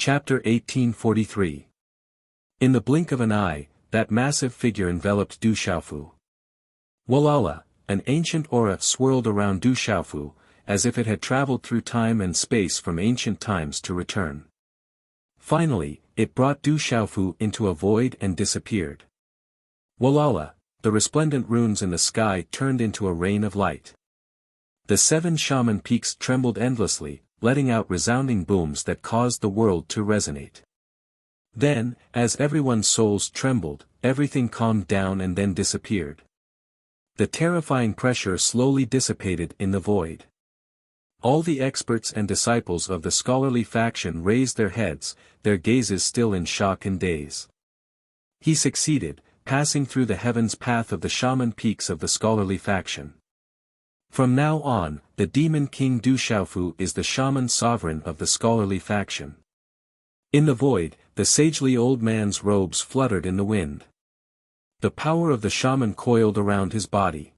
Chapter 1843. In the blink of an eye, that massive figure enveloped Du Xiaofu. Walala, an ancient aura swirled around Du Xiaofu, as if it had traveled through time and space from ancient times to return. Finally, it brought Du Xiaofu into a void and disappeared. Walala, the resplendent runes in the sky turned into a rain of light. The 7 shaman peaks trembled endlessly, letting out resounding booms that caused the world to resonate. Then, as everyone's souls trembled, everything calmed down and then disappeared. The terrifying pressure slowly dissipated in the void. All the experts and disciples of the scholarly faction raised their heads, their gazes still in shock and daze. He succeeded, passing through the heavens path of the shaman peaks of the scholarly faction. From now on, the demon king Du Xiaofu is the shaman sovereign of the scholarly faction. In the void, the sagely old man's robes fluttered in the wind. The power of the shaman coiled around his body.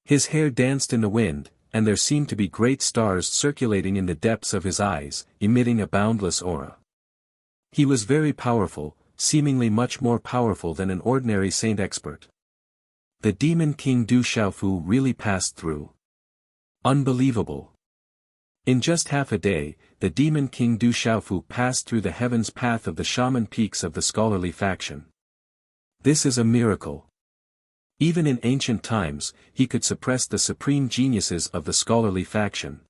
His hair danced in the wind, and there seemed to be great stars circulating in the depths of his eyes, emitting a boundless aura. He was very powerful, seemingly much more powerful than an ordinary saint expert. The demon king Du Xiaofu really passed through. Unbelievable. In just half a day, the demon king Du Xiaofu passed through the heavens path of the shaman peaks of the scholarly faction. This is a miracle. Even in ancient times, he could suppress the supreme geniuses of the scholarly faction.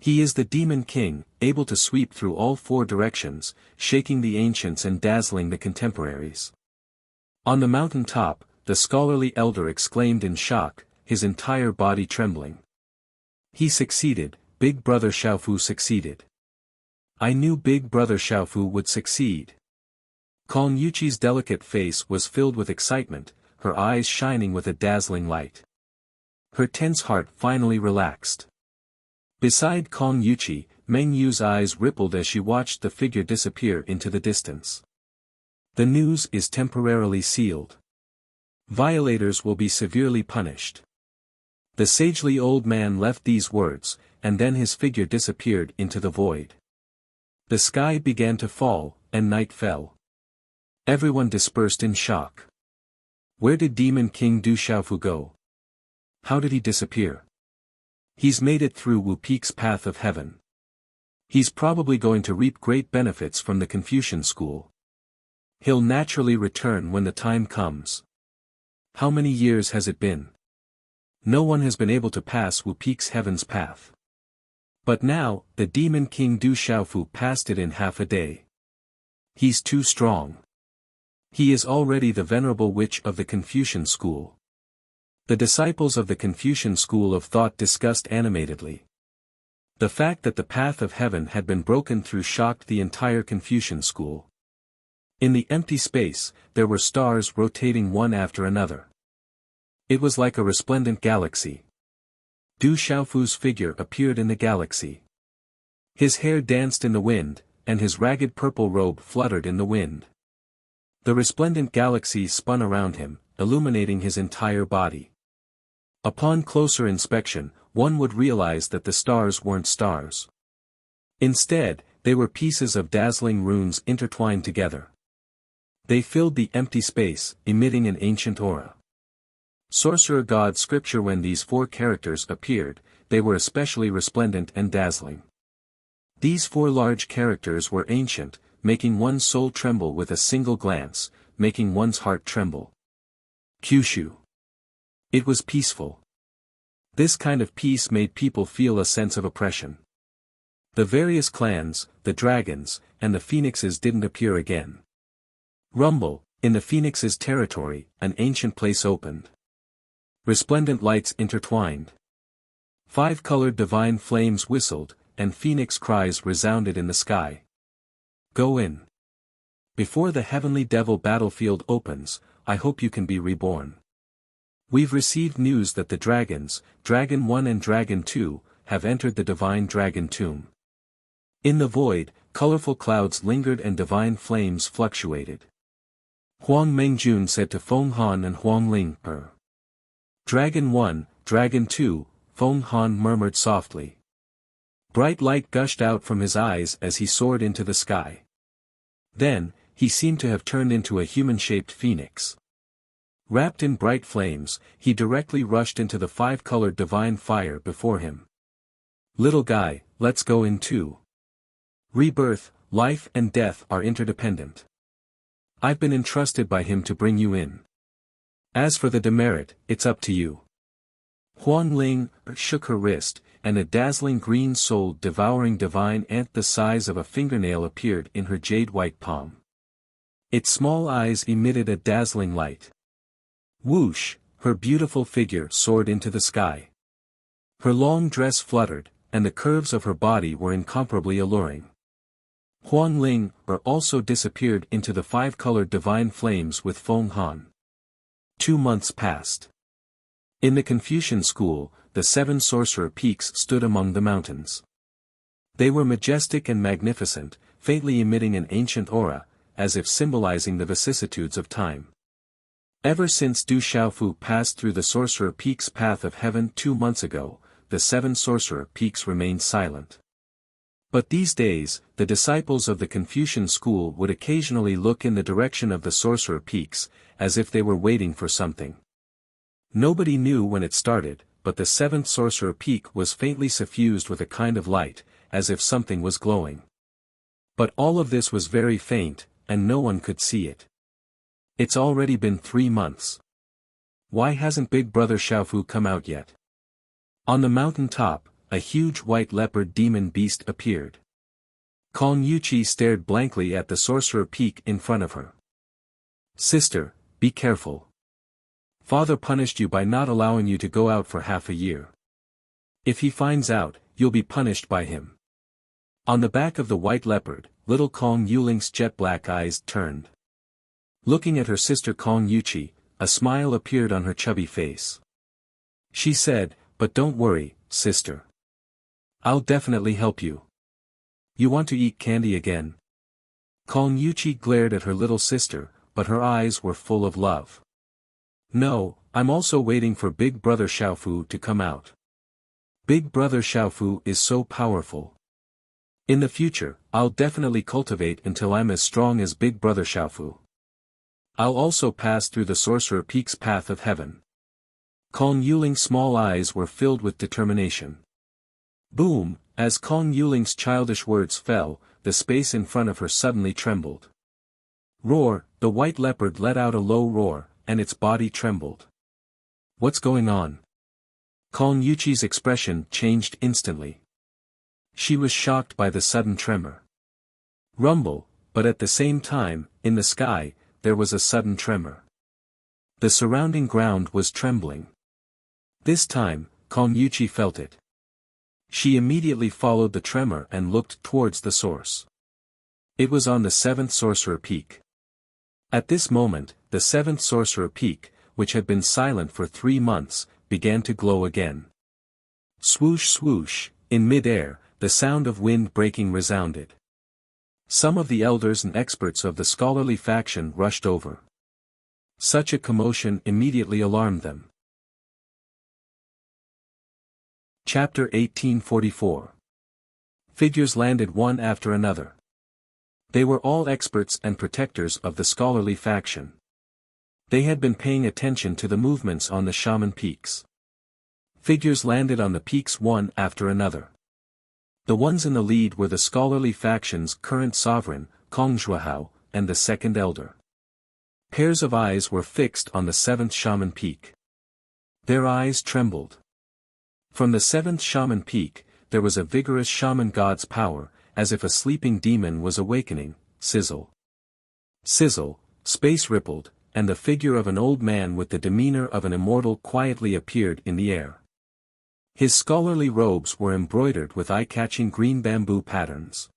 He is the demon king, able to sweep through all 4 directions, shaking the ancients and dazzling the contemporaries. On the mountain top, the scholarly elder exclaimed in shock, his entire body trembling. He succeeded, Big Brother Xiaofu succeeded. I knew Big Brother Xiaofu would succeed. Kong Yuqi's delicate face was filled with excitement, her eyes shining with a dazzling light. Her tense heart finally relaxed. Beside Kong Yuqi, Meng Yu's eyes rippled as she watched the figure disappear into the distance. The news is temporarily sealed. Violators will be severely punished. The sagely old man left these words, and then his figure disappeared into the void. The sky began to fall, and night fell. Everyone dispersed in shock. Where did Demon King Du Xiaofu go? How did he disappear? He's made it through Wu Peak's path of heaven. He's probably going to reap great benefits from the Confucian school. He'll naturally return when the time comes. How many years has it been? No one has been able to pass Wu Peak's heaven's path. But now, the demon king Du Xiaofu passed it in half a day. He's too strong. He is already the venerable witch of the Confucian school. The disciples of the Confucian school of thought discussed animatedly. The fact that the path of heaven had been broken through shocked the entire Confucian school. In the empty space, there were stars rotating one after another. It was like a resplendent galaxy. Du Xiaofu's figure appeared in the galaxy. His hair danced in the wind, and his ragged purple robe fluttered in the wind. The resplendent galaxy spun around him, illuminating his entire body. Upon closer inspection, one would realize that the stars weren't stars. Instead, they were pieces of dazzling runes intertwined together. They filled the empty space, emitting an ancient aura. Sorcerer God Scripture. When these 4 characters appeared, they were especially resplendent and dazzling. These 4 large characters were ancient, making one's soul tremble with a single glance, making one's heart tremble. Kyushu. It was peaceful. This kind of peace made people feel a sense of oppression. The various clans, the dragons, and the phoenixes didn't appear again. Rumble, in the phoenix's territory, an ancient place opened. Resplendent lights intertwined. 5-colored divine flames whistled, and phoenix cries resounded in the sky. Go in. Before the heavenly devil battlefield opens, I hope you can be reborn. We've received news that the dragons, Dragon 1 and Dragon 2, have entered the divine dragon tomb. In the void, colorful clouds lingered and divine flames fluctuated. Huang Mengjun said to Feng Han and Huang Ling, Dragon 1, Dragon 2, Feng Han murmured softly. Bright light gushed out from his eyes as he soared into the sky. Then, he seemed to have turned into a human-shaped phoenix. Wrapped in bright flames, he directly rushed into the five-colored divine fire before him. Little guy, let's go in too. Rebirth, life and death are interdependent. I've been entrusted by him to bring you in. As for the demerit, it's up to you. Huan Ling shook her wrist, and a dazzling green-souled devouring divine ant the size of a fingernail appeared in her jade-white palm. Its small eyes emitted a dazzling light. Whoosh, her beautiful figure soared into the sky. Her long dress fluttered, and the curves of her body were incomparably alluring. Huan Ling also disappeared into the five-colored divine flames with Feng Han. 2 months passed. In the Confucian school, the 7 sorcerer peaks stood among the mountains. They were majestic and magnificent, faintly emitting an ancient aura, as if symbolizing the vicissitudes of time. Ever since Du Xiaofu passed through the Sorcerer Peak's path of heaven 2 months ago, the 7 sorcerer peaks remained silent. But these days, the disciples of the Confucian school would occasionally look in the direction of the sorcerer peaks, as if they were waiting for something. Nobody knew when it started, but the 7th sorcerer peak was faintly suffused with a kind of light, as if something was glowing. But all of this was very faint, and no one could see it. It's already been 3 months. Why hasn't Big Brother Xiaofu come out yet? On the mountain top, a huge white leopard demon beast appeared. Kong Yuqi stared blankly at the sorcerer peak in front of her. Sister, be careful. Father punished you by not allowing you to go out for half a year. If he finds out, you'll be punished by him. On the back of the white leopard, little Kong Yuling's jet-black eyes turned. Looking at her sister Kong Yuqi, a smile appeared on her chubby face. She said, but don't worry, sister. I'll definitely help you. You want to eat candy again? Kong Yuqi glared at her little sister, but her eyes were full of love. No, I'm also waiting for Big Brother Xiaofu to come out. Big Brother Xiaofu is so powerful. In the future, I'll definitely cultivate until I'm as strong as Big Brother Xiaofu. I'll also pass through the Sorcerer Peak's path of heaven. Kong Yuling's small eyes were filled with determination. Boom, as Kong Yuling's childish words fell, the space in front of her suddenly trembled. Roar, the white leopard let out a low roar, and its body trembled. What's going on? Kong Yuqi's expression changed instantly. She was shocked by the sudden tremor. Rumble, but at the same time, in the sky, there was a sudden tremor. The surrounding ground was trembling. This time, Kong Yuqi felt it. She immediately followed the tremor and looked towards the source. It was on the 7th sorcerer peak. At this moment, the 7th sorcerer peak, which had been silent for 3 months, began to glow again. Swoosh swoosh, in mid-air, the sound of wind breaking resounded. Some of the elders and experts of the scholarly faction rushed over. Such a commotion immediately alarmed them. Chapter 1844. Figures landed one after another. They were all experts and protectors of the scholarly faction. They had been paying attention to the movements on the shaman peaks. Figures landed on the peaks one after another. The ones in the lead were the scholarly faction's current sovereign, Kong Zhuahao, and the second elder. Pairs of eyes were fixed on the 7th shaman peak. Their eyes trembled. From the 7th shaman peak, there was a vigorous shaman god's power, as if a sleeping demon was awakening. Sizzle. Sizzle, space rippled, and the figure of an old man with the demeanor of an immortal quietly appeared in the air. His scholarly robes were embroidered with eye-catching green bamboo patterns.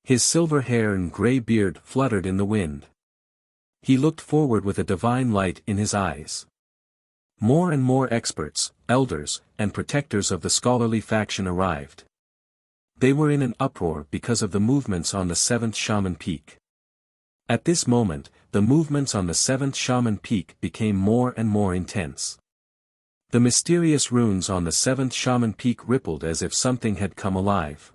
His silver hair and grey beard fluttered in the wind. He looked forward with a divine light in his eyes. More and more experts, elders, and protectors of the scholarly faction arrived. They were in an uproar because of the movements on the 7th shaman peak. At this moment, the movements on the 7th shaman peak became more and more intense. The mysterious runes on the seventh shaman peak rippled as if something had come alive.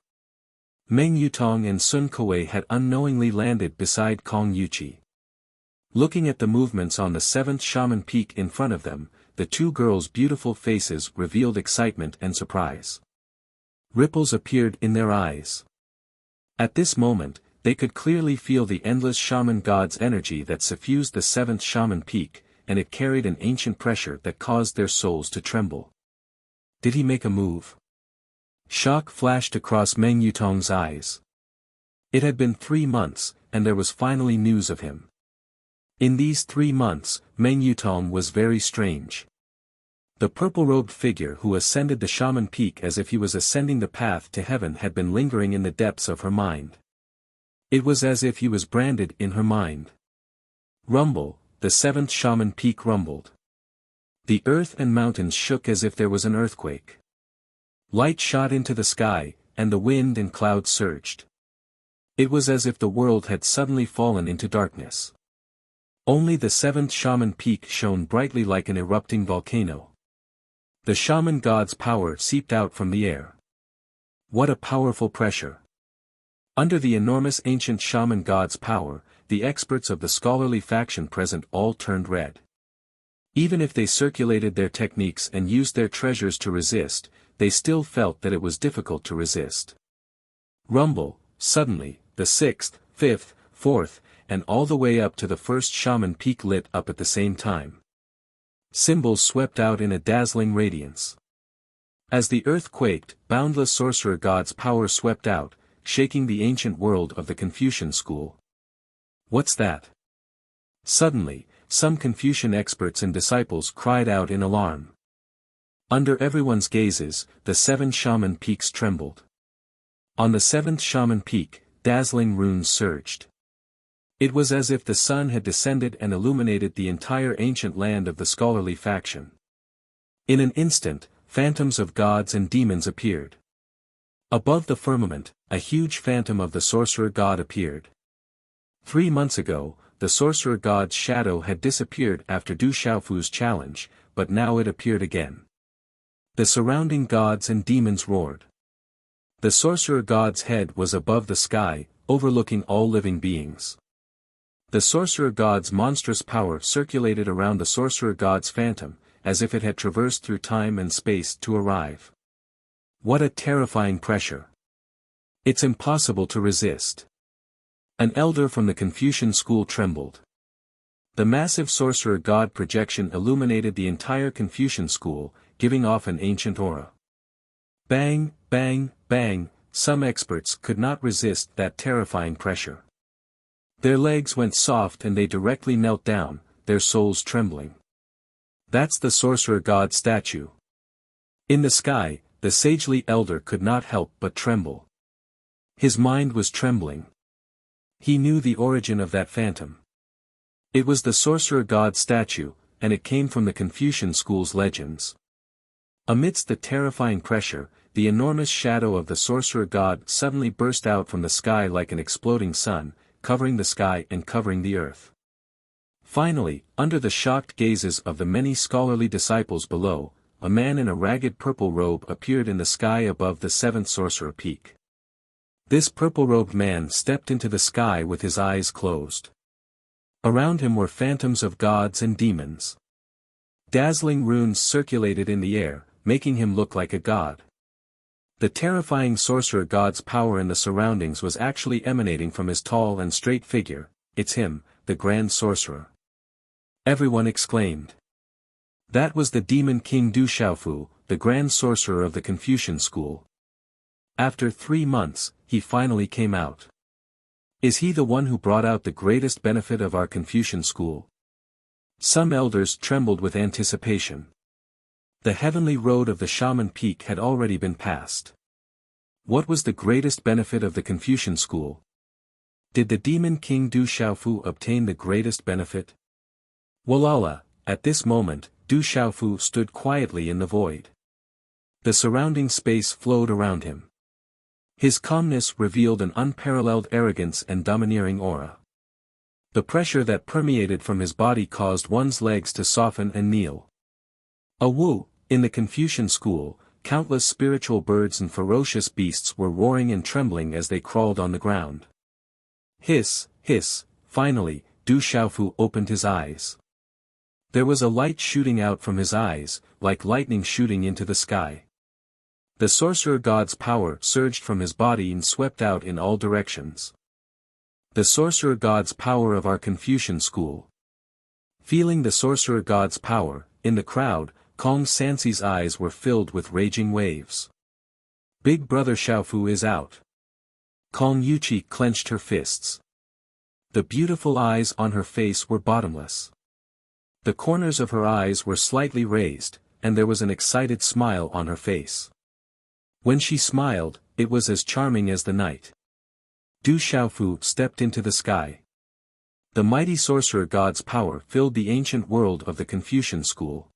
Meng Yutong and Sun Kuei had unknowingly landed beside Kong Yuqi. Looking at the movements on the seventh shaman peak in front of them, the two girls' beautiful faces revealed excitement and surprise. Ripples appeared in their eyes. At this moment, they could clearly feel the endless shaman god's energy that suffused the seventh shaman peak, and it carried an ancient pressure that caused their souls to tremble. Did he make a move? Shock flashed across Meng Yutong's eyes. It had been 3 months, and there was finally news of him. In these 3 months, Meng Yutong was very strange. The purple-robed figure who ascended the shaman peak as if he was ascending the path to heaven had been lingering in the depths of her mind. It was as if he was branded in her mind. Rumble, the seventh shaman peak rumbled. The earth and mountains shook as if there was an earthquake. Light shot into the sky, and the wind and clouds surged. It was as if the world had suddenly fallen into darkness. Only the seventh shaman peak shone brightly like an erupting volcano. The shaman god's power seeped out from the air. What a powerful pressure! Under the enormous ancient shaman god's power, the experts of the scholarly faction present all turned red. Even if they circulated their techniques and used their treasures to resist, they still felt that it was difficult to resist. Rumble, suddenly, the sixth, fifth, fourth, and all the way up to the first shaman peak lit up at the same time. Symbols swept out in a dazzling radiance. As the earth quaked, boundless sorcerer god's power swept out, shaking the ancient world of the Confucian school. What's that? Suddenly, some Confucian experts and disciples cried out in alarm. Under everyone's gazes, the 7 shaman peaks trembled. On the 7th shaman peak, dazzling runes surged. It was as if the sun had descended and illuminated the entire ancient land of the scholarly faction. In an instant, phantoms of gods and demons appeared. Above the firmament, a huge phantom of the sorcerer god appeared. 3 months ago, the sorcerer god's shadow had disappeared after Du Xiaofu's challenge, but now it appeared again. The surrounding gods and demons roared. The sorcerer god's head was above the sky, overlooking all living beings. The sorcerer god's monstrous power circulated around the sorcerer god's phantom, as if it had traversed through time and space to arrive. What a terrifying pressure! It's impossible to resist. An elder from the Confucian school trembled. The massive sorcerer god projection illuminated the entire Confucian school, giving off an ancient aura. Bang, bang, bang, some experts could not resist that terrifying pressure. Their legs went soft and they directly knelt down, their souls trembling. That's the sorcerer god statue. In the sky, the sagely elder could not help but tremble. His mind was trembling. He knew the origin of that phantom. It was the sorcerer god statue, and it came from the Confucian school's legends. Amidst the terrifying pressure, the enormous shadow of the sorcerer god suddenly burst out from the sky like an exploding sun, covering the sky and covering the earth. Finally, under the shocked gazes of the many scholarly disciples below, a man in a ragged purple robe appeared in the sky above the 7th sorcerer peak. This purple-robed man stepped into the sky with his eyes closed. Around him were phantoms of gods and demons. Dazzling runes circulated in the air, making him look like a god. The terrifying sorcerer god's power in the surroundings was actually emanating from his tall and straight figure. It's him, the grand sorcerer. Everyone exclaimed. That was the demon king Du Xiaofu, the grand sorcerer of the Confucian school. After 3 months, he finally came out. Is he the one who brought out the greatest benefit of our Confucian school? Some elders trembled with anticipation. The heavenly road of the shaman peak had already been passed. What was the greatest benefit of the Confucian school? Did the demon king Du Xiaofu obtain the greatest benefit? Walala, at this moment, Du Xiaofu stood quietly in the void. The surrounding space flowed around him. His calmness revealed an unparalleled arrogance and domineering aura. The pressure that permeated from his body caused one's legs to soften and kneel. A Wu, In the Confucian school, countless spiritual birds and ferocious beasts were roaring and trembling as they crawled on the ground. Hiss, hiss, finally, Du Xiaofu opened his eyes. There was a light shooting out from his eyes, like lightning shooting into the sky. The sorcerer god's power surged from his body and swept out in all directions. The sorcerer god's power of our Confucian school. Feeling the sorcerer god's power, in the crowd, Kong Sansi's eyes were filled with raging waves. Big brother Xiaofu is out. Kong Yuqi clenched her fists. The beautiful eyes on her face were bottomless. The corners of her eyes were slightly raised, and there was an excited smile on her face. When she smiled, it was as charming as the night. Du Xiaofu stepped into the sky. The mighty sorcerer god's power filled the ancient world of the Confucian school.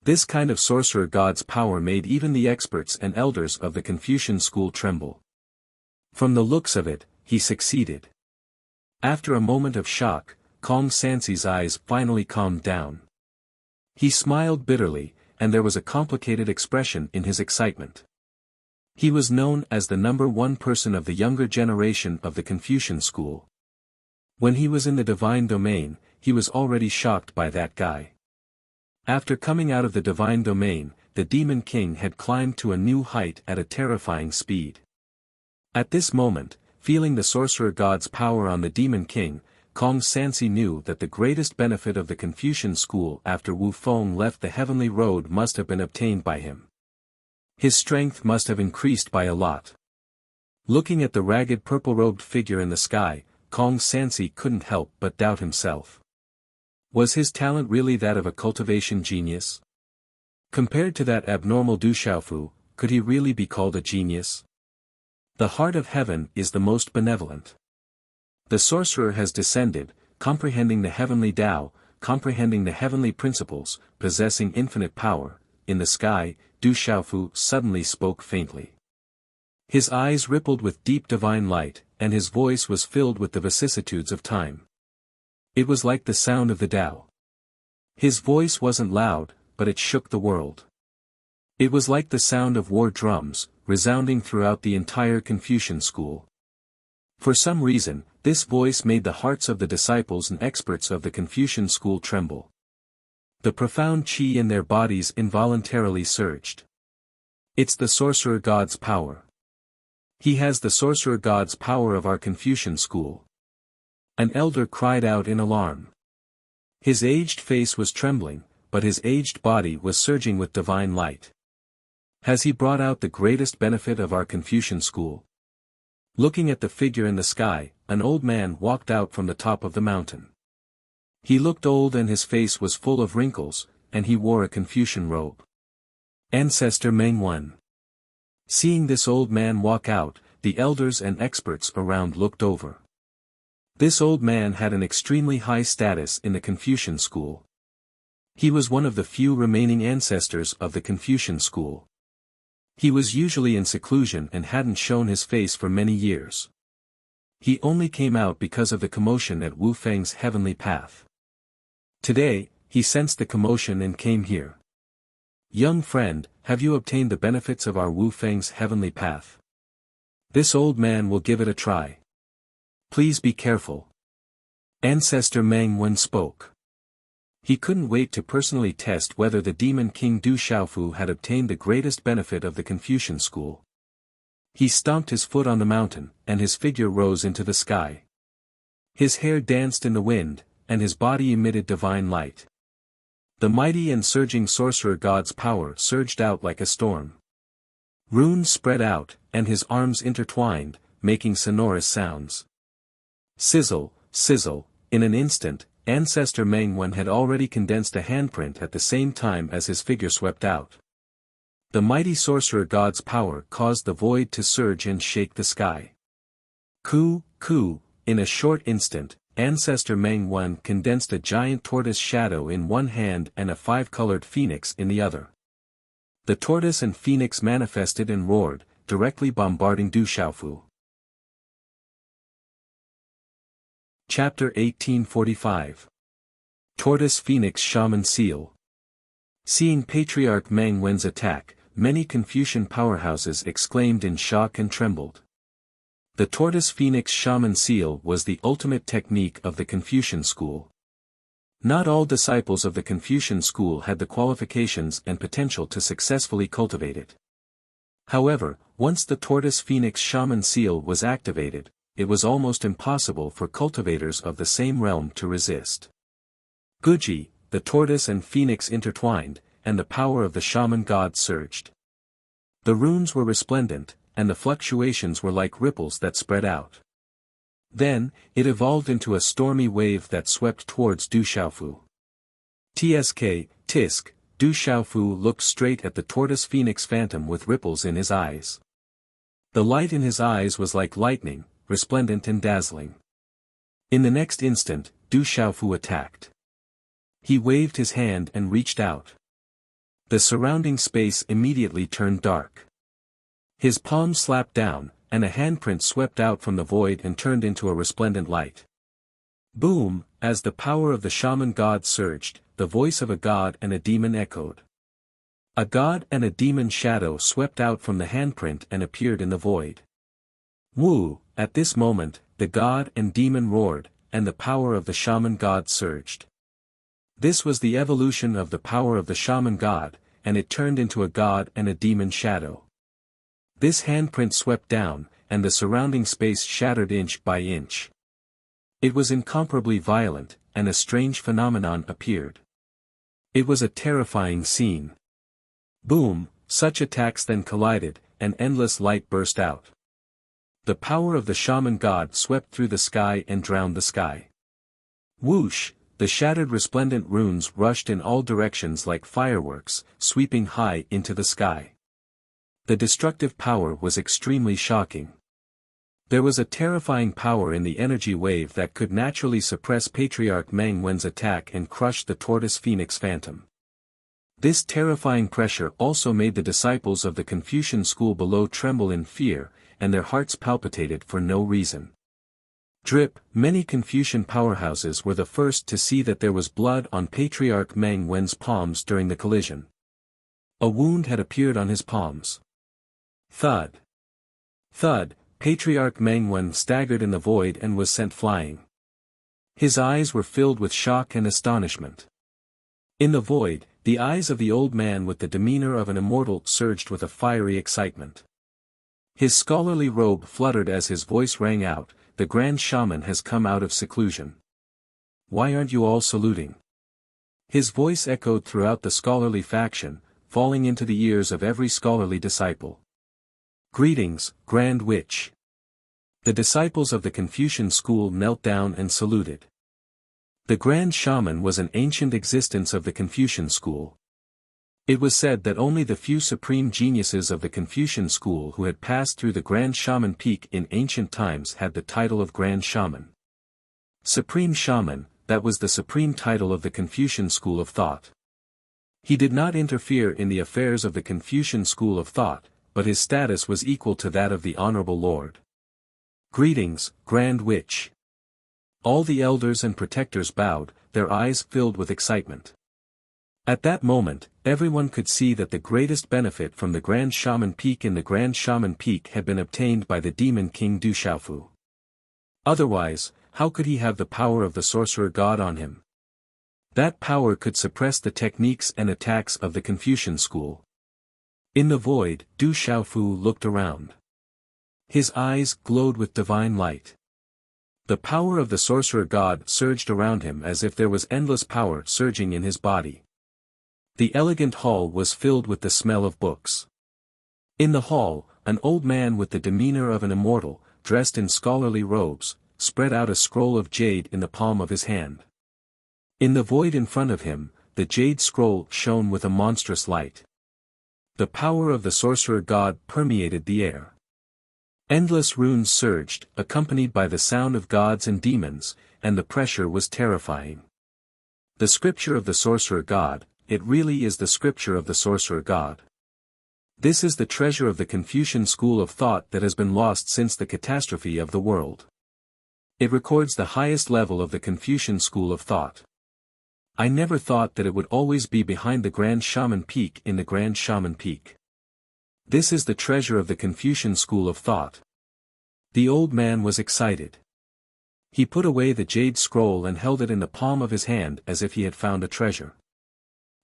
This kind of sorcerer god's power made even the experts and elders of the Confucian school tremble. From the looks of it, he succeeded. After a moment of shock, Kong Sansi's eyes finally calmed down. He smiled bitterly, and there was a complicated expression in his excitement. He was known as the #1 person of the younger generation of the Confucian school. When he was in the divine domain, he was already shocked by that guy. After coming out of the divine domain, the demon king had climbed to a new height at a terrifying speed. At this moment, feeling the sorcerer god's power on the demon king, Kong Sansi knew that the greatest benefit of the Confucian school after Wu Feng left the heavenly road must have been obtained by him. His strength must have increased by a lot. Looking at the ragged purple-robed figure in the sky, Kong Sansi couldn't help but doubt himself. Was his talent really that of a cultivation genius? Compared to that abnormal Du Xiaofu, could he really be called a genius? The heart of heaven is the most benevolent. The sorcerer has descended, comprehending the heavenly Tao, comprehending the heavenly principles, possessing infinite power. In the sky, Du Xiaofu suddenly spoke faintly. His eyes rippled with deep divine light, and his voice was filled with the vicissitudes of time. It was like the sound of the Tao. His voice wasn't loud, but it shook the world. It was like the sound of war drums, resounding throughout the entire Confucian school. For some reason, this voice made the hearts of the disciples and experts of the Confucian school tremble. The profound qi in their bodies involuntarily surged. It's the sorcerer god's power. He has the sorcerer god's power of our Confucian school. An elder cried out in alarm. His aged face was trembling, but his aged body was surging with divine light. Has he brought out the greatest benefit of our Confucian school? Looking at the figure in the sky, an old man walked out from the top of the mountain. He looked old and his face was full of wrinkles, and he wore a Confucian robe. Ancestor Meng Wen. Seeing this old man walk out, the elders and experts around looked over. This old man had an extremely high status in the Confucian school. He was one of the few remaining ancestors of the Confucian school. He was usually in seclusion and hadn't shown his face for many years. He only came out because of the commotion at Wu Feng's heavenly path. Today, he sensed the commotion and came here. Young friend, have you obtained the benefits of our Wu Feng's heavenly path? This old man will give it a try. Please be careful. Ancestor Meng Wen spoke. He couldn't wait to personally test whether the demon king Du Xiaofu had obtained the greatest benefit of the Confucian school. He stomped his foot on the mountain, and his figure rose into the sky. His hair danced in the wind, and his body emitted divine light. The mighty and surging sorcerer god's power surged out like a storm. Runes spread out, and his arms intertwined, making sonorous sounds. Sizzle, sizzle, in an instant, Ancestor Meng Wen had already condensed a handprint at the same time as his figure swept out. The mighty sorcerer god's power caused the void to surge and shake the sky. Coo, coo, in a short instant, Ancestor Meng Wen condensed a giant tortoise shadow in one hand and a 5-colored phoenix in the other. The tortoise and phoenix manifested and roared, directly bombarding Du Xiaofu. Chapter 1845. Tortoise Phoenix Shaman Seal. Seeing Patriarch Meng Wen's attack, many Confucian powerhouses exclaimed in shock and trembled. The tortoise phoenix shaman seal was the ultimate technique of the Confucian school. Not all disciples of the Confucian school had the qualifications and potential to successfully cultivate it. However, once the tortoise phoenix shaman seal was activated, it was almost impossible for cultivators of the same realm to resist. Guji, the tortoise and phoenix intertwined, and the power of the shaman god surged. The runes were resplendent, and the fluctuations were like ripples that spread out. Then, it evolved into a stormy wave that swept towards Du Xiaofu. Tisk, Du Xiaofu looked straight at the tortoise phoenix phantom with ripples in his eyes. The light in his eyes was like lightning, resplendent and dazzling. In the next instant, Du Xiaofu attacked. He waved his hand and reached out. The surrounding space immediately turned dark. His palm slapped down, and a handprint swept out from the void and turned into a resplendent light. Boom! As the power of the shaman god surged, the voice of a god and a demon echoed. A god and a demon shadow swept out from the handprint and appeared in the void. Wu! At this moment, the god and demon roared, and the power of the shaman god surged. This was the evolution of the power of the shaman god, and it turned into a god and a demon shadow. This handprint swept down, and the surrounding space shattered inch by inch. It was incomparably violent, and a strange phenomenon appeared. It was a terrifying scene. Boom! Such attacks then collided, and endless light burst out. The power of the shaman god swept through the sky and drowned the sky. Whoosh! The shattered resplendent runes rushed in all directions like fireworks, sweeping high into the sky. The destructive power was extremely shocking. There was a terrifying power in the energy wave that could naturally suppress Patriarch Meng Wen's attack and crush the tortoise phoenix phantom. This terrifying pressure also made the disciples of the Confucian school below tremble in fear, and their hearts palpitated for no reason. Drip! Many Confucian powerhouses were the first to see that there was blood on Patriarch Meng Wen's palms during the collision. A wound had appeared on his palms. Thud! Thud! Patriarch Meng Wen staggered in the void and was sent flying. His eyes were filled with shock and astonishment. In the void, the eyes of the old man with the demeanor of an immortal surged with a fiery excitement. His scholarly robe fluttered as his voice rang out, "The Grand Shaman has come out of seclusion. Why aren't you all saluting?" His voice echoed throughout the scholarly faction, falling into the ears of every scholarly disciple. "Greetings, Grand Witch." The disciples of the Confucian school knelt down and saluted. The Grand Shaman was an ancient existence of the Confucian school. It was said that only the few supreme geniuses of the Confucian school who had passed through the Grand Shaman peak in ancient times had the title of Grand Shaman. Supreme Shaman, that was the supreme title of the Confucian school of thought. He did not interfere in the affairs of the Confucian school of thought, but his status was equal to that of the Honorable Lord. "Greetings, Grand Witch." All the elders and protectors bowed, their eyes filled with excitement. At that moment, everyone could see that the greatest benefit from the Grand Shaman Peak in the Grand Shaman Peak had been obtained by the Demon King Du Xiaofu. Otherwise, how could he have the power of the Sorcerer God on him? That power could suppress the techniques and attacks of the Confucian school. In the void, Du Xiaofu looked around. His eyes glowed with divine light. The power of the Sorcerer God surged around him as if there was endless power surging in his body. The elegant hall was filled with the smell of books. In the hall, an old man with the demeanor of an immortal, dressed in scholarly robes, spread out a scroll of jade in the palm of his hand. In the void in front of him, the jade scroll shone with a monstrous light. The power of the Sorcerer God permeated the air. Endless runes surged, accompanied by the sound of gods and demons, and the pressure was terrifying. The scripture of the Sorcerer God, it really is the scripture of the Sorcerer God. This is the treasure of the Confucian school of thought that has been lost since the catastrophe of the world. It records the highest level of the Confucian school of thought. I never thought that it would always be behind the Grand Shaman Peak in the Grand Shaman Peak. This is the treasure of the Confucian school of thought. The old man was excited. He put away the jade scroll and held it in the palm of his hand as if he had found a treasure.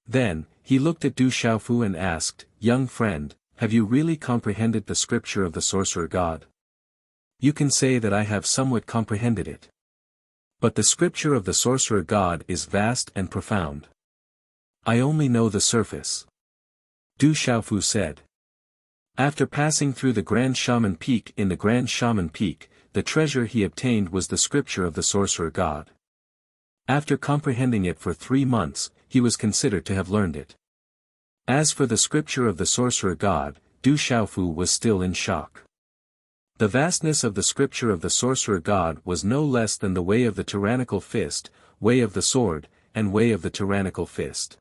Then, he looked at Du Xiaofu and asked, "Young friend, have you really comprehended the scripture of the sorcerer god?" "You can say that I have somewhat comprehended it. But the scripture of the sorcerer god is vast and profound. I only know the surface," Du Xiaofu said. After passing through the Grand Shaman Peak in the Grand Shaman Peak, the treasure he obtained was the scripture of the sorcerer god. After comprehending it for 3 months, he was considered to have learned it. As for the scripture of the sorcerer god, Du Xiaofu was still in shock. The vastness of the scripture of the sorcerer god was no less than the way of the tyrannical fist, way of the sword, and way of the tyrannical fist.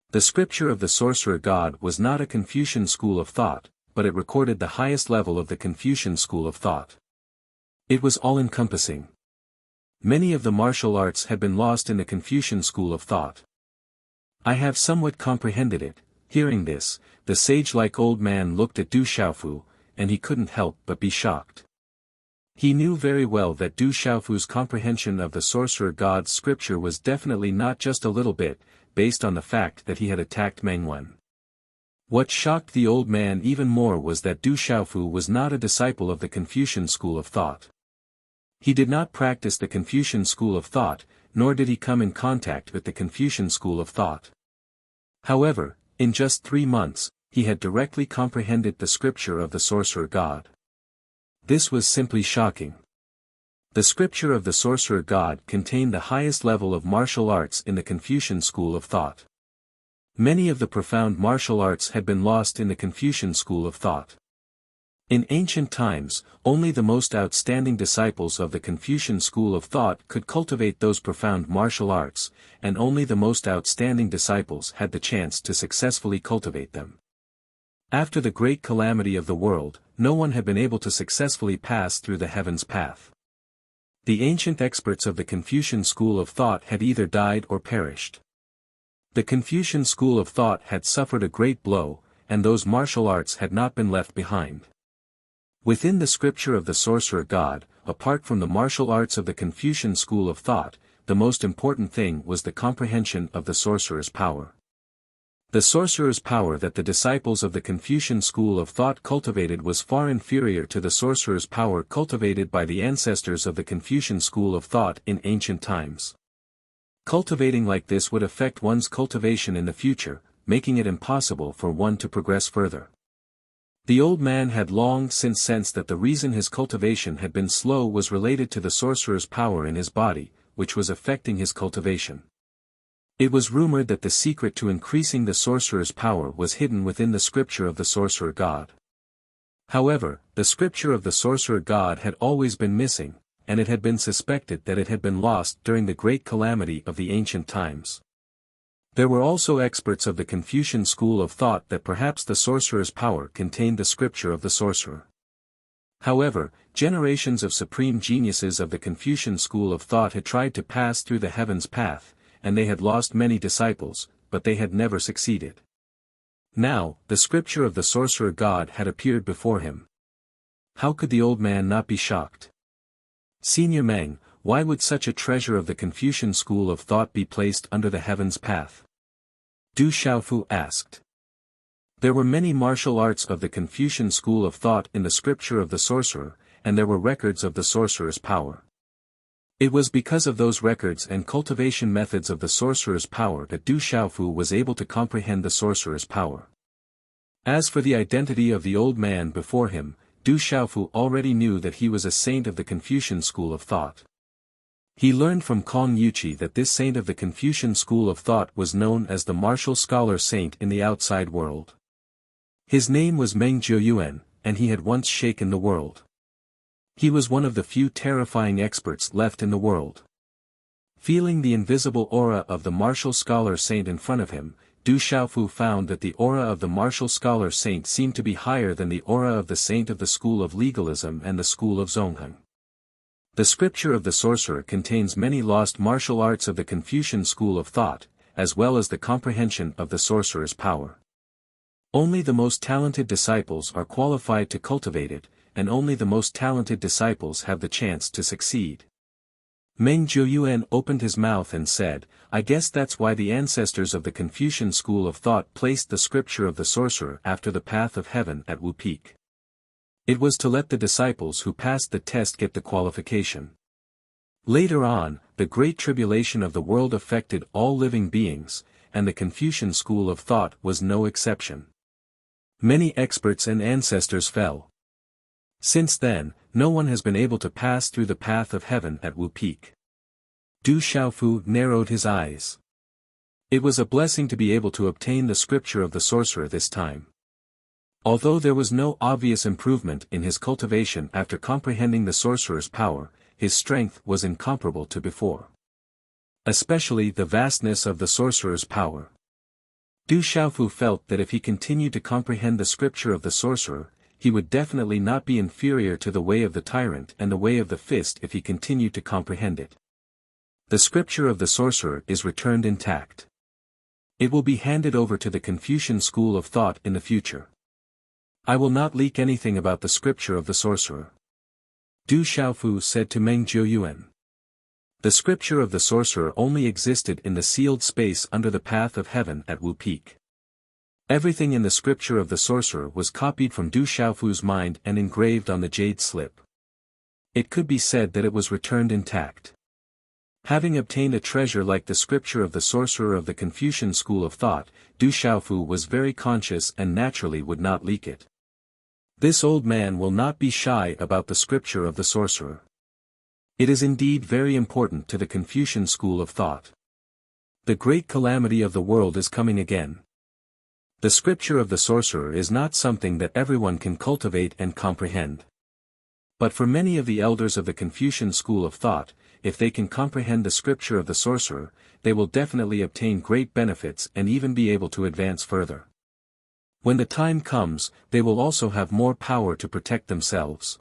The scripture of the sorcerer god was not a Confucian school of thought, but it recorded the highest level of the Confucian school of thought. It was all-encompassing. Many of the martial arts had been lost in the Confucian school of thought. I have somewhat comprehended it. Hearing this, the sage-like old man looked at Du Xiaofu, and he couldn't help but be shocked. He knew very well that Du Xiaofu's comprehension of the sorcerer god's scripture was definitely not just a little bit, based on the fact that he had attacked Meng Wen. What shocked the old man even more was that Du Xiaofu was not a disciple of the Confucian school of thought. He did not practice the Confucian school of thought, nor did he come in contact with the Confucian school of thought. However, in just 3 months, he had directly comprehended the scripture of the sorcerer god. This was simply shocking. The scripture of the sorcerer god contained the highest level of martial arts in the Confucian school of thought. Many of the profound martial arts had been lost in the Confucian school of thought. In ancient times, only the most outstanding disciples of the Confucian school of thought could cultivate those profound martial arts, and only the most outstanding disciples had the chance to successfully cultivate them. After the great calamity of the world, no one had been able to successfully pass through the heaven's path. The ancient experts of the Confucian school of thought had either died or perished. The Confucian school of thought had suffered a great blow, and those martial arts had not been left behind. Within the scripture of the sorcerer god, apart from the martial arts of the Confucian school of thought, the most important thing was the comprehension of the sorcerer's power. The sorcerer's power that the disciples of the Confucian school of thought cultivated was far inferior to the sorcerer's power cultivated by the ancestors of the Confucian school of thought in ancient times. Cultivating like this would affect one's cultivation in the future, making it impossible for one to progress further. The old man had long since sensed that the reason his cultivation had been slow was related to the sorcerer's power in his body, which was affecting his cultivation. It was rumored that the secret to increasing the sorcerer's power was hidden within the scripture of the sorcerer god. However, the scripture of the sorcerer god had always been missing, and it had been suspected that it had been lost during the great calamity of the ancient times. There were also experts of the Confucian school of thought that perhaps the sorcerer's power contained the scripture of the sorcerer. However, generations of supreme geniuses of the Confucian school of thought had tried to pass through the heaven's path, and they had lost many disciples, but they had never succeeded. Now, the scripture of the sorcerer god had appeared before him. How could the old man not be shocked? Senior Meng, why would such a treasure of the Confucian school of thought be placed under the heaven's path? Du Xiaofu asked. There were many martial arts of the Confucian school of thought in the scripture of the sorcerer, and there were records of the sorcerer's power. It was because of those records and cultivation methods of the sorcerer's power that Du Xiaofu was able to comprehend the sorcerer's power. As for the identity of the old man before him, Du Xiaofu already knew that he was a saint of the Confucian school of thought. He learned from Kong Yuqi that this saint of the Confucian school of thought was known as the martial scholar saint in the outside world. His name was Meng Jiuyuan, and he had once shaken the world. He was one of the few terrifying experts left in the world. Feeling the invisible aura of the martial scholar saint in front of him, Du Xiaofu found that the aura of the martial scholar saint seemed to be higher than the aura of the saint of the school of legalism and the school of Zongheng. The scripture of the sorcerer contains many lost martial arts of the Confucian school of thought, as well as the comprehension of the sorcerer's power. Only the most talented disciples are qualified to cultivate it, and only the most talented disciples have the chance to succeed. Meng Jiuyuan opened his mouth and said, "I guess that's why the ancestors of the Confucian school of thought placed the scripture of the sorcerer after the path of heaven at Wu Peak. It was to let the disciples who passed the test get the qualification. Later on, the great tribulation of the world affected all living beings, and the Confucian school of thought was no exception. Many experts and ancestors fell. Since then, no one has been able to pass through the path of heaven at Wu Peak." Du Xiaofu narrowed his eyes. It was a blessing to be able to obtain the scripture of the sorcerer this time. Although there was no obvious improvement in his cultivation after comprehending the sorcerer's power, his strength was incomparable to before. Especially the vastness of the sorcerer's power. Du Xiaofu felt that if he continued to comprehend the scripture of the sorcerer, he would definitely not be inferior to the way of the tyrant and the way of the fist if he continued to comprehend it. The scripture of the sorcerer is returned intact. It will be handed over to the Confucian school of thought in the future. I will not leak anything about the scripture of the sorcerer. Du Xiaofu said to Meng Jiuyuan. The scripture of the sorcerer only existed in the sealed space under the path of heaven at Wu Peak. Everything in the scripture of the sorcerer was copied from Du Xiaofu's mind and engraved on the jade slip. It could be said that it was returned intact. Having obtained a treasure like the scripture of the sorcerer of the Confucian school of thought, Du Xiaofu was very conscious and naturally would not leak it. This old man will not be shy about the scripture of the sorcerer. It is indeed very important to the Confucian school of thought. The great calamity of the world is coming again. The scripture of the sorcerer is not something that everyone can cultivate and comprehend. But for many of the elders of the Confucian school of thought, if they can comprehend the scripture of the sorcerer, they will definitely obtain great benefits and even be able to advance further. When the time comes, they will also have more power to protect themselves.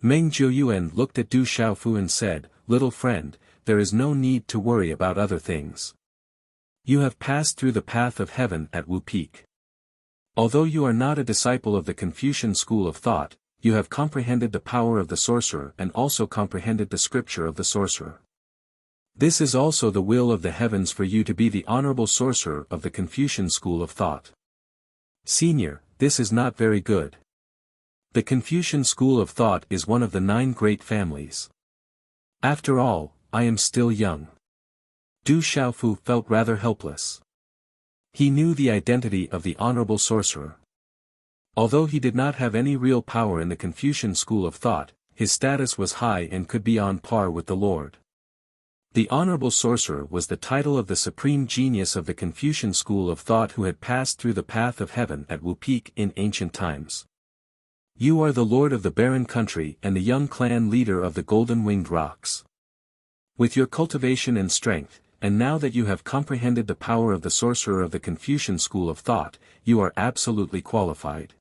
Meng Jiuyuan looked at Du Xiaofu and said, "Little friend, there is no need to worry about other things. You have passed through the path of heaven at Wu Peak. Although you are not a disciple of the Confucian school of thought, you have comprehended the power of the sorcerer and also comprehended the scripture of the sorcerer. This is also the will of the heavens for you to be the honorable sorcerer of the Confucian school of thought. Senior, this is not very good. The Confucian school of thought is one of the 9 great families. After all, I am still young." Du Xiaofu felt rather helpless. He knew the identity of the honorable sorcerer. Although he did not have any real power in the Confucian school of thought, his status was high and could be on par with the Lord. The honorable sorcerer was the title of the supreme genius of the Confucian school of thought who had passed through the path of heaven at Wu Peak in ancient times. You are the lord of the barren country and the young clan leader of the golden-winged rocks. With your cultivation and strength, and now that you have comprehended the power of the sorcerer of the Confucian school of thought, you are absolutely qualified."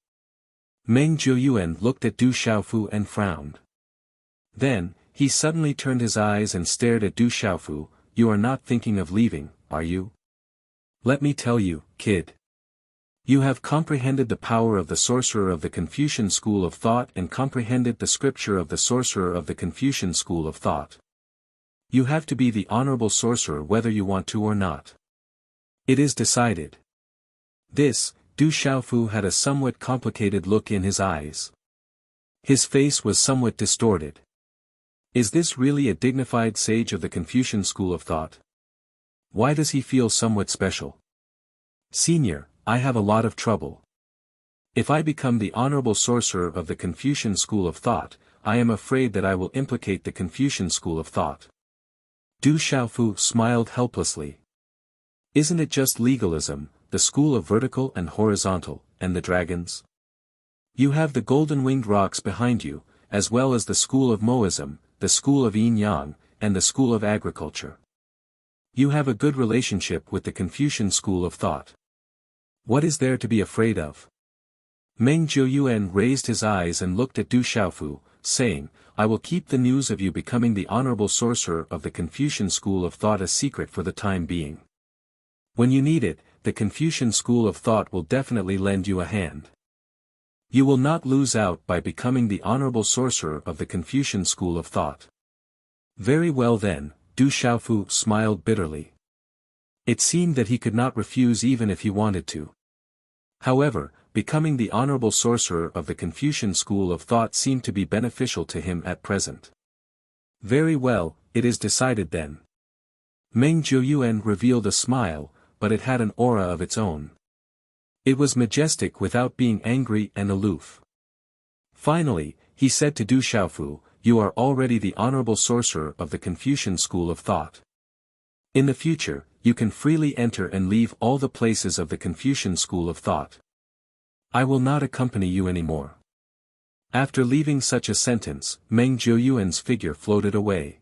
Meng Jiuyuan looked at Du Xiaofu and frowned. Then, he suddenly turned his eyes and stared at Du Xiaofu. "You are not thinking of leaving, are you? Let me tell you, kid. You have comprehended the power of the sorcerer of the Confucian school of thought and comprehended the scripture of the sorcerer of the Confucian school of thought. You have to be the honorable sorcerer whether you want to or not. It is decided." This, Du Xiaofu had a somewhat complicated look in his eyes. His face was somewhat distorted. Is this really a dignified sage of the Confucian school of thought? Why does he feel somewhat special? "Senior, I have a lot of trouble. If I become the honorable sorcerer of the Confucian school of thought, I am afraid that I will implicate the Confucian school of thought." Du Xiaofu smiled helplessly. Isn't it just legalism, the school of vertical and horizontal, and the dragons? You have the golden-winged rocks behind you, as well as the school of Moism, the school of yin-yang, and the school of agriculture. You have a good relationship with the Confucian school of thought. What is there to be afraid of? Meng Jiuyuan raised his eyes and looked at Du Xiaofu, saying, I will keep the news of you becoming the honorable sorcerer of the Confucian school of thought a secret for the time being. When you need it, the Confucian school of thought will definitely lend you a hand. You will not lose out by becoming the honorable sorcerer of the Confucian school of thought. Very well then, Du Xiaofu smiled bitterly. It seemed that he could not refuse even if he wanted to. However, becoming the honorable sorcerer of the Confucian school of thought seemed to be beneficial to him at present. Very well, it is decided then. Meng Jiuyuan revealed a smile, but it had an aura of its own. It was majestic without being angry and aloof. Finally, he said to Du Xiaofu, you are already the honorable sorcerer of the Confucian school of thought. In the future, you can freely enter and leave all the places of the Confucian school of thought. I will not accompany you anymore. After leaving such a sentence, Meng Jiuyuan's figure floated away.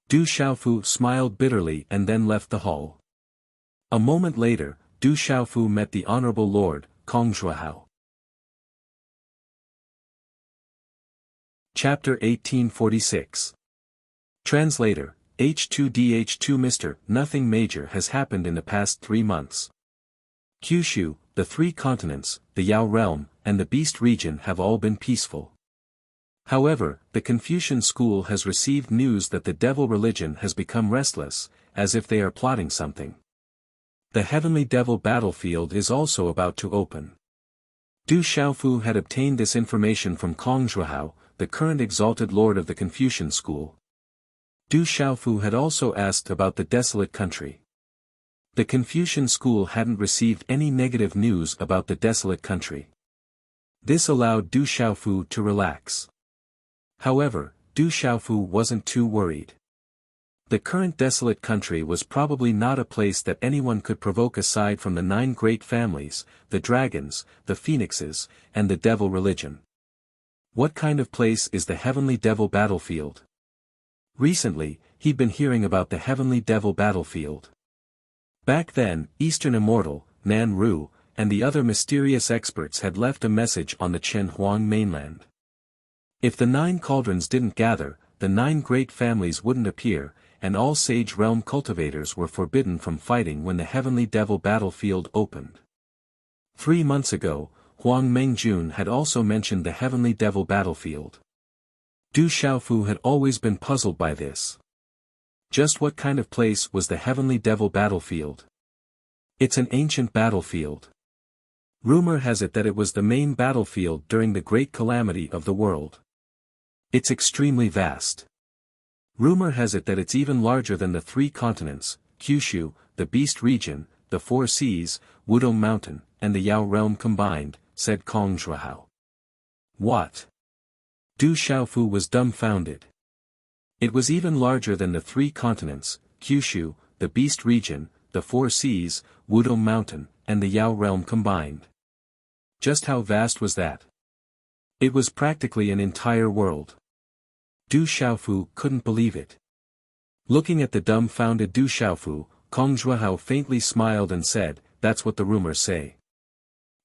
Du Xiaofu smiled bitterly and then left the hall. A moment later, Du Xiaofu met the Honorable Lord, Conqueror. Chapter 1846. Translator, H2DH2 Mr. Nothing major has happened in the past 3 months. Kyushu, the 3 continents, the Yao realm, and the Beast region have all been peaceful. However, the Confucian school has received news that the devil religion has become restless, as if they are plotting something. The heavenly devil battlefield is also about to open. Du Xiaofu had obtained this information from Conqueror, the current exalted lord of the Confucian school. Du Xiaofu had also asked about the desolate country. The Confucian school hadn't received any negative news about the desolate country. This allowed Du Xiaofu to relax. However, Du Xiaofu wasn't too worried. The current desolate country was probably not a place that anyone could provoke aside from the 9 great families, the dragons, the phoenixes, and the devil religion. What kind of place is the heavenly devil battlefield? Recently, he'd been hearing about the heavenly devil battlefield. Back then, Eastern Immortal, Nan Ru, and the other mysterious experts had left a message on the Chen Huang mainland. If the 9 cauldrons didn't gather, the 9 great families wouldn't appear, and all Sage Realm cultivators were forbidden from fighting when the heavenly devil battlefield opened. 3 months ago, Huang Mengjun had also mentioned the heavenly devil battlefield. Du Xiaofu had always been puzzled by this. Just what kind of place was the heavenly devil battlefield? It's an ancient battlefield. Rumor has it that it was the main battlefield during the great calamity of the world. It's extremely vast. Rumor has it that it's even larger than the 3 continents, Kyushu, the Beast region, the 4 seas, Wudong Mountain, and the Yao realm combined, said Conqueror. What? Du Xiaofu was dumbfounded. It was even larger than the 3 continents, Kyushu, the Beast region, the 4 seas, Wudong Mountain, and the Yao realm combined. Just how vast was that? It was practically an entire world. Du Xiaofu couldn't believe it. Looking at the dumbfounded Du Xiaofu, Conqueror faintly smiled and said, that's what the rumors say.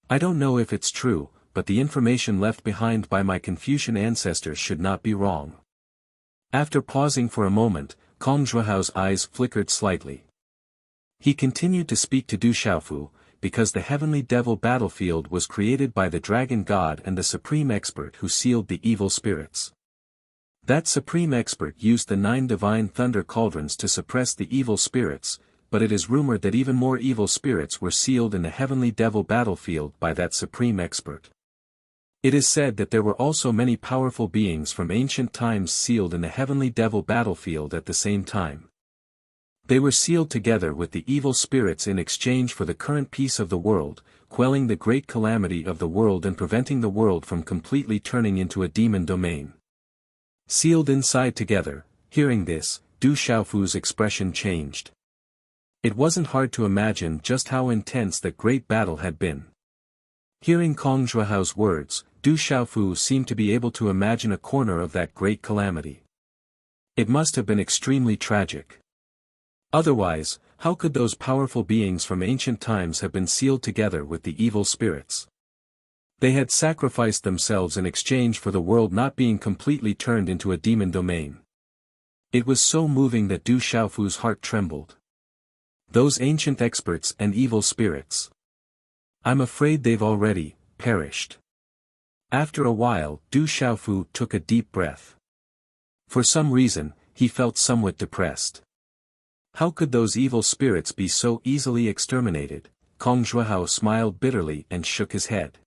I don't know if it's true, but the information left behind by my Confucian ancestors should not be wrong. After pausing for a moment, Conqueror's eyes flickered slightly. He continued to speak to Du Xiaofu, because the heavenly devil battlefield was created by the dragon god and the supreme expert who sealed the evil spirits. That supreme expert used the 9 divine thunder cauldrons to suppress the evil spirits, but it is rumored that even more evil spirits were sealed in the heavenly devil battlefield by that supreme expert. It is said that there were also many powerful beings from ancient times sealed in the heavenly devil battlefield at the same time. They were sealed together with the evil spirits in exchange for the current peace of the world, quelling the great calamity of the world and preventing the world from completely turning into a demon domain. Sealed inside together, hearing this, Du Xiaofu's expression changed. It wasn't hard to imagine just how intense that great battle had been. Hearing Conqueror's words, Du Xiaofu seemed to be able to imagine a corner of that great calamity. It must have been extremely tragic. Otherwise, how could those powerful beings from ancient times have been sealed together with the evil spirits? They had sacrificed themselves in exchange for the world not being completely turned into a demon domain. It was so moving that Du Xiaofu's heart trembled. Those ancient experts and evil spirits. I'm afraid they've already perished. After a while, Du Xiaofu took a deep breath. For some reason, he felt somewhat depressed. How could those evil spirits be so easily exterminated? Kong Zhuhao smiled bitterly and shook his head.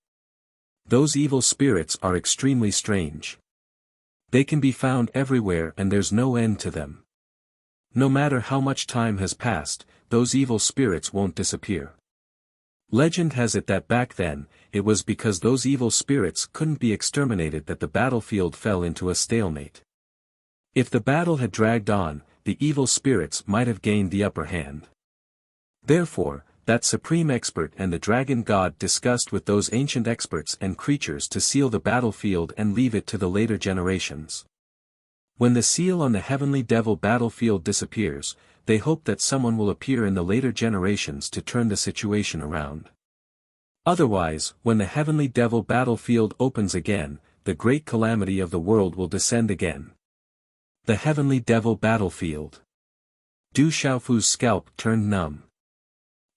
Those evil spirits are extremely strange. They can be found everywhere and there's no end to them. No matter how much time has passed, those evil spirits won't disappear. Legend has it that back then, it was because those evil spirits couldn't be exterminated that the battlefield fell into a stalemate. If the battle had dragged on, the evil spirits might have gained the upper hand. Therefore, that supreme expert and the dragon god discussed with those ancient experts and creatures to seal the battlefield and leave it to the later generations. When the seal on the heavenly devil battlefield disappears, they hope that someone will appear in the later generations to turn the situation around. Otherwise, when the heavenly devil battlefield opens again, the great calamity of the world will descend again. The heavenly devil battlefield. Du Xiaofu's scalp turned numb.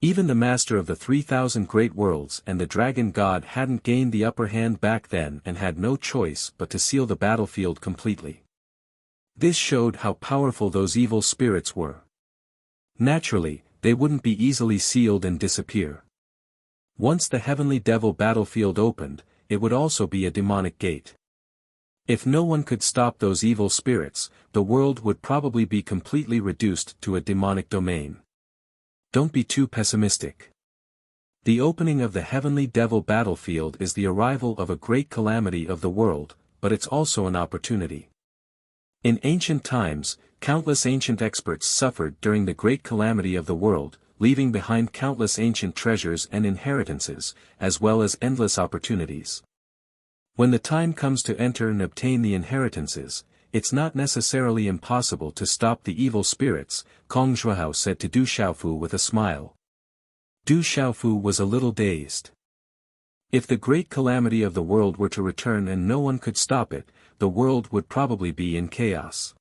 Even the master of the 3,000 great worlds and the dragon god hadn't gained the upper hand back then and had no choice but to seal the battlefield completely. This showed how powerful those evil spirits were. Naturally, they wouldn't be easily sealed and disappear. Once the heavenly devil battlefield opened, it would also be a demonic gate. If no one could stop those evil spirits, the world would probably be completely reduced to a demonic domain. Don't be too pessimistic. The opening of the heavenly devil battlefield is the arrival of a great calamity of the world, but it's also an opportunity. In ancient times, countless ancient experts suffered during the great calamity of the world, leaving behind countless ancient treasures and inheritances, as well as endless opportunities. When the time comes to enter and obtain the inheritances, it's not necessarily impossible to stop the evil spirits, Kong Zhuhao said to Du Xiaofu with a smile. Du Xiaofu was a little dazed. If the great calamity of the world were to return and no one could stop it, the world would probably be in chaos.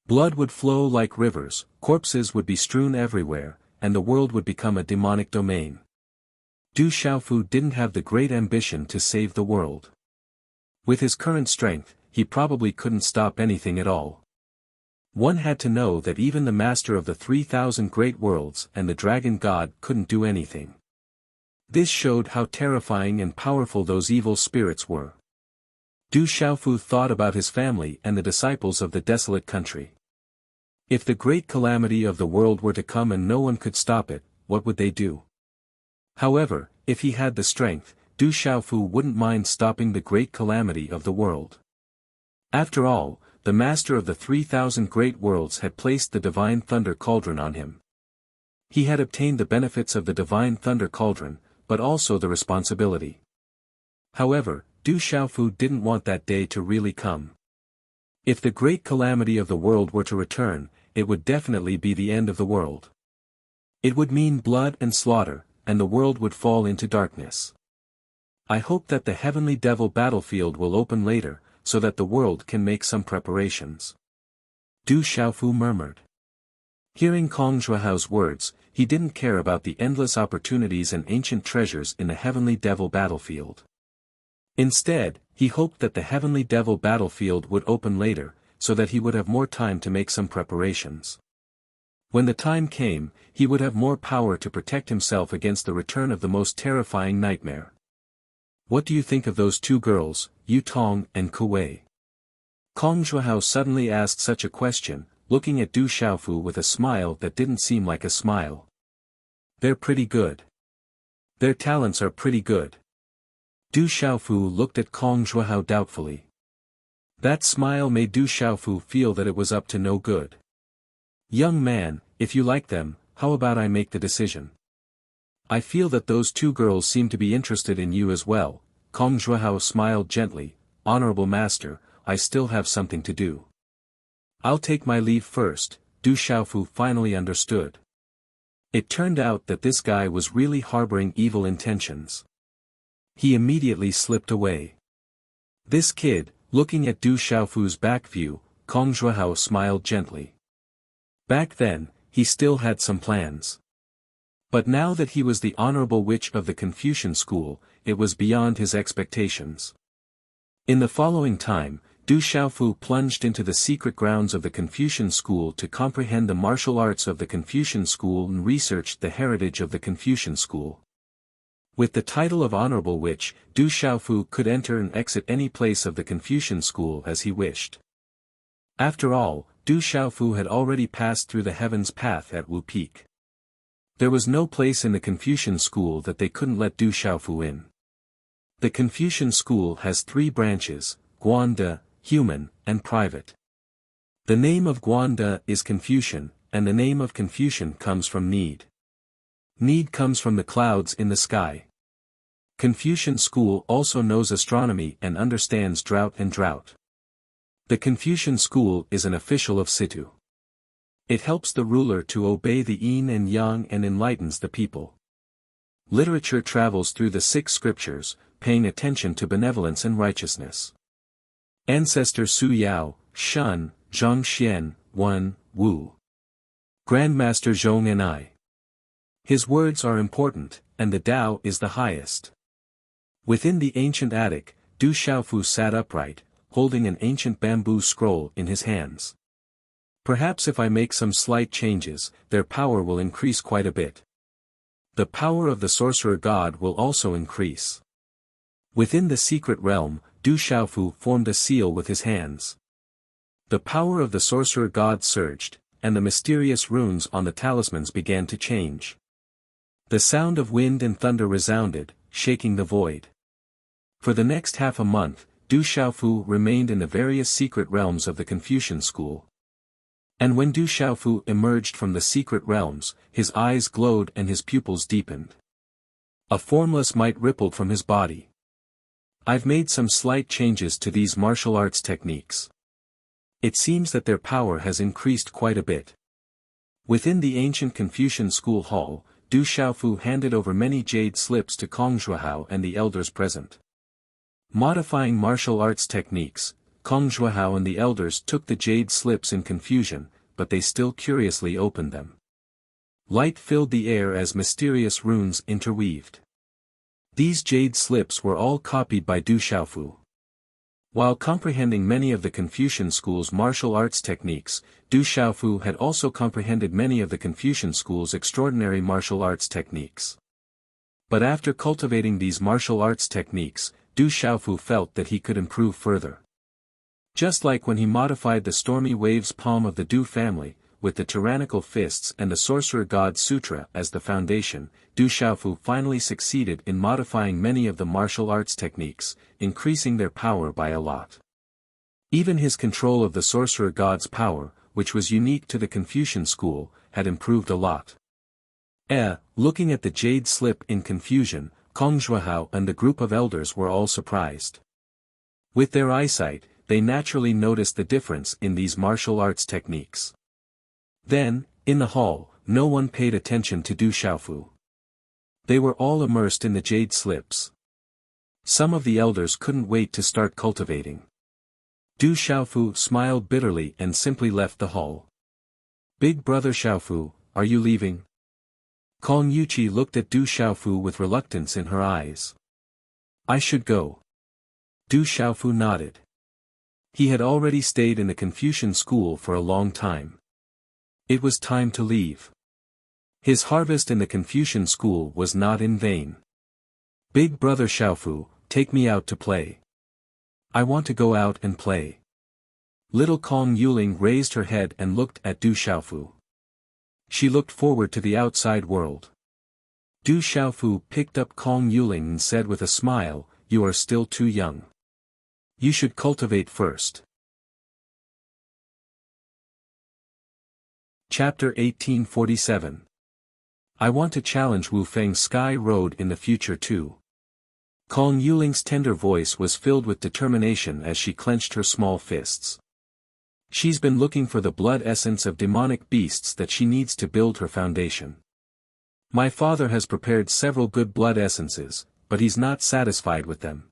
Blood would flow like rivers, corpses would be strewn everywhere, and the world would become a demonic domain. Du Xiaofu didn't have the great ambition to save the world. With his current strength, he probably couldn't stop anything at all. One had to know that even the master of the 3,000 great worlds and the dragon god couldn't do anything. This showed how terrifying and powerful those evil spirits were. Du Xiaofu thought about his family and the disciples of the desolate country. If the great calamity of the world were to come and no one could stop it, what would they do? However, if he had the strength, Du Xiaofu wouldn't mind stopping the great calamity of the world. After all, the master of the 3,000 great worlds had placed the divine thunder cauldron on him. He had obtained the benefits of the divine thunder cauldron, but also the responsibility. However, Du Xiaofu didn't want that day to really come. If the great calamity of the world were to return, it would definitely be the end of the world. It would mean blood and slaughter, and the world would fall into darkness. I hope that the heavenly devil battlefield will open later, so that the world can make some preparations. Du Xiaofu murmured. Hearing Kong Zhuhao's words, he didn't care about the endless opportunities and ancient treasures in the heavenly devil battlefield. Instead, he hoped that the heavenly devil battlefield would open later, so that he would have more time to make some preparations. When the time came, he would have more power to protect himself against the return of the most terrifying nightmare. What do you think of those two girls, Yu Tong and Kuwei? Kong Zhuhao suddenly asked such a question, looking at Du Xiaofu with a smile that didn't seem like a smile. They're pretty good. Their talents are pretty good. Du Xiaofu looked at Kong Zhuhao doubtfully. That smile made Du Xiaofu feel that it was up to no good. Young man, if you like them, how about I make the decision? I feel that those two girls seem to be interested in you as well. Kong Zhuhao smiled gently. Honorable master, I still have something to do. I'll take my leave first. Du Xiaofu finally understood. It turned out that this guy was really harboring evil intentions. He immediately slipped away. This kid, looking at Du Xiaofu's back view, Kong Zhuohao smiled gently. Back then, he still had some plans. But now that he was the honorable witch of the Confucian school, it was beyond his expectations. In the following time, Du Xiaofu plunged into the secret grounds of the Confucian school to comprehend the martial arts of the Confucian school and researched the heritage of the Confucian school. With the title of Honorable Witch, Du Xiaofu could enter and exit any place of the Confucian school as he wished. After all, Du Xiaofu had already passed through the heaven's path at Wu Peak. There was no place in the Confucian school that they couldn't let Du Xiaofu in. The Confucian school has 3 branches, Guanda, human, and private. The name of Guanda is Confucian, and the name of Confucian comes from need. Need comes from the clouds in the sky. Confucian school also knows astronomy and understands drought and drought. The Confucian school is an official of Situ. It helps the ruler to obey the yin and yang and enlightens the people. Literature travels through the 6 scriptures, paying attention to benevolence and righteousness. Ancestor Su Yao, Shun, Zhang Xian, Wen, Wu. Grandmaster Zhong and I. His words are important, and the Tao is the highest. Within the ancient attic, Du Xiaofu sat upright, holding an ancient bamboo scroll in his hands. Perhaps if I make some slight changes, their power will increase quite a bit. The power of the sorcerer god will also increase. Within the secret realm, Du Xiaofu formed a seal with his hands. The power of the sorcerer god surged, and the mysterious runes on the talismans began to change. The sound of wind and thunder resounded, shaking the void. For the next half a month, Du Xiaofu remained in the various secret realms of the Confucian school. And when Du Xiaofu emerged from the secret realms, his eyes glowed and his pupils deepened. A formless might rippled from his body. I've made some slight changes to these martial arts techniques. It seems that their power has increased quite a bit. Within the ancient Confucian school hall, Du Xiaofu handed over many jade slips to Kong Zhuohao and the elders present. Modifying martial arts techniques, Kong Zhuohao and the elders took the jade slips in confusion, but they still curiously opened them. Light filled the air as mysterious runes interweaved. These jade slips were all copied by Du Xiaofu. While comprehending many of the Confucian school's martial arts techniques, Du Xiaofu had also comprehended many of the Confucian school's extraordinary martial arts techniques. But after cultivating these martial arts techniques, Du Xiaofu felt that he could improve further. Just like when he modified the stormy waves palm of the Du family, with the tyrannical fists and the sorcerer god sutra as the foundation, Du Xiaofu finally succeeded in modifying many of the martial arts techniques, increasing their power by a lot. Even his control of the sorcerer god's power, which was unique to the Confucian school, had improved a lot. Looking at the jade slip in confusion, Kong Zhuohao and the group of elders were all surprised. With their eyesight, they naturally noticed the difference in these martial arts techniques. Then, in the hall, no one paid attention to Du Xiaofu. They were all immersed in the jade slips. Some of the elders couldn't wait to start cultivating. Du Xiaofu smiled bitterly and simply left the hall. Big brother Xiaofu, are you leaving? Kong Yuqi looked at Du Xiaofu with reluctance in her eyes. I should go. Du Xiaofu nodded. He had already stayed in the Confucian school for a long time. It was time to leave. His harvest in the Confucian school was not in vain. Big brother Xiaofu, take me out to play. I want to go out and play. Little Kong Yuling raised her head and looked at Du Xiaofu. She looked forward to the outside world. Du Xiaofu picked up Kong Yuling and said with a smile, you are still too young. You should cultivate first. Chapter 1847. I want to challenge Wu Feng's Sky Road in the future too. Kong Yuling's tender voice was filled with determination as she clenched her small fists. She's been looking for the blood essence of demonic beasts that she needs to build her foundation. My father has prepared several good blood essences, but he's not satisfied with them.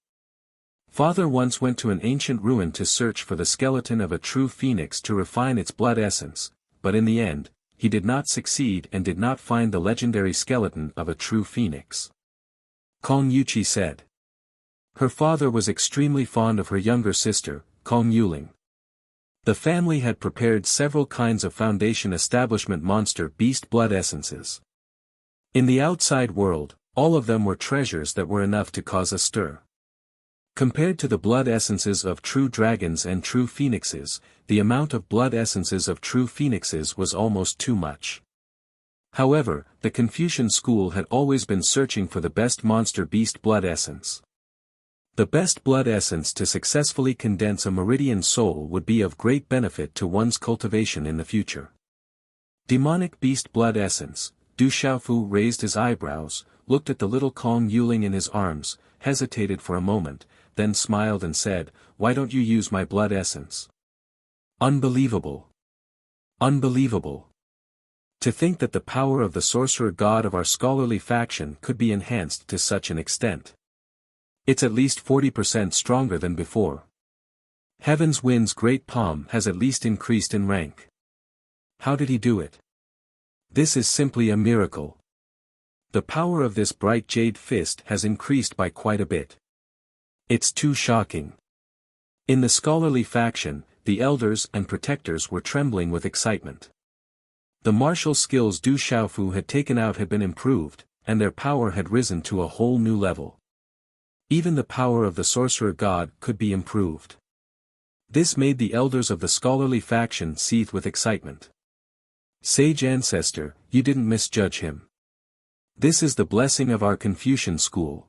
Father once went to an ancient ruin to search for the skeleton of a true phoenix to refine its blood essence, but in the end, he did not succeed and did not find the legendary skeleton of a true phoenix. Kong Yuqi said. Her father was extremely fond of her younger sister, Kong Yuling. The family had prepared several kinds of Foundation establishment monster beast blood essences. In the outside world, all of them were treasures that were enough to cause a stir. Compared to the blood essences of true dragons and true phoenixes, the amount of blood essences of true phoenixes was almost too much. However, the Confucian school had always been searching for the best monster beast blood essence. The best blood essence to successfully condense a meridian soul would be of great benefit to one's cultivation in the future. Demonic beast blood essence. Du Xiaofu raised his eyebrows, looked at the little Kong Yuling in his arms, hesitated for a moment, then smiled and said, "Why don't you use my blood essence?" Unbelievable. Unbelievable. To think that the power of the sorcerer god of our scholarly faction could be enhanced to such an extent. It's at least 40% stronger than before. Heaven's Wind's great palm has at least increased in rank. How did he do it? This is simply a miracle. The power of this bright jade fist has increased by quite a bit. It's too shocking. In the scholarly faction, the elders and protectors were trembling with excitement. The martial skills Du Xiaofu had taken out had been improved, and their power had risen to a whole new level. Even the power of the sorcerer god could be improved. This made the elders of the scholarly faction seethe with excitement. Sage ancestor, you didn't misjudge him. This is the blessing of our Confucian school.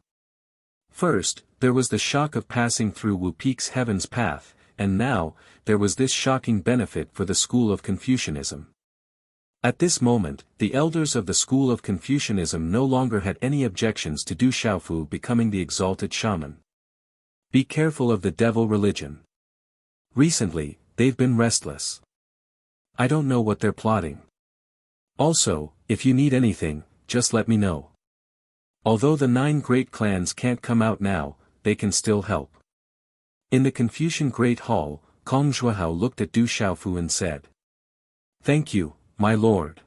First, there was the shock of passing through Wu Peak's heaven's path, and now, there was this shocking benefit for the school of Confucianism. At this moment, the elders of the school of Confucianism no longer had any objections to Du Xiaofu becoming the exalted shaman. Be careful of the devil religion. Recently, they've been restless. I don't know what they're plotting. Also, if you need anything, just let me know. Although the 9 great clans can't come out now, they can still help. In the Confucian Great Hall, Kong Zhuohao looked at Du Xiaofu and said. Thank you, my lord.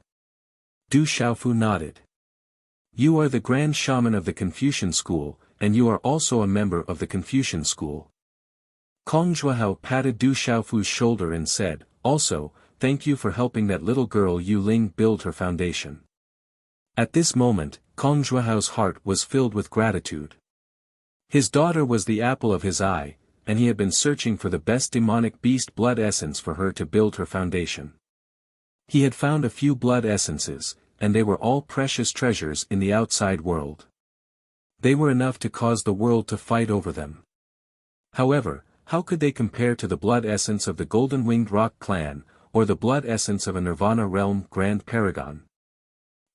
Du Xiaofu nodded. You are the grand shaman of the Confucian school, and you are also a member of the Confucian school. Kong Zhuohao patted Du Xiaofu's shoulder and said, also, thank you for helping that little girl Yu Ling build her foundation. At this moment, Kong Zhuohao's heart was filled with gratitude. His daughter was the apple of his eye, and he had been searching for the best demonic beast blood essence for her to build her foundation. He had found a few blood essences, and they were all precious treasures in the outside world. They were enough to cause the world to fight over them. However, how could they compare to the blood essence of the Golden-Winged Rock clan, or the blood essence of a Nirvana realm Grand Paragon?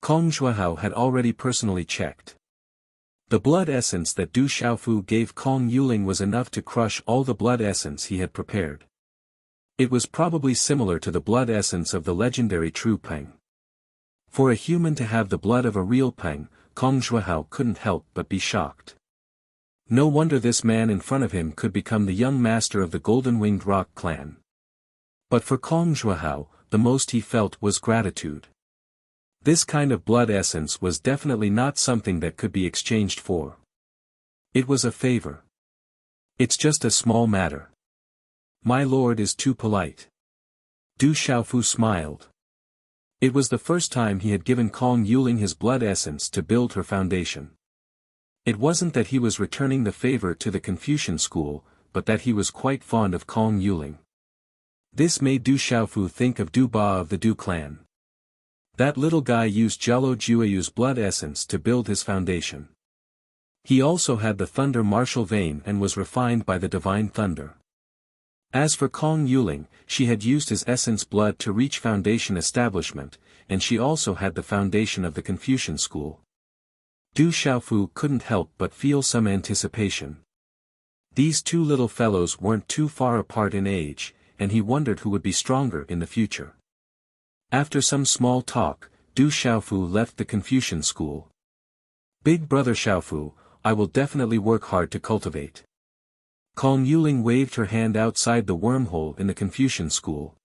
Kong Zhuohao had already personally checked. The blood essence that Du Xiaofu gave Kong Yuling was enough to crush all the blood essence he had prepared. It was probably similar to the blood essence of the legendary True Peng. For a human to have the blood of a real Peng, Kong Zhuohao couldn't help but be shocked. No wonder this man in front of him could become the young master of the Golden-Winged Rock clan. But for Kong Zhuohao, the most he felt was gratitude. This kind of blood essence was definitely not something that could be exchanged for. It was a favor. It's just a small matter. My lord is too polite. Du Xiaofu smiled. It was the first time he had given Kong Yuling his blood essence to build her foundation. It wasn't that he was returning the favor to the Confucian school, but that he was quite fond of Kong Yuling. This made Du Xiaofu think of Du Ba of the Du clan. That little guy used Jialo Jueyu's blood essence to build his foundation. He also had the thunder martial vein and was refined by the divine thunder. As for Kong Yuling, she had used his essence blood to reach foundation establishment, and she also had the foundation of the Confucian school. Du Xiaofu couldn't help but feel some anticipation. These two little fellows weren't too far apart in age, and he wondered who would be stronger in the future. After some small talk, Du Xiaofu left the Confucian school. Big brother Xiaofu, I will definitely work hard to cultivate. Kong Yuling waved her hand outside the wormhole in the Confucian school.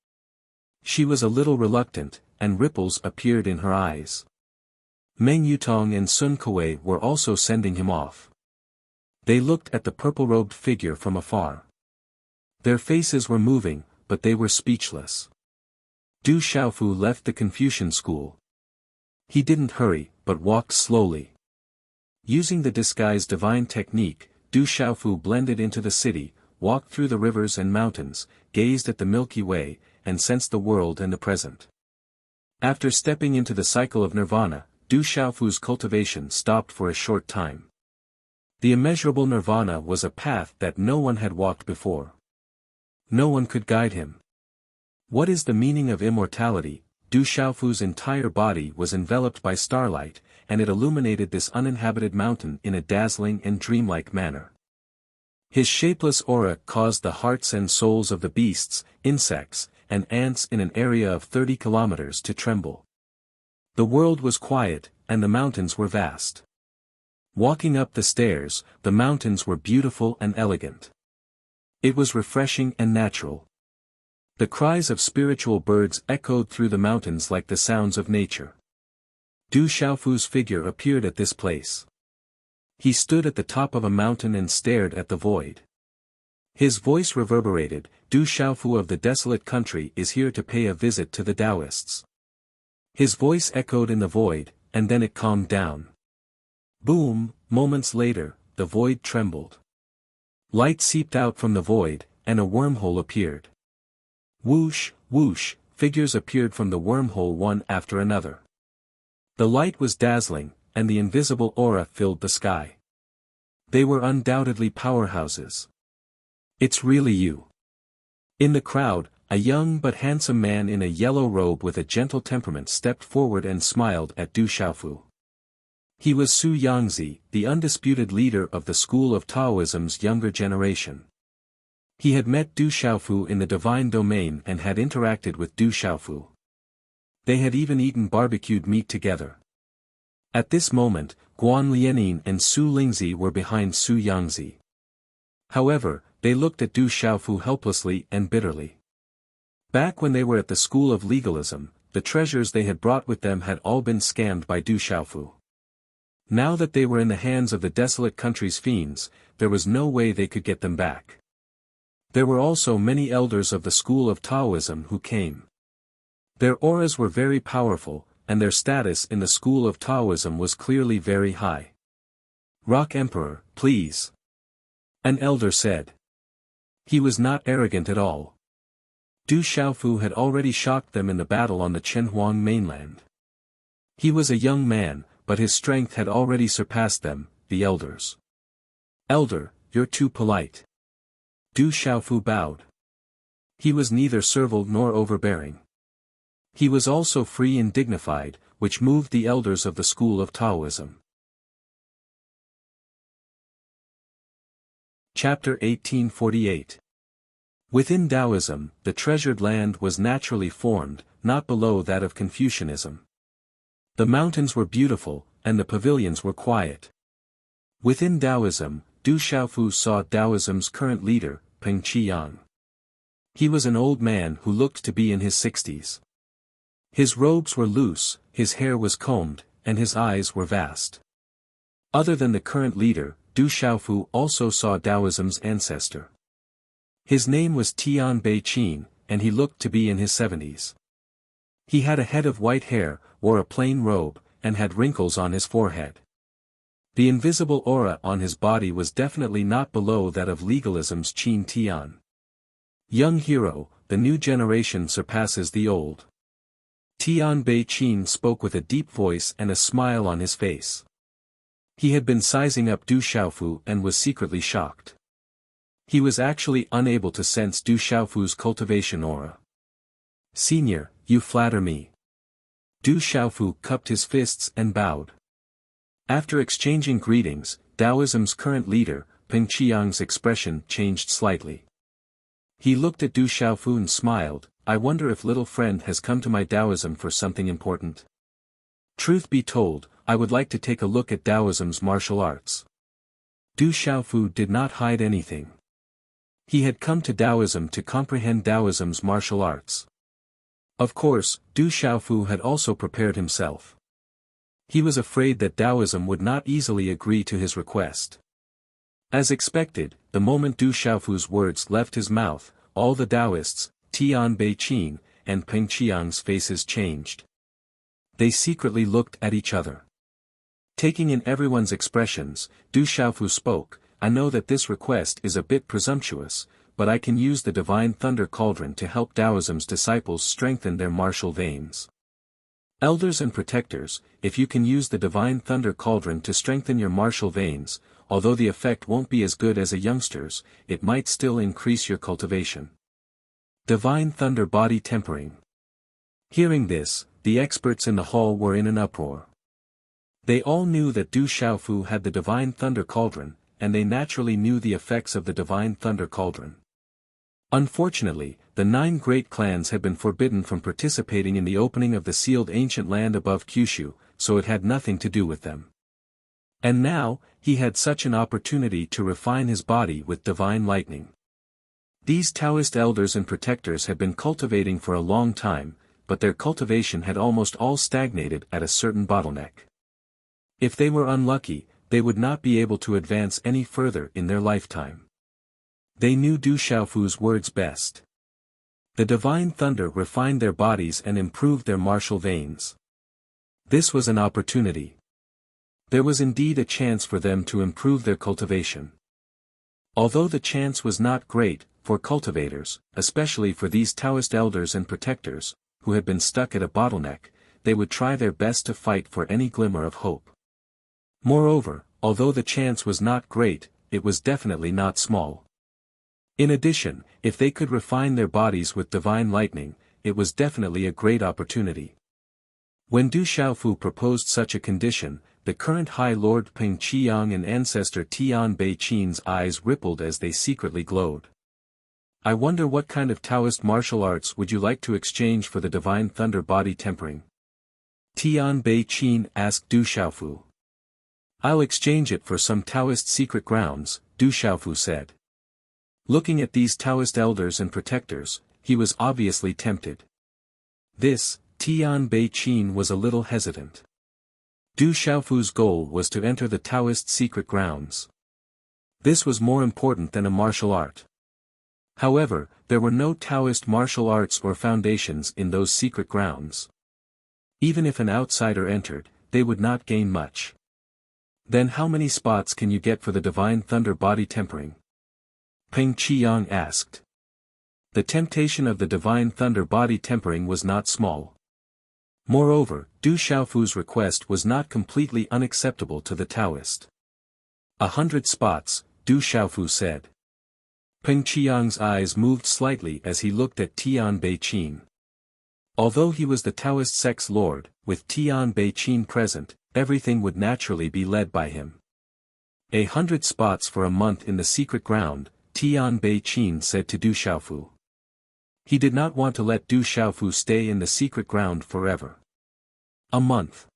She was a little reluctant, and ripples appeared in her eyes. Meng Yutong and Sun Kuei were also sending him off. They looked at the purple-robed figure from afar. Their faces were moving, but they were speechless. Du Xiaofu left the Confucian school. He didn't hurry, but walked slowly. Using the disguise divine technique, Du Xiaofu blended into the city, walked through the rivers and mountains, gazed at the Milky Way, and sensed the world and the present. After stepping into the cycle of nirvana, Du Xiaofu's cultivation stopped for a short time. The immeasurable nirvana was a path that no one had walked before. No one could guide him. What is the meaning of immortality? Du Xiaofu's entire body was enveloped by starlight, and it illuminated this uninhabited mountain in a dazzling and dreamlike manner. His shapeless aura caused the hearts and souls of the beasts, insects, and ants in an area of 30 kilometers to tremble. The world was quiet, and the mountains were vast. Walking up the stairs, the mountains were beautiful and elegant. It was refreshing and natural. The cries of spiritual birds echoed through the mountains like the sounds of nature. Du Xiaofu's figure appeared at this place. He stood at the top of a mountain and stared at the void. His voice reverberated, Du Xiaofu of the desolate country is here to pay a visit to the Taoists. His voice echoed in the void, and then it calmed down. Boom, moments later, the void trembled. Light seeped out from the void, and a wormhole appeared. Whoosh, whoosh, figures appeared from the wormhole one after another. The light was dazzling, and the invisible aura filled the sky. They were undoubtedly powerhouses. It's really you. In the crowd, a young but handsome man in a yellow robe with a gentle temperament stepped forward and smiled at Du Xiaofu. He was Su Yangzi, the undisputed leader of the school of Taoism's younger generation. He had met Du Xiaofu in the divine domain and had interacted with Du Xiaofu. They had even eaten barbecued meat together. At this moment, Guan Lianin and Su Lingzi were behind Su Yangzi. However, they looked at Du Xiaofu helplessly and bitterly. Back when they were at the school of legalism, the treasures they had brought with them had all been scammed by Du Xiaofu. Now that they were in the hands of the desolate country's fiends, there was no way they could get them back. There were also many elders of the school of Taoism who came. Their auras were very powerful, and their status in the school of Taoism was clearly very high. Rock Emperor, please. An elder said. He was not arrogant at all. Du Xiaofu had already shocked them in the battle on the Chenhuang mainland. He was a young man, but his strength had already surpassed them, the elders. Elder, you're too polite. Du Xiaofu bowed. He was neither servile nor overbearing. He was also free and dignified, which moved the elders of the school of Taoism. Chapter 1848. Within Taoism, the treasured land was naturally formed, not below that of Confucianism. The mountains were beautiful, and the pavilions were quiet. Within Taoism, Du Xiaofu saw Taoism's current leader, Peng Qiyang. He was an old man who looked to be in his 60s. His robes were loose, his hair was combed, and his eyes were vast. Other than the current leader, Du Xiaofu also saw Taoism's ancestor. His name was Tian Bei-chin, and he looked to be in his 70s. He had a head of white hair, wore a plain robe, and had wrinkles on his forehead. The invisible aura on his body was definitely not below that of legalism's Qin Tian. Young hero, the new generation surpasses the old. Tian Bei-chin spoke with a deep voice and a smile on his face. He had been sizing up Du Xiaofu and was secretly shocked. He was actually unable to sense Du Xiaofu's cultivation aura. Senior, you flatter me. Du Xiaofu cupped his fists and bowed. After exchanging greetings, Taoism's current leader, Peng Qiyang's expression changed slightly. He looked at Du Xiaofu and smiled, I wonder if little friend has come to my Taoism for something important. Truth be told, I would like to take a look at Taoism's martial arts. Du Xiaofu did not hide anything. He had come to Taoism to comprehend Taoism's martial arts. Of course, Du Xiaofu had also prepared himself. He was afraid that Taoism would not easily agree to his request. As expected, the moment Du Xiaofu's words left his mouth, all the Taoists, Tian Beiqin, and Peng Qiang's faces changed. They secretly looked at each other. Taking in everyone's expressions, Du Xiaofu spoke, "I know that this request is a bit presumptuous, but I can use the Divine Thunder Cauldron to help Taoism's disciples strengthen their martial veins. Elders and protectors, if you can use the Divine Thunder Cauldron to strengthen your martial veins, although the effect won't be as good as a youngster's, it might still increase your cultivation." Divine Thunder Body Tempering. Hearing this, the experts in the hall were in an uproar. They all knew that Du Xiaofu had the Divine Thunder Cauldron, and they naturally knew the effects of the Divine Thunder Cauldron. Unfortunately, the 9 great clans had been forbidden from participating in the opening of the sealed ancient land above Kyushu, so it had nothing to do with them. And now, he had such an opportunity to refine his body with divine lightning. These Taoist elders and protectors had been cultivating for a long time, but their cultivation had almost all stagnated at a certain bottleneck. If they were unlucky, they would not be able to advance any further in their lifetime. They knew Du Xiaofu's words best. The Divine Thunder refined their bodies and improved their martial veins. This was an opportunity. There was indeed a chance for them to improve their cultivation. Although the chance was not great, for cultivators, especially for these Taoist elders and protectors, who had been stuck at a bottleneck, they would try their best to fight for any glimmer of hope. Moreover, although the chance was not great, it was definitely not small. In addition, if they could refine their bodies with divine lightning, it was definitely a great opportunity. When Du Xiaofu proposed such a condition, the current High Lord Peng Qiang and ancestor Tian Beiqin's eyes rippled as they secretly glowed. "I wonder what kind of Taoist martial arts would you like to exchange for the Divine Thunder Body Tempering?" Tian Beiqin asked Du Xiaofu. "I'll exchange it for some Taoist secret grounds," Du Xiaofu said. Looking at these Taoist elders and protectors, he was obviously tempted. This, Tian Beiqin was a little hesitant. Du Xiaofu's goal was to enter the Taoist secret grounds. This was more important than a martial art. However, there were no Taoist martial arts or foundations in those secret grounds. Even if an outsider entered, they would not gain much. Then how many spots can you get for the Divine Thunder Body Tempering? Peng Qiang asked. The temptation of the Divine Thunder Body Tempering was not small. Moreover, Du Xiaofu's request was not completely unacceptable to the Taoist. 100 spots, Du Xiaofu said. Peng Qiang's eyes moved slightly as he looked at Tian Beiqin. Although he was the Taoist sect's lord, with Tian Beiqin present, everything would naturally be led by him. 100 spots for a month in the secret ground, Tian Beiqin said to Du Xiaofu. He did not want to let Du Xiaofu stay in the secret ground forever. A month.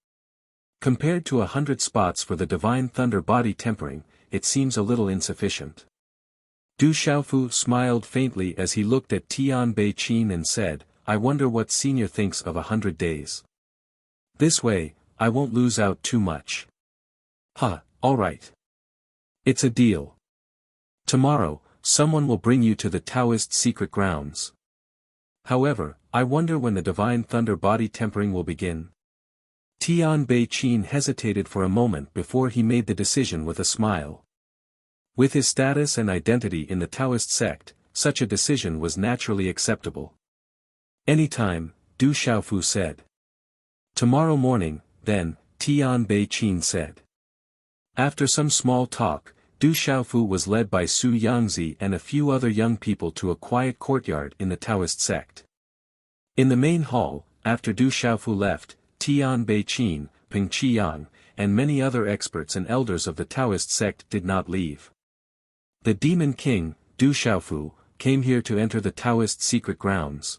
Compared to 100 spots for the Divine Thunder Body Tempering, it seems a little insufficient. Du Xiaofu smiled faintly as he looked at Tian Beiqin and said, "I wonder what senior thinks of 100 days. This way, I won't lose out too much." All right. It's a deal. Tomorrow, someone will bring you to the Taoist secret grounds. However, I wonder when the Divine Thunder Body Tempering will begin. Tian Beiqin hesitated for a moment before he made the decision with a smile. With his status and identity in the Taoist sect, such a decision was naturally acceptable. "Anytime," Du Xiaofu said. "Tomorrow morning, then," Tian Beiqin said. After some small talk, Du Xiaofu was led by Su Yangzi and a few other young people to a quiet courtyard in the Taoist sect. In the main hall, after Du Xiaofu left, Tian Beiqin, Peng Qiang, and many other experts and elders of the Taoist sect did not leave. The Demon King, Du Xiaofu, came here to enter the Taoist secret grounds.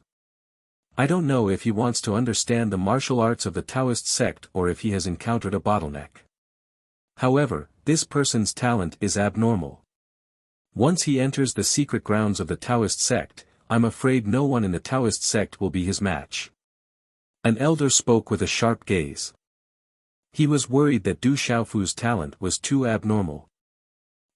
I don't know if he wants to understand the martial arts of the Taoist sect or if he has encountered a bottleneck. However, this person's talent is abnormal. Once he enters the secret grounds of the Taoist sect, I'm afraid no one in the Taoist sect will be his match. An elder spoke with a sharp gaze. He was worried that Du Xiaofu's talent was too abnormal.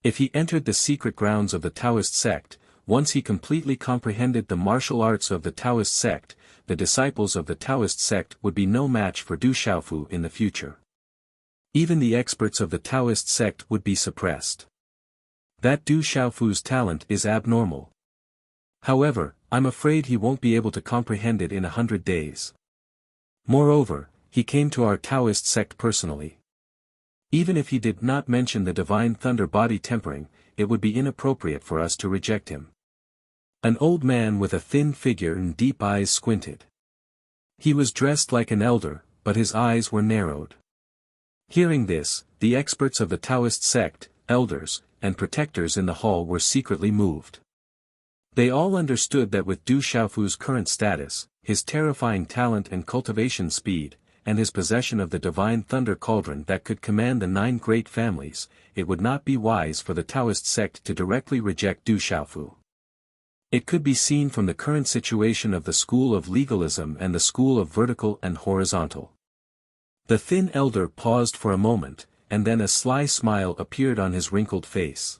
If he entered the secret grounds of the Taoist sect, once he completely comprehended the martial arts of the Taoist sect, the disciples of the Taoist sect would be no match for Du Xiaofu in the future. Even the experts of the Taoist sect would be suppressed. That Du Xiaofu's talent is abnormal. However, I'm afraid he won't be able to comprehend it in 100 days. Moreover, he came to our Taoist sect personally. Even if he did not mention the divine thunder body tempering, it would be inappropriate for us to reject him. An old man with a thin figure and deep eyes squinted. He was dressed like an elder, but his eyes were narrowed. Hearing this, the experts of the Taoist sect, elders, and protectors in the hall were secretly moved. They all understood that with Du Xiaofu's current status, his terrifying talent and cultivation speed, and his possession of the divine thunder cauldron that could command the 9 great families, it would not be wise for the Taoist sect to directly reject Du Xiaofu. It could be seen from the current situation of the school of legalism and the school of vertical and horizontal. The thin elder paused for a moment, and then a sly smile appeared on his wrinkled face.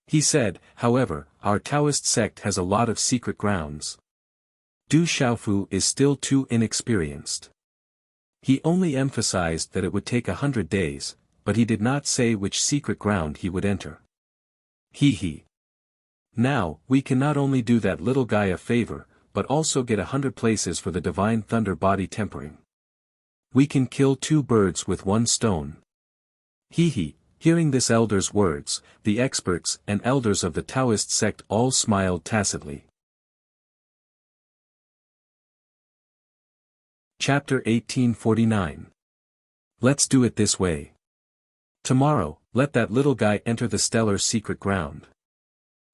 He said, however, our Taoist sect has a lot of secret grounds. Du Xiaofu is still too inexperienced. He only emphasized that it would take 100 days, but he did not say which secret ground he would enter. He. Now, we can not only do that little guy a favor, but also get 100 places for the divine thunder body tempering. We can kill 2 birds with 1 stone. Hearing this elder's words, the experts and elders of the Taoist sect all smiled tacitly. Chapter 1849. Let's do it this way. Tomorrow, let that little guy enter the stellar secret ground.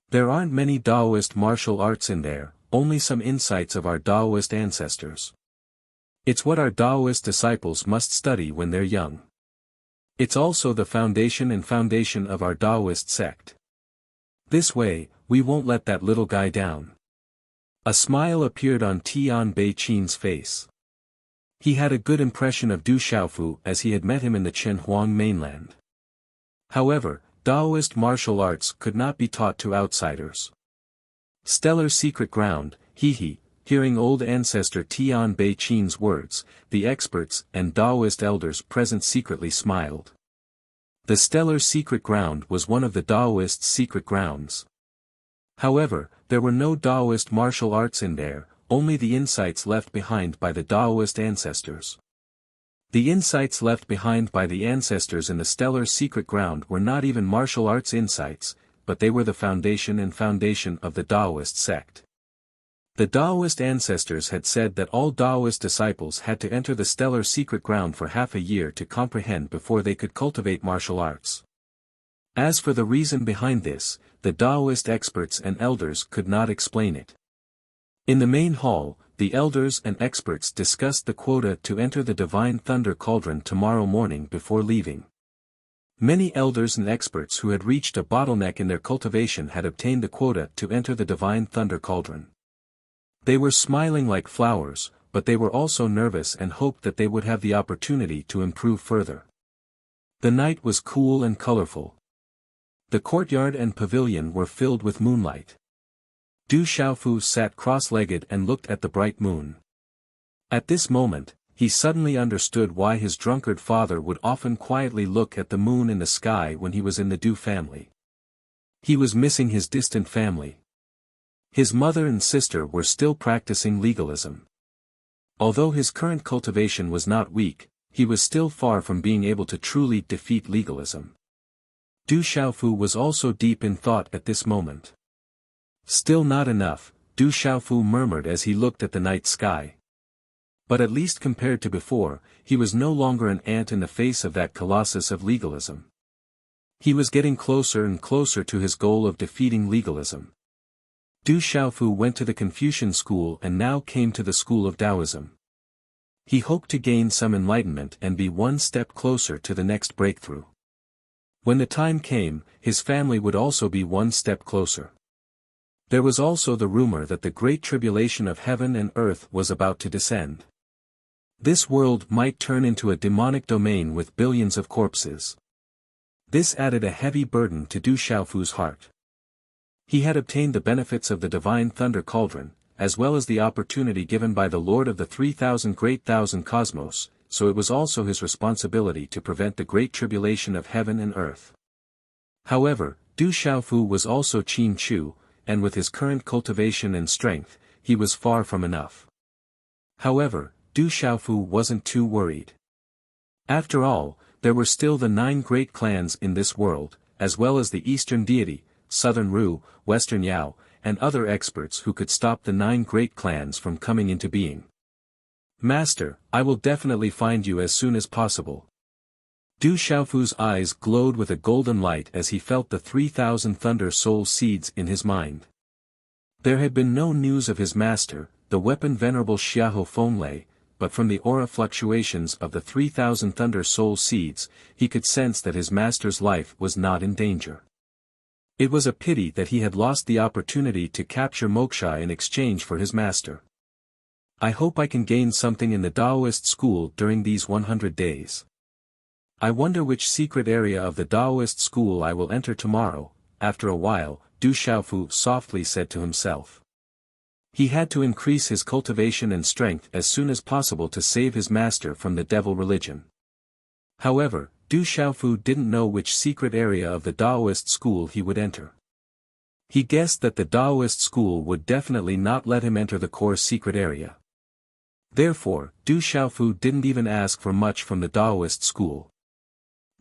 There aren't many Taoist martial arts in there, only some insights of our Taoist ancestors. It's what our Taoist disciples must study when they're young. It's also the foundation of our Taoist sect. This way, we won't let that little guy down. A smile appeared on Tian Beiqin's face. He had a good impression of Du Xiaofu as he had met him in the Chenhuang mainland. However, Taoist martial arts could not be taught to outsiders. Stellar secret ground, hearing old ancestor Tian Beiqin's words, the experts and Taoist elders present secretly smiled. The stellar secret ground was one of the Taoist secret grounds. However, there were no Taoist martial arts in there, only the insights left behind by the Taoist ancestors. The insights left behind by the ancestors in the stellar secret ground were not even martial arts insights, but they were the foundation of the Taoist sect. The Taoist ancestors had said that all Taoist disciples had to enter the stellar secret ground for half a year to comprehend before they could cultivate martial arts. As for the reason behind this, the Taoist experts and elders could not explain it. In the main hall, the elders and experts discussed the quota to enter the divine thunder cauldron tomorrow morning before leaving. Many elders and experts who had reached a bottleneck in their cultivation had obtained the quota to enter the divine thunder cauldron. They were smiling like flowers, but they were also nervous and hoped that they would have the opportunity to improve further. The night was cool and colorful. The courtyard and pavilion were filled with moonlight. Du Xiaofu sat cross-legged and looked at the bright moon. At this moment, he suddenly understood why his drunkard father would often quietly look at the moon in the sky when he was in the Du family. He was missing his distant family. His mother and sister were still practicing legalism. Although his current cultivation was not weak, he was still far from being able to truly defeat legalism. Du Xiaofu was also deep in thought at this moment. Still not enough, Du Xiaofu murmured as he looked at the night sky. But at least compared to before, he was no longer an ant in the face of that colossus of legalism. He was getting closer and closer to his goal of defeating legalism. Du Xiaofu went to the Confucian school and now came to the school of Taoism. He hoped to gain some enlightenment and be one step closer to the next breakthrough. When the time came, his family would also be one step closer. There was also the rumor that the great tribulation of heaven and earth was about to descend. This world might turn into a demonic domain with billions of corpses. This added a heavy burden to Du Xiaofu's heart. He had obtained the benefits of the divine thunder cauldron, as well as the opportunity given by the Lord of the 3,000 great thousand cosmos, so it was also his responsibility to prevent the great tribulation of heaven and earth. However, Du Xiaofu was also Qin Chu, and with his current cultivation and strength, he was far from enough. However, Du Xiaofu wasn't too worried. After all, there were still the 9 great clans in this world, as well as the Eastern Deity, Southern Ru, Western Yao, and other experts who could stop the 9 great clans from coming into being. Master, I will definitely find you as soon as possible. Du Xiaofu's eyes glowed with a golden light as he felt the 3,000 thunder soul seeds in his mind. There had been no news of his master, the weapon venerable Xiahou Fenglei, but from the aura fluctuations of the 3,000 thunder soul seeds, he could sense that his master's life was not in danger. It was a pity that he had lost the opportunity to capture Moksha in exchange for his master. I hope I can gain something in the Taoist school during these 100 days. I wonder which secret area of the Taoist school I will enter tomorrow. After a while, Du Xiaofu softly said to himself. He had to increase his cultivation and strength as soon as possible to save his master from the devil religion. However, Du Xiaofu didn't know which secret area of the Taoist school he would enter. He guessed that the Taoist school would definitely not let him enter the core secret area. Therefore, Du Xiaofu didn't even ask for much from the Taoist school.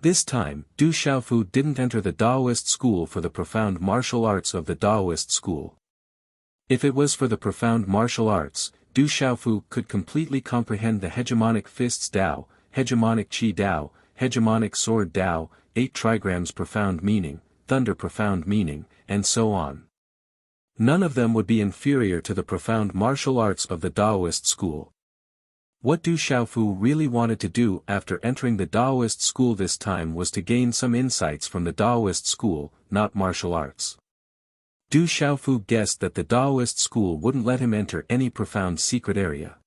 This time, Du Xiaofu didn't enter the Taoist school for the profound martial arts of the Taoist school. If it was for the profound martial arts, Du Xiaofu could completely comprehend the hegemonic fists Dao, hegemonic Qi Dao, hegemonic sword Dao, 8 trigrams profound meaning, thunder profound meaning, and so on. None of them would be inferior to the profound martial arts of the Taoist school. What Du Xiaofu really wanted to do after entering the Taoist school this time was to gain some insights from the Taoist school, not martial arts. Du Xiaofu guessed that the Taoist school wouldn't let him enter any profound secret area.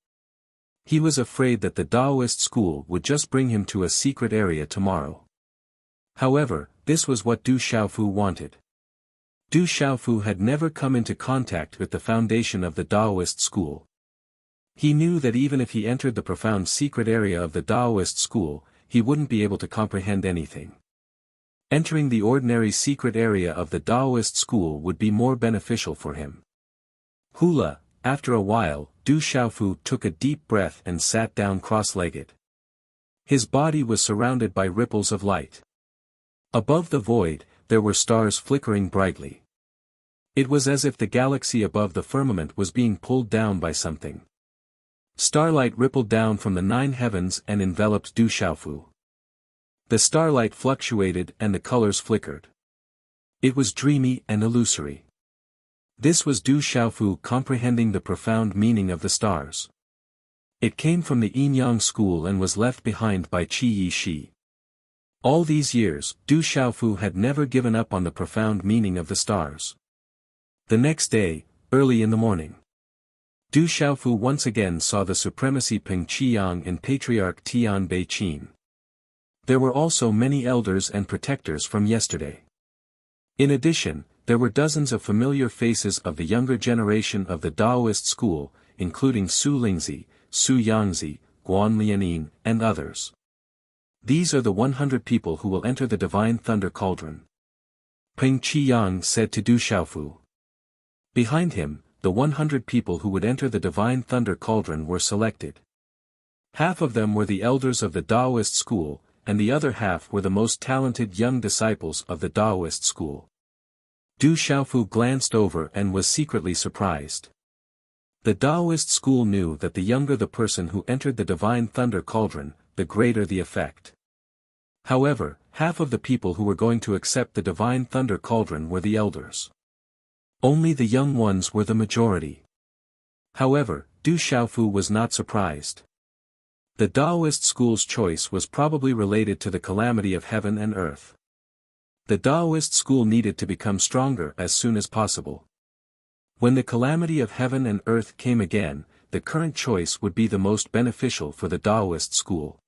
He was afraid that the Taoist school would just bring him to a secret area tomorrow. However, this was what Du Xiaofu wanted. Du Xiaofu had never come into contact with the foundation of the Taoist school. He knew that even if he entered the profound secret area of the Taoist school, he wouldn't be able to comprehend anything. Entering the ordinary secret area of the Taoist school would be more beneficial for him. Hula, after a while, Du Xiaofu took a deep breath and sat down cross-legged. His body was surrounded by ripples of light. Above the void, there were stars flickering brightly. It was as if the galaxy above the firmament was being pulled down by something. Starlight rippled down from the 9 heavens and enveloped Du Xiaofu. The starlight fluctuated and the colors flickered. It was dreamy and illusory. This was Du Xiaofu comprehending the profound meaning of the stars. It came from the Yin-Yang school and was left behind by Qi Yi Shi. All these years, Du Xiaofu had never given up on the profound meaning of the stars. The next day, early in the morning, Du Xiaofu once again saw the supremacy Peng Qiyang and Patriarch Tian Bei Qin. There were also many elders and protectors from yesterday. In addition, there were dozens of familiar faces of the younger generation of the Taoist school, including Su Lingzi, Su Yangzi, Guan Lianin, and others. These are the 100 people who will enter the divine thunder cauldron. Peng Qiyang said to Du Xiaofu. Behind him, the 100 people who would enter the divine thunder cauldron were selected. Half of them were the elders of the Taoist school, and the other half were the most talented young disciples of the Taoist school. Du Xiaofu glanced over and was secretly surprised. The Taoist school knew that the younger the person who entered the divine thunder cauldron, the greater the effect. However, half of the people who were going to accept the divine thunder cauldron were the elders. Only the young ones were the majority. However, Du Xiaofu was not surprised. The Taoist school's choice was probably related to the calamity of heaven and earth. The Taoist school needed to become stronger as soon as possible. When the calamity of heaven and earth came again, the current choice would be the most beneficial for the Taoist school.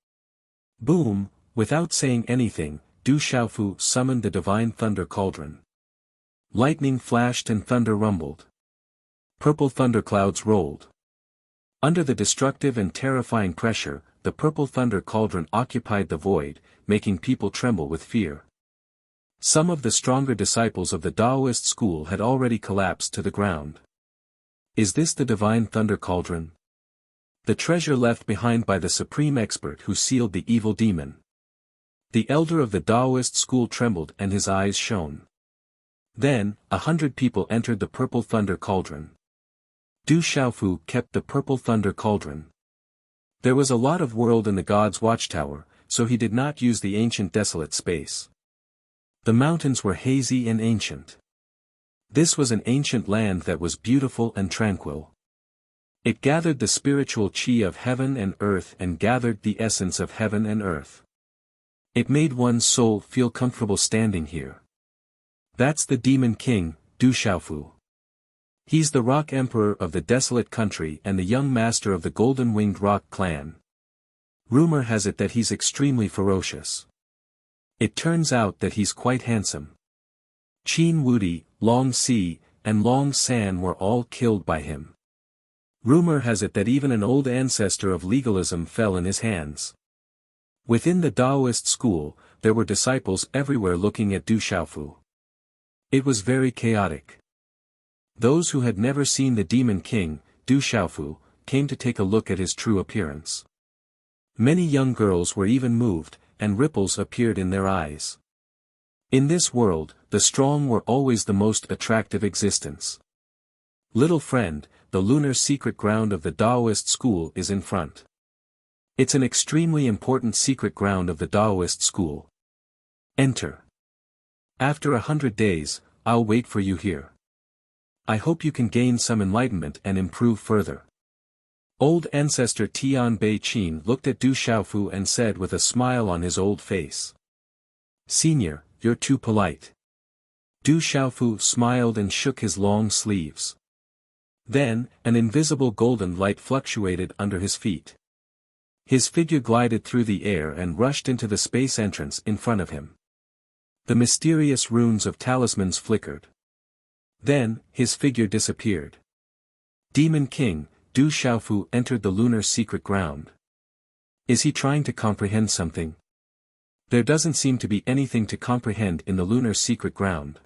Boom, without saying anything, Du Xiaofu summoned the divine thunder cauldron. Lightning flashed and thunder rumbled. Purple thunderclouds rolled. Under the destructive and terrifying pressure, the purple thunder cauldron occupied the void, making people tremble with fear. Some of the stronger disciples of the Taoist school had already collapsed to the ground. Is this the divine thunder cauldron? The treasure left behind by the supreme expert who sealed the evil demon. The elder of the Taoist school trembled and his eyes shone. Then, 100 people entered the purple thunder cauldron. Du Xiaofu kept the purple thunder cauldron. There was a lot of world in the god's watchtower, so he did not use the ancient desolate space. The mountains were hazy and ancient. This was an ancient land that was beautiful and tranquil. It gathered the spiritual chi of heaven and earth and gathered the essence of heaven and earth. It made one's soul feel comfortable standing here. That's the demon king, Du Xiaofu. He's the rock emperor of the desolate country and the young master of the golden-winged rock clan. Rumor has it that he's extremely ferocious. It turns out that he's quite handsome. Qin Wudi, Long Si, and Long San were all killed by him. Rumor has it that even an old ancestor of legalism fell in his hands. Within the Taoist school, there were disciples everywhere looking at Du Xiaofu. It was very chaotic. Those who had never seen the demon king, Du Xiaofu, came to take a look at his true appearance. Many young girls were even moved, and ripples appeared in their eyes. In this world, the strong were always the most attractive existence. Little friend, the lunar secret ground of the Taoist school is in front. It's an extremely important secret ground of the Taoist school. Enter. After 100 days, I'll wait for you here. I hope you can gain some enlightenment and improve further. Old ancestor Tian Bei Qin looked at Du Xiaofu and said with a smile on his old face. Senior, you're too polite. Du Xiaofu smiled and shook his long sleeves. Then, an invisible golden light fluctuated under his feet. His figure glided through the air and rushed into the space entrance in front of him. The mysterious runes of talismans flickered. Then, his figure disappeared. Demon King, Du Xiaofu entered the lunar secret ground. Is he trying to comprehend something? There doesn't seem to be anything to comprehend in the lunar secret ground.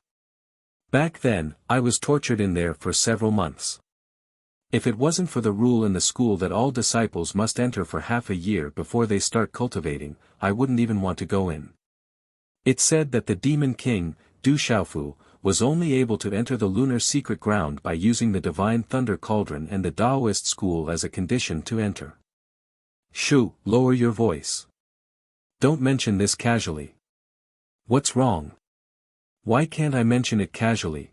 Back then, I was tortured in there for several months. If it wasn't for the rule in the school that all disciples must enter for half a year before they start cultivating, I wouldn't even want to go in. It said that the demon king, Du Xiaofu, was only able to enter the lunar secret ground by using the divine thunder cauldron and the Taoist school as a condition to enter. Shu, lower your voice. Don't mention this casually. What's wrong? Why can't I mention it casually?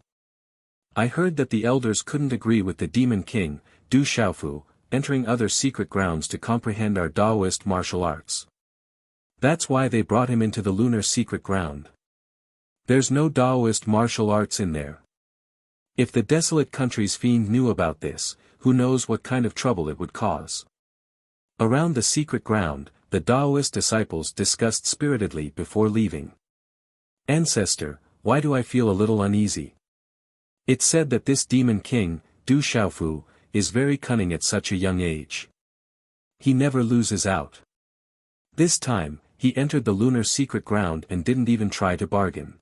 I heard that the elders couldn't agree with the demon king, Du Xiaofu, entering other secret grounds to comprehend our Taoist martial arts. That's why they brought him into the lunar secret ground. There's no Taoist martial arts in there. If the desolate country's fiend knew about this, who knows what kind of trouble it would cause. Around the secret ground, the Taoist disciples discussed spiritedly before leaving. Ancestor, why do I feel a little uneasy? It's said that this demon king, Du Xiaofu, is very cunning at such a young age. He never loses out. This time, he entered the lunar secret ground and didn't even try to bargain.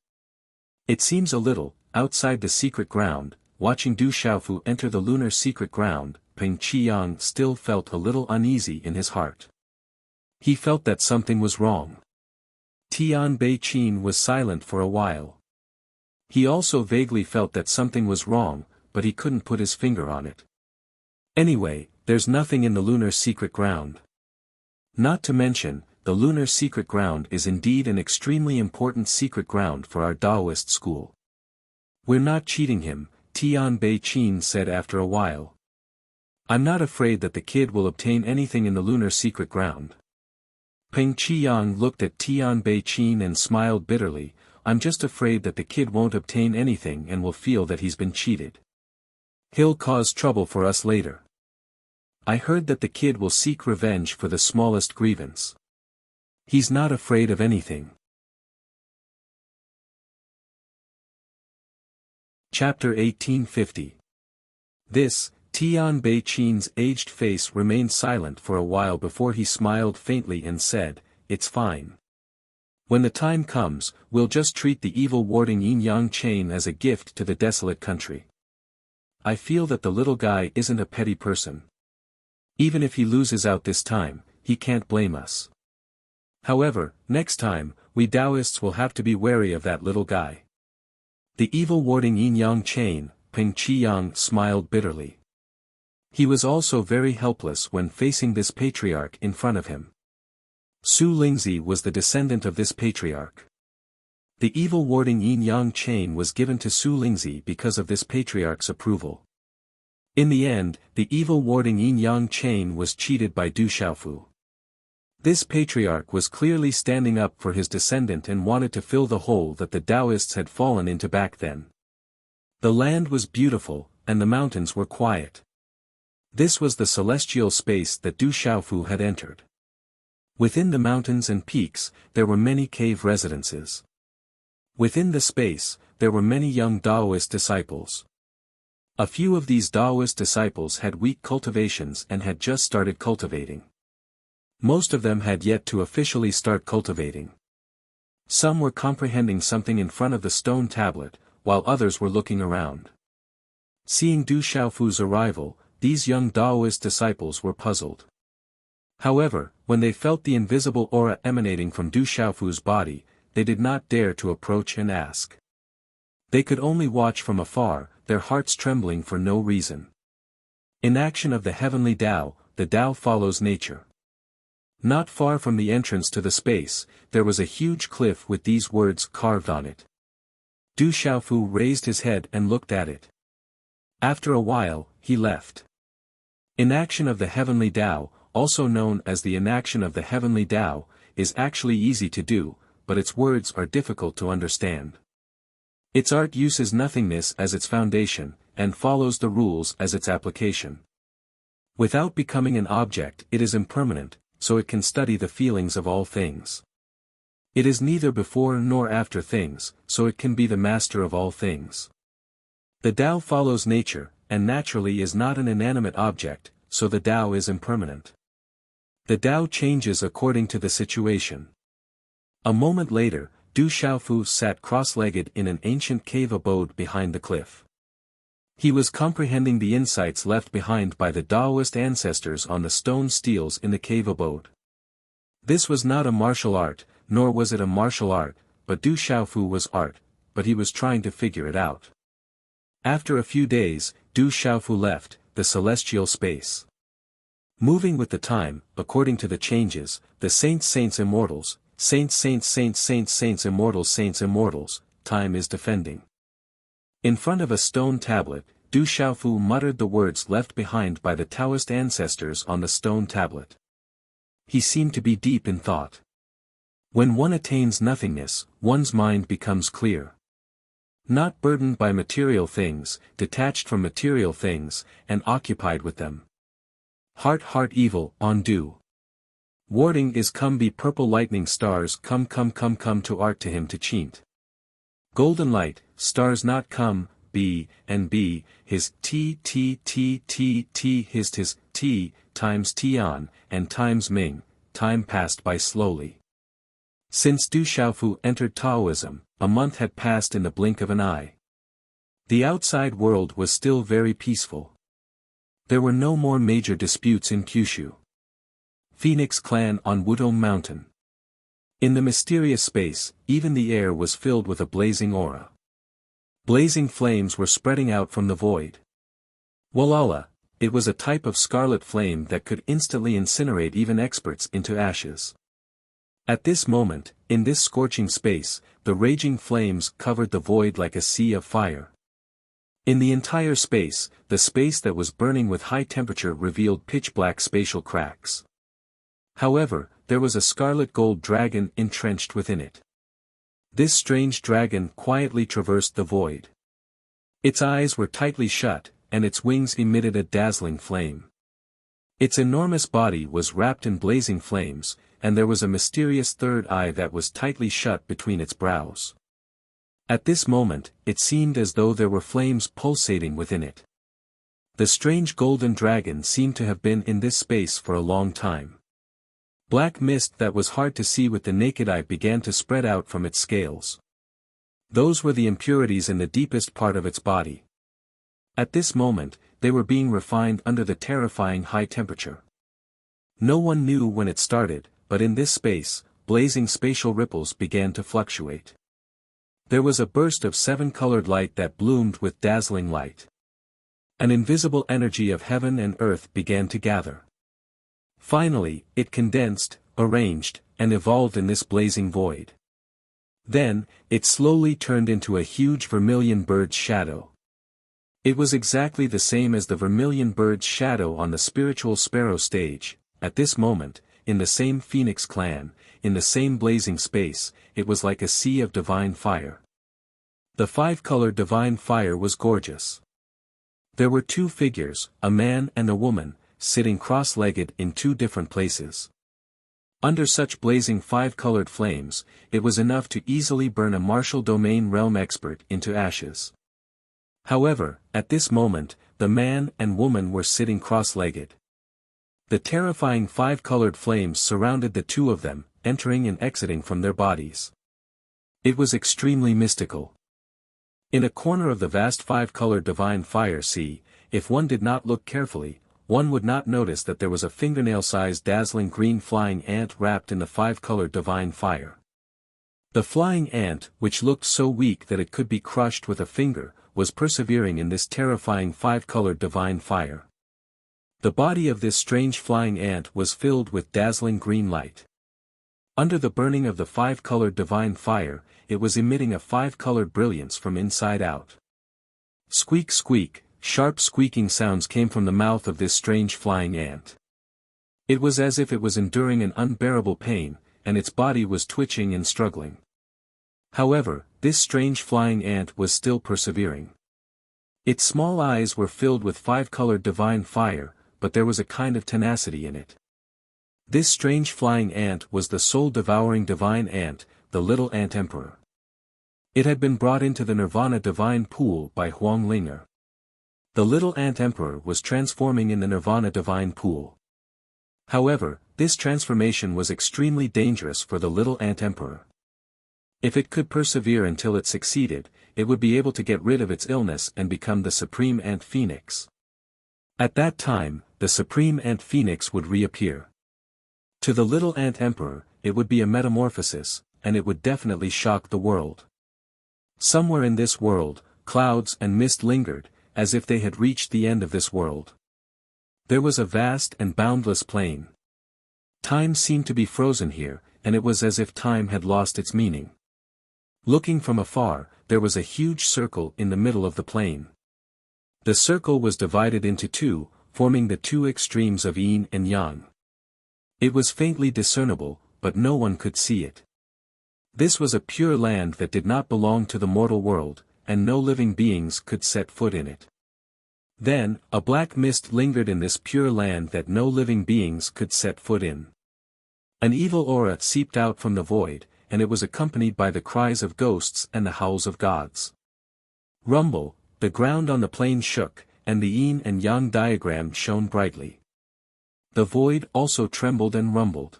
It seems a little, outside the secret ground, watching Du Xiaofu enter the lunar secret ground, Peng Qiyang still felt a little uneasy in his heart. He felt that something was wrong. Tian Bei Qin was silent for a while. He also vaguely felt that something was wrong, but he couldn't put his finger on it. Anyway, there's nothing in the lunar secret ground. Not to mention, the lunar secret ground is indeed an extremely important secret ground for our Taoist school. We're not cheating him, Tian Bei Qin said after a while. I'm not afraid that the kid will obtain anything in the lunar secret ground. Peng Qiyang looked at Tian Bei Qin and smiled bitterly, I'm just afraid that the kid won't obtain anything and will feel that he's been cheated. He'll cause trouble for us later. I heard that the kid will seek revenge for the smallest grievance. He's not afraid of anything. Chapter 1850. This, Tian Bei Qin's aged face remained silent for a while before he smiled faintly and said, "It's fine. When the time comes, we'll just treat the evil warding yin-yang chain as a gift to the desolate country. I feel that the little guy isn't a petty person. Even if he loses out this time, he can't blame us. However, next time, we Taoists will have to be wary of that little guy." The evil warding yin-yang chain, Peng Qiyang smiled bitterly. He was also very helpless when facing this patriarch in front of him. Su Lingzi was the descendant of this patriarch. The evil warding yin-yang chain was given to Su Lingzi because of this patriarch's approval. In the end, the evil warding yin-yang chain was cheated by Du Xiaofu. This patriarch was clearly standing up for his descendant and wanted to fill the hole that the Taoists had fallen into back then. The land was beautiful, and the mountains were quiet. This was the celestial space that Du Xiaofu had entered. Within the mountains and peaks, there were many cave residences. Within the space, there were many young Taoist disciples. A few of these Taoist disciples had weak cultivations and had just started cultivating. Most of them had yet to officially start cultivating. Some were comprehending something in front of the stone tablet, while others were looking around. Seeing Du Xiaofu's arrival, these young Taoist disciples were puzzled. However, when they felt the invisible aura emanating from Du Xiaofu's body, they did not dare to approach and ask. They could only watch from afar, their hearts trembling for no reason. In action of the heavenly Tao, the Tao follows nature. Not far from the entrance to the space, there was a huge cliff with these words carved on it. Du Xiaofu raised his head and looked at it. After a while, he left. Inaction of the heavenly Tao, also known as the inaction of the heavenly Tao, is actually easy to do, but its words are difficult to understand. Its art uses nothingness as its foundation, and follows the rules as its application. Without becoming an object, it is impermanent, so it can study the feelings of all things. It is neither before nor after things, so it can be the master of all things. The Tao follows nature, and naturally is not an inanimate object, so the Tao is impermanent. The Tao changes according to the situation. A moment later, Du Xiaofu sat cross-legged in an ancient cave abode behind the cliff. He was comprehending the insights left behind by the Taoist ancestors on the stone steels in the cave abode. This was not a martial art, nor was it a martial art, but Du Xiaofu was art, but he was trying to figure it out. After a few days, Du Xiaofu left the celestial space. Moving with the time, according to the changes, the saints immortals, saints immortals, time is defending. In front of a stone tablet, Du Xiaofu muttered the words left behind by the Taoist ancestors on the stone tablet. He seemed to be deep in thought. When one attains nothingness, one's mind becomes clear. Not burdened by material things, detached from material things, and occupied with them. Heart evil, on do. Warding is come be purple lightning stars come to art to him to cheat. Golden light, stars not come, be, and be, his t his tis t, times tian, and times ming, time passed by slowly. Since Du Xiaofu entered Taoism, a month had passed in the blink of an eye. The outside world was still very peaceful. There were no more major disputes in Kyushu. Phoenix Clan on Wudong Mountain. In the mysterious space, even the air was filled with a blazing aura. Blazing flames were spreading out from the void. Walala, it was a type of scarlet flame that could instantly incinerate even experts into ashes. At this moment, in this scorching space, the raging flames covered the void like a sea of fire. In the entire space, the space that was burning with high temperature revealed pitch-black spatial cracks. However, there was a scarlet gold dragon entrenched within it. This strange dragon quietly traversed the void. Its eyes were tightly shut, and its wings emitted a dazzling flame. Its enormous body was wrapped in blazing flames, and there was a mysterious third eye that was tightly shut between its brows. At this moment, it seemed as though there were flames pulsating within it. The strange golden dragon seemed to have been in this space for a long time. Black mist that was hard to see with the naked eye began to spread out from its scales. Those were the impurities in the deepest part of its body. At this moment, they were being refined under the terrifying high temperature. No one knew when it started, but in this space, blazing spatial ripples began to fluctuate. There was a burst of seven-colored light that bloomed with dazzling light. An invisible energy of heaven and earth began to gather. Finally, it condensed, arranged, and evolved in this blazing void. Then, it slowly turned into a huge vermilion bird's shadow. It was exactly the same as the vermilion bird's shadow on the spiritual sparrow stage. At this moment, in the same phoenix clan, in the same blazing space, it was like a sea of divine fire. The five-colored divine fire was gorgeous. There were two figures, a man and a woman, sitting cross-legged in two different places. Under such blazing five-colored flames, it was enough to easily burn a martial domain realm expert into ashes. However, at this moment, the man and woman were sitting cross-legged. The terrifying five-colored flames surrounded the two of them, entering and exiting from their bodies. It was extremely mystical. In a corner of the vast five-colored divine fire sea, if one did not look carefully, one would not notice that there was a fingernail-sized dazzling green flying ant wrapped in the five-colored divine fire. The flying ant, which looked so weak that it could be crushed with a finger, was persevering in this terrifying five-colored divine fire. The body of this strange flying ant was filled with dazzling green light. Under the burning of the five-colored divine fire, it was emitting a five-colored brilliance from inside out. Squeak squeak, sharp squeaking sounds came from the mouth of this strange flying ant. It was as if it was enduring an unbearable pain, and its body was twitching and struggling. However, this strange flying ant was still persevering. Its small eyes were filled with five-colored divine fire, but there was a kind of tenacity in it. This strange flying ant was the soul-devouring divine ant, the little ant emperor. It had been brought into the nirvana divine pool by Huanglinger. The little ant emperor was transforming in the nirvana divine pool. However, this transformation was extremely dangerous for the little ant emperor. If it could persevere until it succeeded, it would be able to get rid of its illness and become the supreme ant phoenix. At that time, the supreme ant phoenix would reappear. To the little ant emperor, it would be a metamorphosis, and it would definitely shock the world. Somewhere in this world, clouds and mist lingered, as if they had reached the end of this world. There was a vast and boundless plain. Time seemed to be frozen here, and it was as if time had lost its meaning. Looking from afar, there was a huge circle in the middle of the plain. The circle was divided into two, forming the two extremes of yin and yang. It was faintly discernible, but no one could see it. This was a pure land that did not belong to the mortal world, and no living beings could set foot in it. Then, a black mist lingered in this pure land that no living beings could set foot in. An evil aura seeped out from the void, and it was accompanied by the cries of ghosts and the howls of gods. Rumble, the ground on the plain shook, and the yin and yang diagram shone brightly. The void also trembled and rumbled.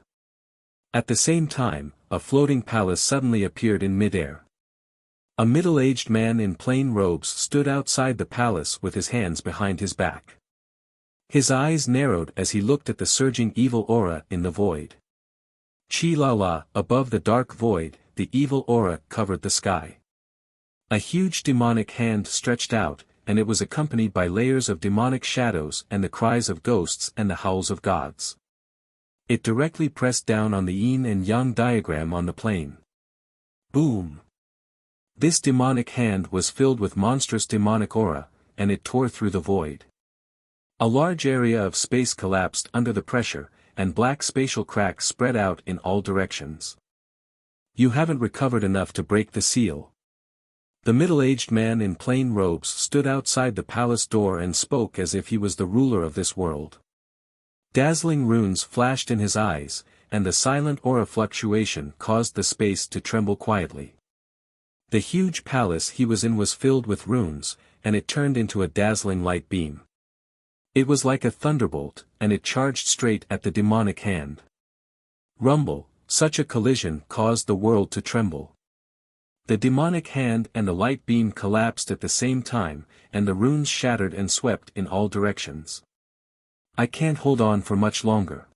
At the same time, a floating palace suddenly appeared in midair. A middle-aged man in plain robes stood outside the palace with his hands behind his back. His eyes narrowed as he looked at the surging evil aura in the void. Chi-la-la, above the dark void, the evil aura covered the sky. A huge demonic hand stretched out, and it was accompanied by layers of demonic shadows and the cries of ghosts and the howls of gods. It directly pressed down on the yin and yang diagram on the plain. Boom! This demonic hand was filled with monstrous demonic aura, and it tore through the void. A large area of space collapsed under the pressure, and black spatial cracks spread out in all directions. You haven't recovered enough to break the seal. The middle-aged man in plain robes stood outside the palace door and spoke as if he was the ruler of this world. Dazzling runes flashed in his eyes, and the silent aura fluctuation caused the space to tremble quietly. The huge palace he was in was filled with runes, and it turned into a dazzling light beam. It was like a thunderbolt, and it charged straight at the demonic hand. Rumble, such a collision caused the world to tremble. The demonic hand and the light beam collapsed at the same time, and the runes shattered and swept in all directions. I can't hold on for much longer.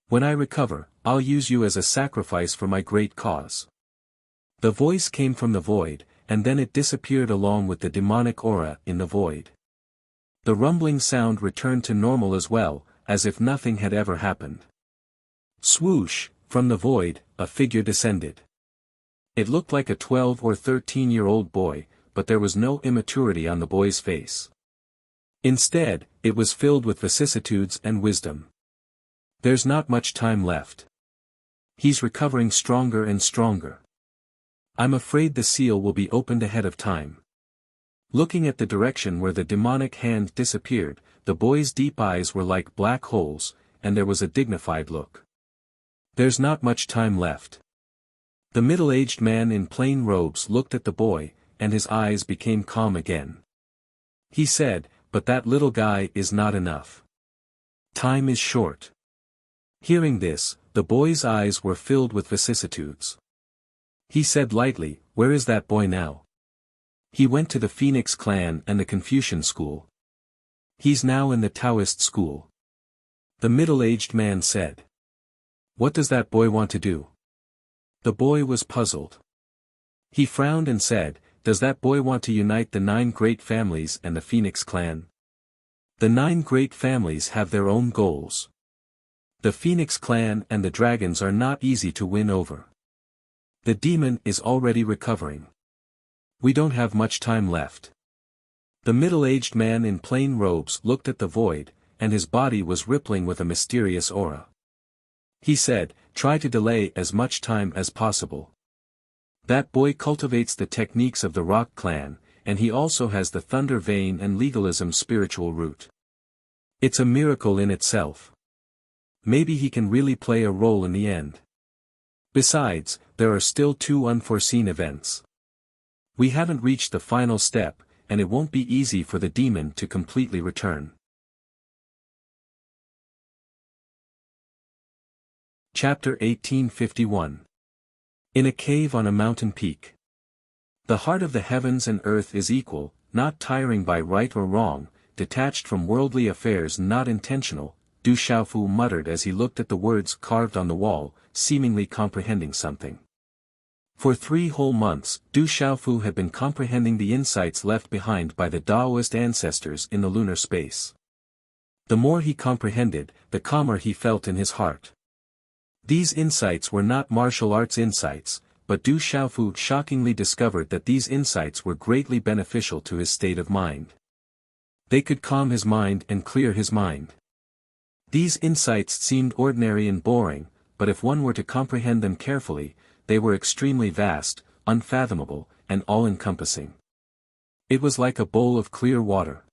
When I recover, I'll use you as a sacrifice for my great cause. The voice came from the void, and then it disappeared along with the demonic aura in the void. The rumbling sound returned to normal as well, as if nothing had ever happened. Swoosh, from the void, a figure descended. It looked like a 12 or 13-year-old boy, but there was no immaturity on the boy's face. Instead, it was filled with vicissitudes and wisdom. There's not much time left. He's recovering stronger and stronger. I'm afraid the seal will be opened ahead of time. Looking at the direction where the demonic hand disappeared, the boy's deep eyes were like black holes, and there was a dignified look. There's not much time left. The middle-aged man in plain robes looked at the boy, and his eyes became calm again. He said, "But that little guy is not enough. Time is short." Hearing this, the boy's eyes were filled with vicissitudes. He said lightly, "Where is that boy now?" "He went to the Phoenix clan and the Confucian school. He's now in the Taoist school." The middle-aged man said. "What does that boy want to do?" The boy was puzzled. He frowned and said, "Does that boy want to unite the 9 great families and the Phoenix clan?" The 9 great families have their own goals. The Phoenix clan and the dragons are not easy to win over. The demon is already recovering. We don't have much time left. The middle-aged man in plain robes looked at the void, and his body was rippling with a mysterious aura. He said, "Try to delay as much time as possible. That boy cultivates the techniques of the Rock clan, and he also has the Thunder vein and legalism's spiritual root. It's a miracle in itself. Maybe he can really play a role in the end. Besides, there are still 2 unforeseen events. We haven't reached the final step, and it won't be easy for the demon to completely return." Chapter 1851. In a cave on a mountain peak. The heart of the heavens and earth is equal, not tiring by right or wrong, detached from worldly affairs, not intentional, Du Xiaofu muttered as he looked at the words carved on the wall, seemingly comprehending something. For 3 whole months, Du Xiaofu had been comprehending the insights left behind by the Taoist ancestors in the lunar space. The more he comprehended, the calmer he felt in his heart. These insights were not martial arts insights, but Du Xiaofu shockingly discovered that these insights were greatly beneficial to his state of mind. They could calm his mind and clear his mind. These insights seemed ordinary and boring, but if one were to comprehend them carefully, they were extremely vast, unfathomable, and all-encompassing. It was like a bowl of clear water.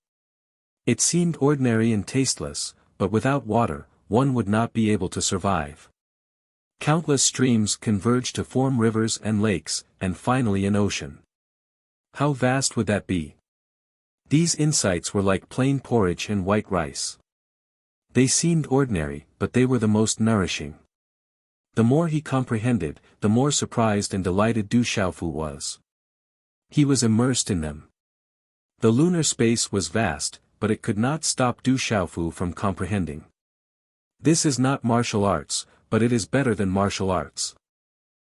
It seemed ordinary and tasteless, but without water, one would not be able to survive. Countless streams converged to form rivers and lakes, and finally an ocean. How vast would that be? These insights were like plain porridge and white rice. They seemed ordinary, but they were the most nourishing. The more he comprehended, the more surprised and delighted Du Xiaofu was. He was immersed in them. The lunar space was vast, but it could not stop Du Xiaofu from comprehending. This is not martial arts, but it is better than martial arts.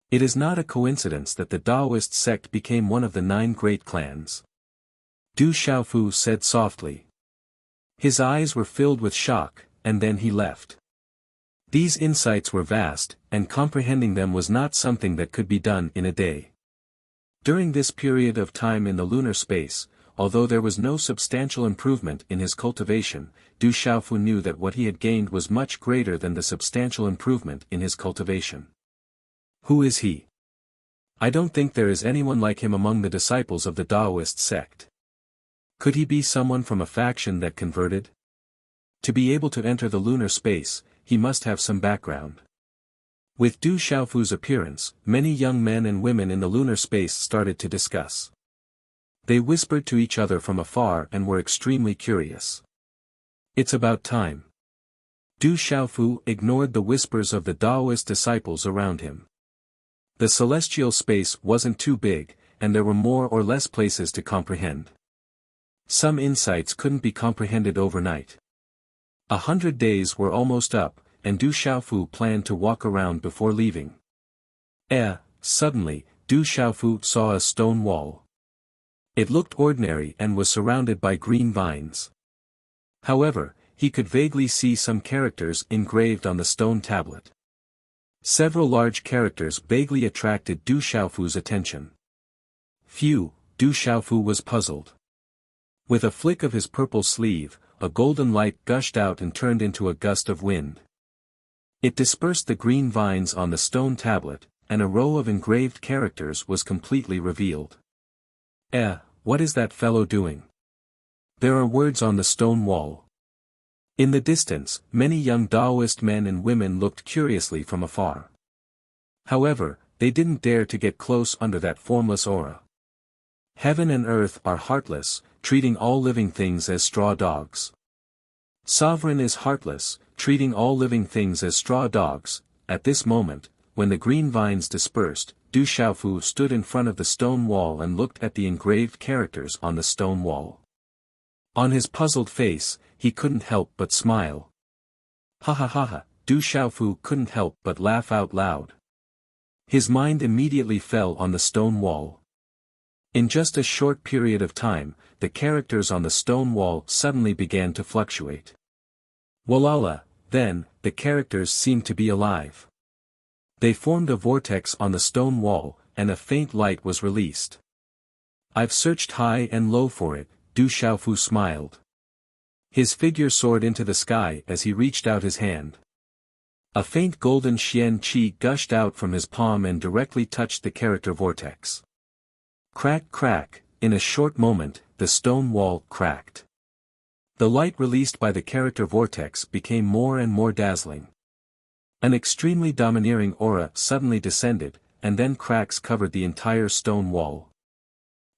It is not a coincidence that the Taoist sect became one of the 9 great clans. Du Xiaofu said softly. His eyes were filled with shock, and then he left. These insights were vast, and comprehending them was not something that could be done in a day. During this period of time in the lunar space, although there was no substantial improvement in his cultivation, Du Xiaofu knew that what he had gained was much greater than the substantial improvement in his cultivation. Who is he? I don't think there is anyone like him among the disciples of the Taoist sect. Could he be someone from a faction that converted? To be able to enter the lunar space, he must have some background. With Du Xiaofu's appearance, many young men and women in the lunar space started to discuss. They whispered to each other from afar and were extremely curious. It's about time. Du Xiaofu ignored the whispers of the Taoist disciples around him. The celestial space wasn't too big, and there were more or less places to comprehend. Some insights couldn't be comprehended overnight. 100 days were almost up, and Du Xiaofu planned to walk around before leaving. Suddenly, Du Xiaofu saw a stone wall. It looked ordinary and was surrounded by green vines. However, he could vaguely see some characters engraved on the stone tablet. Several large characters vaguely attracted Du Xiaofu's attention. Du Xiaofu was puzzled. With a flick of his purple sleeve, a golden light gushed out and turned into a gust of wind. It dispersed the green vines on the stone tablet, and a row of engraved characters was completely revealed. What is that fellow doing? There are words on the stone wall. In the distance, many young Taoist men and women looked curiously from afar. However, they didn't dare to get close under that formless aura. Heaven and earth are heartless, treating all living things as straw dogs. Sovereign is heartless, treating all living things as straw dogs. At this moment, when the green vines dispersed, Du Xiaofu stood in front of the stone wall and looked at the engraved characters on the stone wall. On his puzzled face, he couldn't help but smile. Ha ha ha ha, Du Xiaofu couldn't help but laugh out loud. His mind immediately fell on the stone wall. In just a short period of time, the characters on the stone wall suddenly began to fluctuate. Walala, then, the characters seemed to be alive. They formed a vortex on the stone wall, and a faint light was released. I've searched high and low for it, Du Xiaofu smiled. His figure soared into the sky as he reached out his hand. A faint golden xian qi gushed out from his palm and directly touched the character vortex. Crack crack, in a short moment, the stone wall cracked. The light released by the character vortex became more and more dazzling. An extremely domineering aura suddenly descended, and then cracks covered the entire stone wall.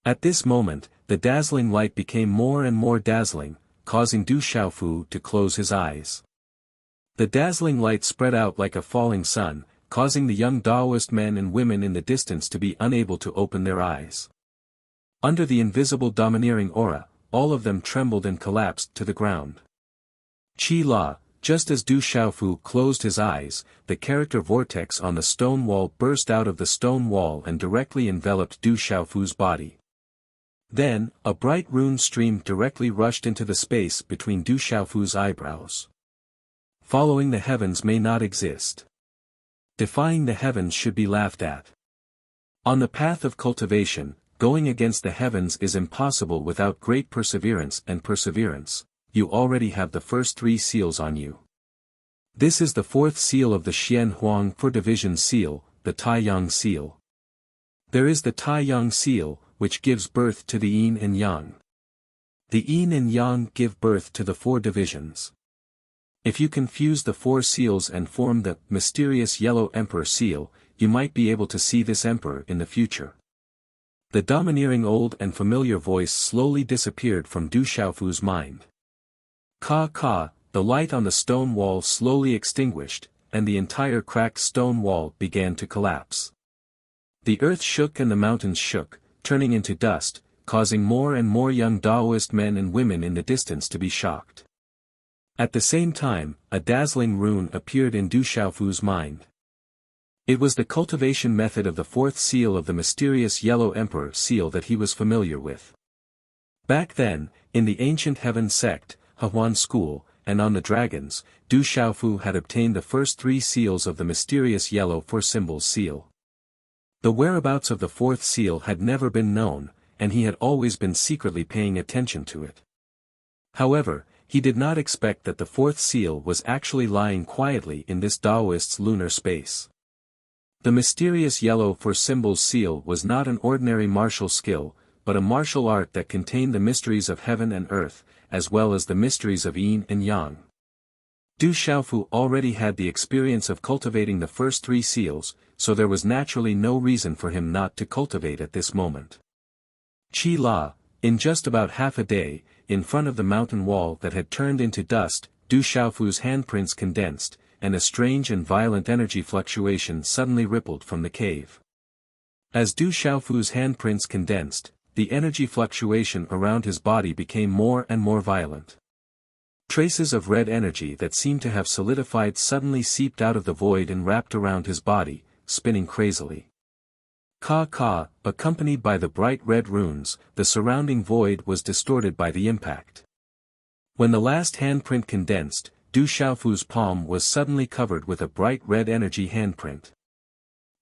At this moment, the dazzling light became more and more dazzling, causing Du Xiaofu to close his eyes. The dazzling light spread out like a falling sun, causing the young Taoist men and women in the distance to be unable to open their eyes. Under the invisible domineering aura, all of them trembled and collapsed to the ground. Qi La, just as Du Xiaofu closed his eyes, the character vortex on the stone wall burst out of the stone wall and directly enveloped Du Xiaofu's body. Then, a bright rune stream directly rushed into the space between Du Xiaofu's eyebrows. Following the heavens may not exist. Defying the heavens should be laughed at. On the path of cultivation, going against the heavens is impossible without great perseverance and perseverance. You already have the first 3 seals on you. This is the 4th seal of the Xian Huang 4 Division seal, the Taiyang seal. There is the Taiyang seal, which gives birth to the yin and yang. The yin and yang give birth to the 4 divisions. If you confuse the 4 seals and form the mysterious yellow emperor seal, you might be able to see this emperor in the future. The domineering old and familiar voice slowly disappeared from Du Xiaofu's mind. Ka, the light on the stone wall slowly extinguished, and the entire cracked stone wall began to collapse. The earth shook and the mountains shook, turning into dust, causing more and more young Taoist men and women in the distance to be shocked. At the same time, a dazzling rune appeared in Du Xiaofu's mind. It was the cultivation method of the 4th seal of the mysterious yellow emperor seal that he was familiar with. Back then, in the ancient heaven sect, Hehuan school, and on the dragons, Du Xiaofu had obtained the first 3 seals of the mysterious yellow 4 symbols seal. The whereabouts of the 4th seal had never been known, and he had always been secretly paying attention to it. However, he did not expect that the 4th seal was actually lying quietly in this Taoist's lunar space. The mysterious yellow for symbols seal was not an ordinary martial skill, but a martial art that contained the mysteries of heaven and earth, as well as the mysteries of yin and yang. Du Xiaofu already had the experience of cultivating the first 3 seals, so there was naturally no reason for him not to cultivate at this moment. Qi La, in just about half a day, in front of the mountain wall that had turned into dust, Du Xiaofu's handprints condensed, and a strange and violent energy fluctuation suddenly rippled from the cave. As Du Xiaofu's handprints condensed, the energy fluctuation around his body became more and more violent. Traces of red energy that seemed to have solidified suddenly seeped out of the void and wrapped around his body, spinning crazily. Ka, accompanied by the bright red runes, the surrounding void was distorted by the impact. When the last handprint condensed, Du Xiaofu's palm was suddenly covered with a bright red energy handprint.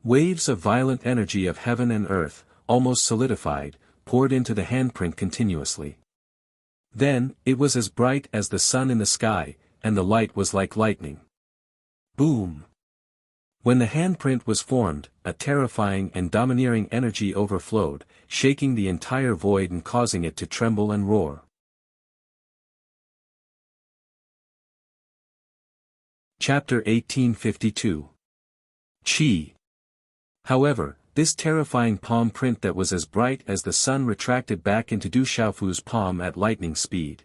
Waves of violent energy of heaven and earth, almost solidified, poured into the handprint continuously. Then, it was as bright as the sun in the sky, and the light was like lightning. Boom! When the handprint was formed, a terrifying and domineering energy overflowed, shaking the entire void and causing it to tremble and roar. Chapter 1852. Qi. However, this terrifying palm print that was as bright as the sun retracted back into Du Xiaofu's palm at lightning speed.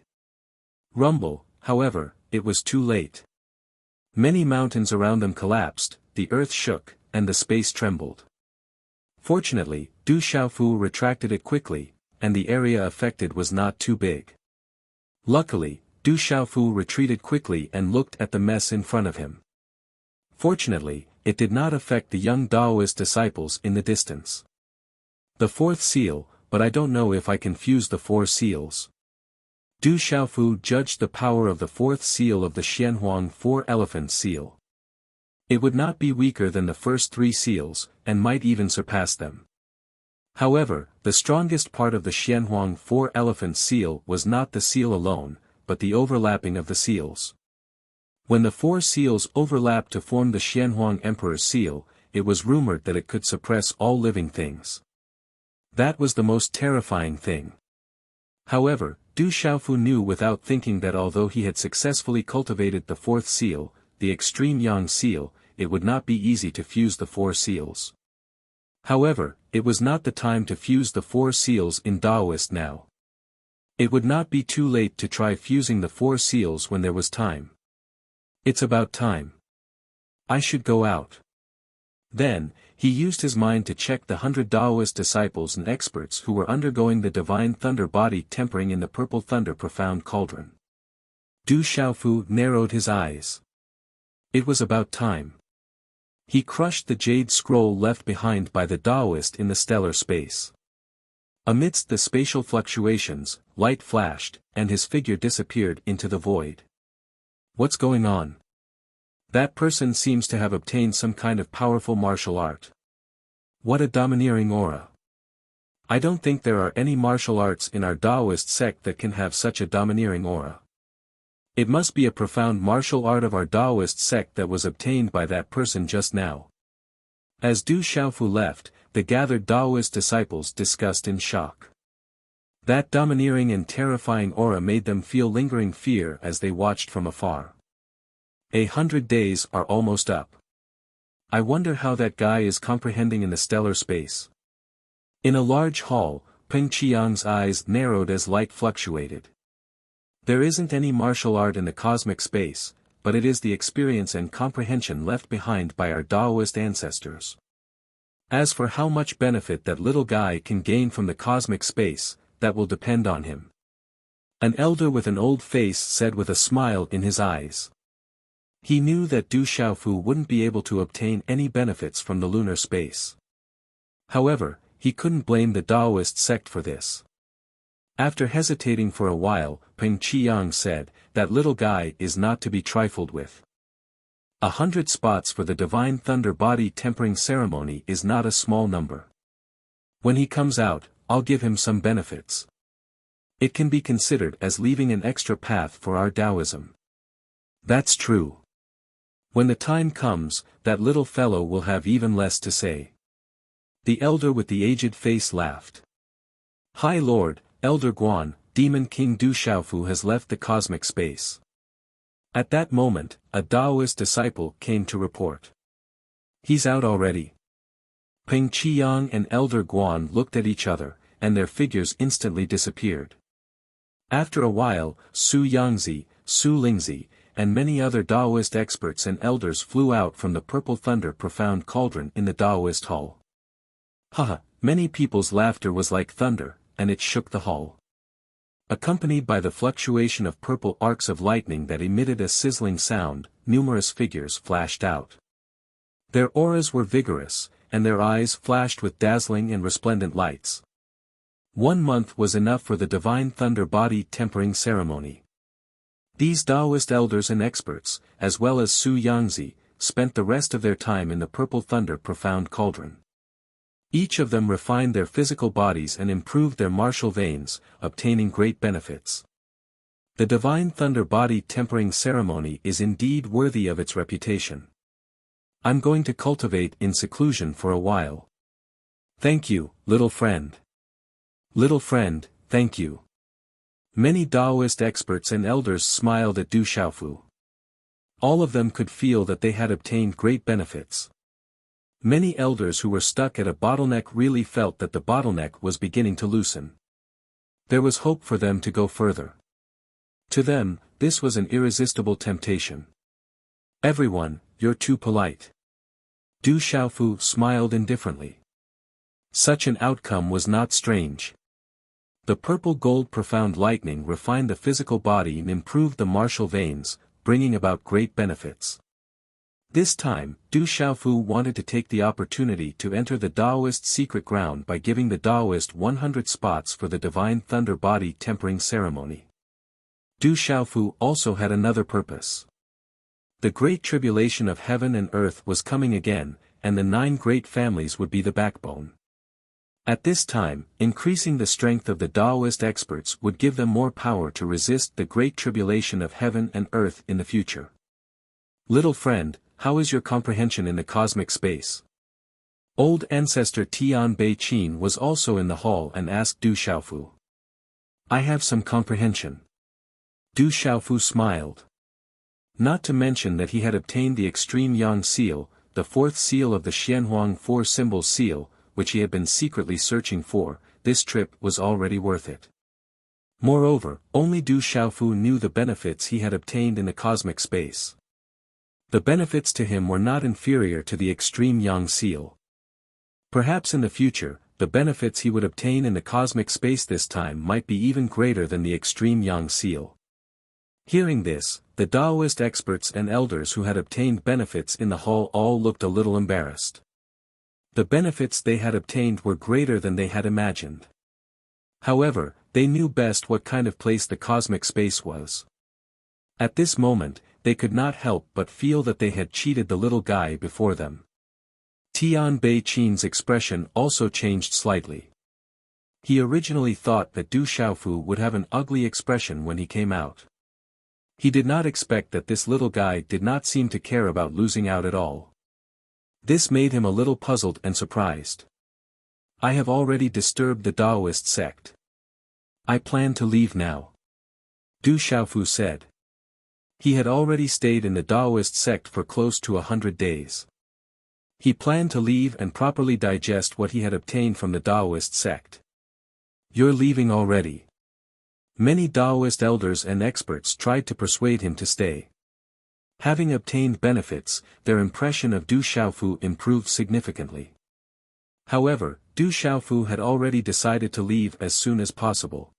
Rumble, however, it was too late. Many mountains around them collapsed, the earth shook, and the space trembled. Fortunately, Du Xiaofu retracted it quickly, and the area affected was not too big. Luckily, Du Xiaofu retreated quickly and looked at the mess in front of him. Fortunately, it did not affect the young Taoist disciples in the distance. The 4th seal, but I don't know if I can fuse the 4 seals. Du Xiaofu judged the power of the 4th seal of the Xianhuang 4-elephant seal. It would not be weaker than the first 3 seals, and might even surpass them. However, the strongest part of the Xianhuang 4-elephant seal was not the seal alone, but the overlapping of the seals. When the 4 seals overlapped to form the Xianhuang Emperor's seal, it was rumored that it could suppress all living things. That was the most terrifying thing. However, Du Xiaofu knew without thinking that although he had successfully cultivated the 4th seal, the extreme yang seal, it would not be easy to fuse the 4 seals. However, it was not the time to fuse the 4 seals in Taoist now. It would not be too late to try fusing the 4 seals when there was time. It's about time. I should go out. Then, he used his mind to check the 100 Taoist disciples and experts who were undergoing the divine thunder body tempering in the purple thunder profound cauldron. Du Xiaofu narrowed his eyes. It was about time. He crushed the jade scroll left behind by the Taoist in the stellar space. Amidst the spatial fluctuations, light flashed, and his figure disappeared into the void. What's going on? That person seems to have obtained some kind of powerful martial art. What a domineering aura. I don't think there are any martial arts in our Taoist sect that can have such a domineering aura. It must be a profound martial art of our Taoist sect that was obtained by that person just now. As Du Xiaofu left, the gathered Taoist disciples discussed in shock. That domineering and terrifying aura made them feel lingering fear as they watched from afar. 100 days are almost up. I wonder how that guy is comprehending in the stellar space. In a large hall, Peng Qiang's eyes narrowed as light fluctuated. There isn't any martial art in the cosmic space, but it is the experience and comprehension left behind by our Taoist ancestors. As for how much benefit that little guy can gain from the cosmic space, that will depend on him. An elder with an old face said with a smile in his eyes. He knew that Du Xiaofu wouldn't be able to obtain any benefits from the lunar space. However, he couldn't blame the Taoist sect for this. After hesitating for a while, Peng Qiang said, that little guy is not to be trifled with. 100 spots for the divine thunder body tempering ceremony is not a small number. When he comes out, I'll give him some benefits. It can be considered as leaving an extra path for our Taoism. That's true. When the time comes, that little fellow will have even less to say. The elder with the aged face laughed. High Lord, Elder Guan, Demon King Du Xiaofu has left the cosmic space. At that moment, a Taoist disciple came to report. He's out already. Peng Qiyang and Elder Guan looked at each other, and their figures instantly disappeared. After a while, Su Yangzi, Su Lingzi, and many other Taoist experts and elders flew out from the Purple Thunder profound cauldron in the Taoist hall. Haha, many people's laughter was like thunder, and it shook the hall. Accompanied by the fluctuation of purple arcs of lightning that emitted a sizzling sound, numerous figures flashed out. Their auras were vigorous, and their eyes flashed with dazzling and resplendent lights. 1 month was enough for the divine thunder body tempering ceremony. These Taoist elders and experts, as well as Su Yangzi, spent the rest of their time in the Purple Thunder profound cauldron. Each of them refined their physical bodies and improved their martial veins, obtaining great benefits. The divine thunder body tempering ceremony is indeed worthy of its reputation. I'm going to cultivate in seclusion for a while. Thank you, little friend. Little friend, thank you. Many Taoist experts and elders smiled at Du Xiaofu. All of them could feel that they had obtained great benefits. Many elders who were stuck at a bottleneck really felt that the bottleneck was beginning to loosen. There was hope for them to go further. To them, this was an irresistible temptation. Everyone, you're too polite. Du Xiaofu smiled indifferently. Such an outcome was not strange. The purple gold profound lightning refined the physical body and improved the martial veins, bringing about great benefits. This time, Du Xiaofu wanted to take the opportunity to enter the Taoist secret ground by giving the Taoist 100 spots for the divine thunder body tempering ceremony. Du Xiaofu also had another purpose. The great tribulation of heaven and earth was coming again, and the 9 great families would be the backbone. At this time, increasing the strength of the Taoist experts would give them more power to resist the great tribulation of heaven and earth in the future. Little friend, how is your comprehension in the cosmic space? Old ancestor Tian Bei Qin was also in the hall and asked Du Xiaofu. I have some comprehension. Du Xiaofu smiled. Not to mention that he had obtained the extreme Yang seal, the 4th seal of the Xianhuang 4 symbol seal, which he had been secretly searching for. This trip was already worth it. Moreover, only Du Xiaofu knew the benefits he had obtained in the cosmic space. The benefits to him were not inferior to the extreme Yang seal. Perhaps in the future, the benefits he would obtain in the cosmic space this time might be even greater than the extreme Yang seal. Hearing this, the Taoist experts and elders who had obtained benefits in the hall all looked a little embarrassed. The benefits they had obtained were greater than they had imagined. However, they knew best what kind of place the cosmic space was. At this moment, they could not help but feel that they had cheated the little guy before them. Tian Bei Qin's expression also changed slightly. He originally thought that Du Xiaofu would have an ugly expression when he came out. He did not expect that this little guy did not seem to care about losing out at all. This made him a little puzzled and surprised. I have already disturbed the Taoist sect. I plan to leave now. Du Xiaofu said. He had already stayed in the Taoist sect for close to 100 days. He planned to leave and properly digest what he had obtained from the Taoist sect. You're leaving already. Many Taoist elders and experts tried to persuade him to stay. Having obtained benefits, their impression of Du Xiaofu improved significantly. However, Du Xiaofu had already decided to leave as soon as possible.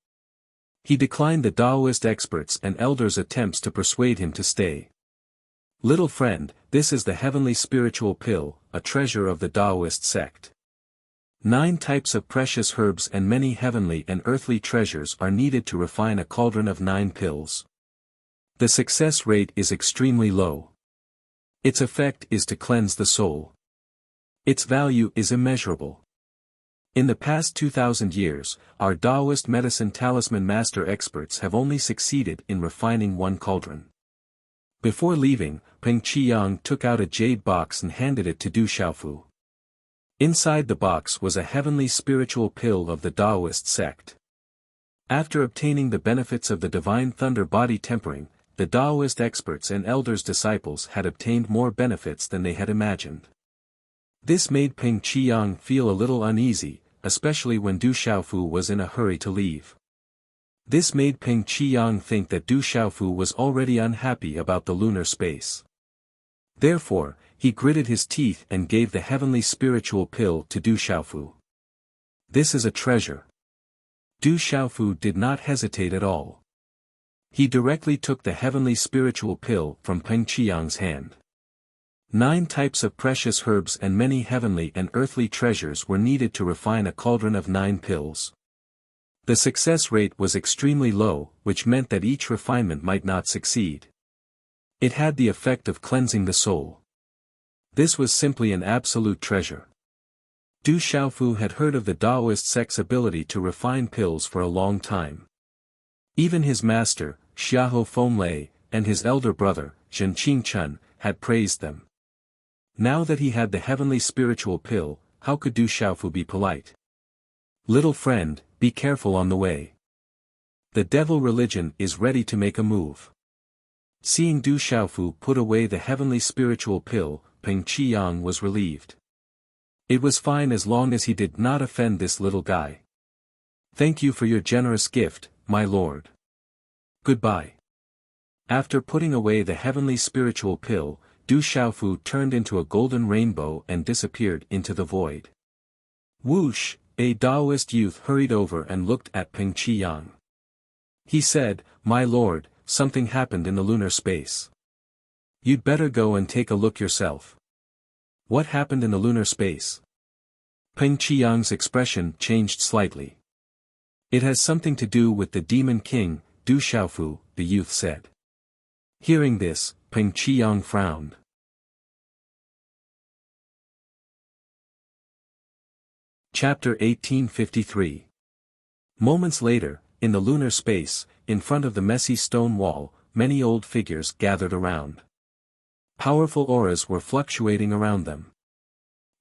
He declined the Taoist experts and elders' attempts to persuade him to stay. Little friend, this is the heavenly spiritual pill, a treasure of the Taoist sect. 9 types of precious herbs and many heavenly and earthly treasures are needed to refine a cauldron of 9 pills. The success rate is extremely low. Its effect is to cleanse the soul. Its value is immeasurable. In the past 2,000 years, our Taoist medicine talisman master experts have only succeeded in refining 1 cauldron. Before leaving, Peng Qiyang took out a jade box and handed it to Du Xiaofu. Inside the box was a heavenly spiritual pill of the Taoist sect. After obtaining the benefits of the divine thunder body tempering, the Taoist experts and elders' disciples had obtained more benefits than they had imagined. This made Peng Qiyang feel a little uneasy, especially when Du Xiaofu was in a hurry to leave. This made Peng Qiyang think that Du Xiaofu was already unhappy about the lunar space. Therefore, he gritted his teeth and gave the heavenly spiritual pill to Du Xiaofu. This is a treasure. Du Xiaofu did not hesitate at all. He directly took the heavenly spiritual pill from Peng Qiyang's hand. 9 types of precious herbs and many heavenly and earthly treasures were needed to refine a cauldron of 9 pills. The success rate was extremely low, which meant that each refinement might not succeed. It had the effect of cleansing the soul. This was simply an absolute treasure. Du Xiaofu had heard of the Taoist sect's ability to refine pills for a long time. Even his master, Xiahou Fenlei, and his elder brother, Zhen Qingchun, had praised them. Now that he had the heavenly spiritual pill, how could Du Xiaofu be polite? Little friend, be careful on the way. The devil religion is ready to make a move. Seeing Du Xiaofu put away the heavenly spiritual pill, Peng Qiyang was relieved. It was fine as long as he did not offend this little guy. Thank you for your generous gift, my lord. Goodbye. After putting away the heavenly spiritual pill, Du Xiaofu turned into a golden rainbow and disappeared into the void. Whoosh, a Taoist youth hurried over and looked at Peng Qiyang. He said, "My lord, something happened in the lunar space. You'd better go and take a look yourself." What happened in the lunar space? Peng Qiyang's expression changed slightly. It has something to do with the Demon King, Du Xiaofu, the youth said. Hearing this, Peng Qiyang frowned. Chapter 1853. Moments later, in the lunar space, in front of the messy stone wall, many old figures gathered around. Powerful auras were fluctuating around them.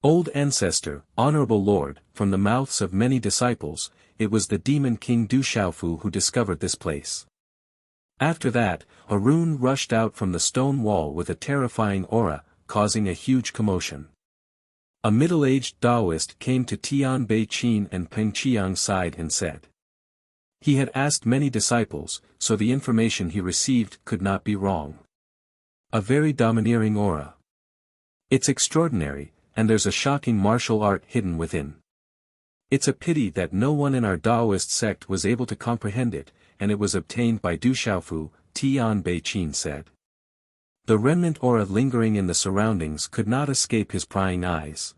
Old ancestor, honorable lord, from the mouths of many disciples, it was the demon king Du Xiaofu who discovered this place. After that, a rune rushed out from the stone wall with a terrifying aura, causing a huge commotion. A middle-aged Taoist came to Tian Bei Qin and Peng Qiyang's side and said. He had asked many disciples, so the information he received could not be wrong. A very domineering aura. It's extraordinary, and there's a shocking martial art hidden within. It's a pity that no one in our Taoist sect was able to comprehend it, and it was obtained by Du Xiaofu, Tian Bei Qin said. The remnant aura lingering in the surroundings could not escape his prying eyes.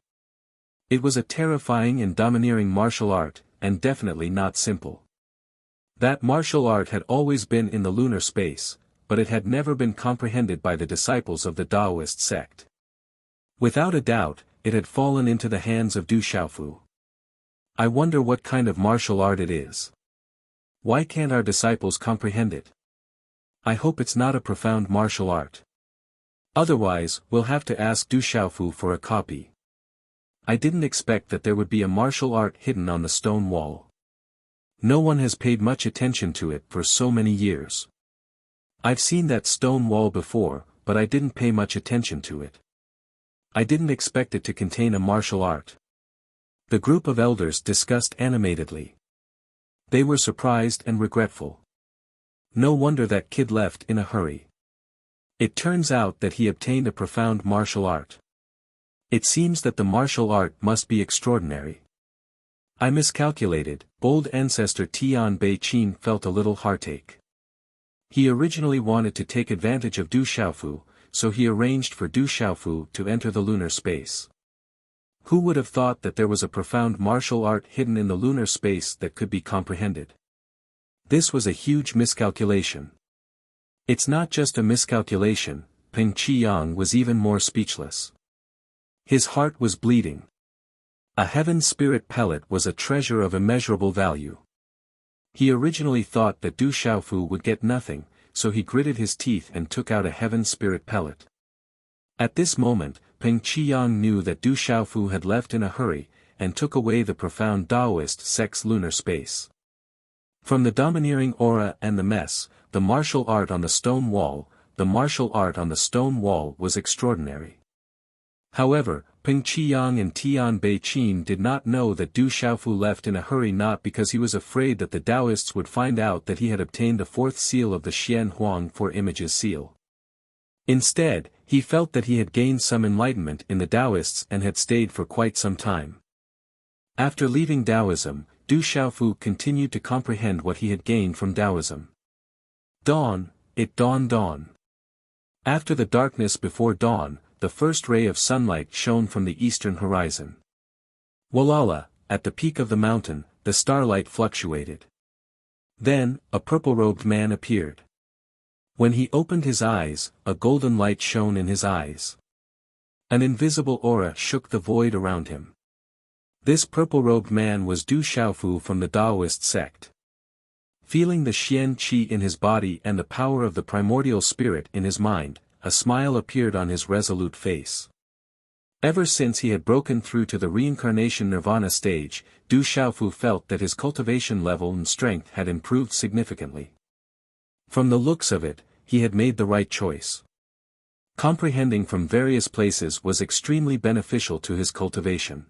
It was a terrifying and domineering martial art, and definitely not simple. That martial art had always been in the lunar space, but it had never been comprehended by the disciples of the Taoist sect. Without a doubt, it had fallen into the hands of Du Xiaofu. I wonder what kind of martial art it is. Why can't our disciples comprehend it? I hope it's not a profound martial art. Otherwise, we'll have to ask Du Xiaofu for a copy. I didn't expect that there would be a martial art hidden on the stone wall. No one has paid much attention to it for so many years. I've seen that stone wall before, but I didn't pay much attention to it. I didn't expect it to contain a martial art. The group of elders discussed animatedly. They were surprised and regretful. No wonder that kid left in a hurry. It turns out that he obtained a profound martial art. It seems that the martial art must be extraordinary. I miscalculated. Old ancestor Tian Bei Qin felt a little heartache. He originally wanted to take advantage of Du Xiaofu, so he arranged for Du Xiaofu to enter the lunar space. Who would have thought that there was a profound martial art hidden in the lunar space that could be comprehended? This was a huge miscalculation. It's not just a miscalculation, Peng Qiyang was even more speechless. His heart was bleeding. A heaven spirit pellet was a treasure of immeasurable value. He originally thought that Du Xiaofu would get nothing, so he gritted his teeth and took out a heaven spirit pellet. At this moment, Peng Qiyang knew that Du Xiaofu had left in a hurry, and took away the profound Taoist sect's lunar space. From the domineering aura and the mess, the martial art on the stone wall was extraordinary. However, Peng Qiyang and Tian Beiqin did not know that Du Xiaofu left in a hurry, not because he was afraid that the Taoists would find out that he had obtained the fourth seal of the Xian Huang Four Images seal. Instead, he felt that he had gained some enlightenment in the Taoists and had stayed for quite some time. After leaving Taoism, Du Xiaofu continued to comprehend what he had gained from Taoism. Dawn, it dawned. After the darkness before dawn, the first ray of sunlight shone from the eastern horizon. Walala, at the peak of the mountain, the starlight fluctuated. Then, a purple-robed man appeared. When he opened his eyes, a golden light shone in his eyes. An invisible aura shook the void around him. This purple-robed man was Du Xiaofu from the Taoist sect. Feeling the Xian Qi in his body and the power of the primordial spirit in his mind, a smile appeared on his resolute face. Ever since he had broken through to the reincarnation nirvana stage, Du Xiaofu felt that his cultivation level and strength had improved significantly. From the looks of it, he had made the right choice. Comprehending from various places was extremely beneficial to his cultivation.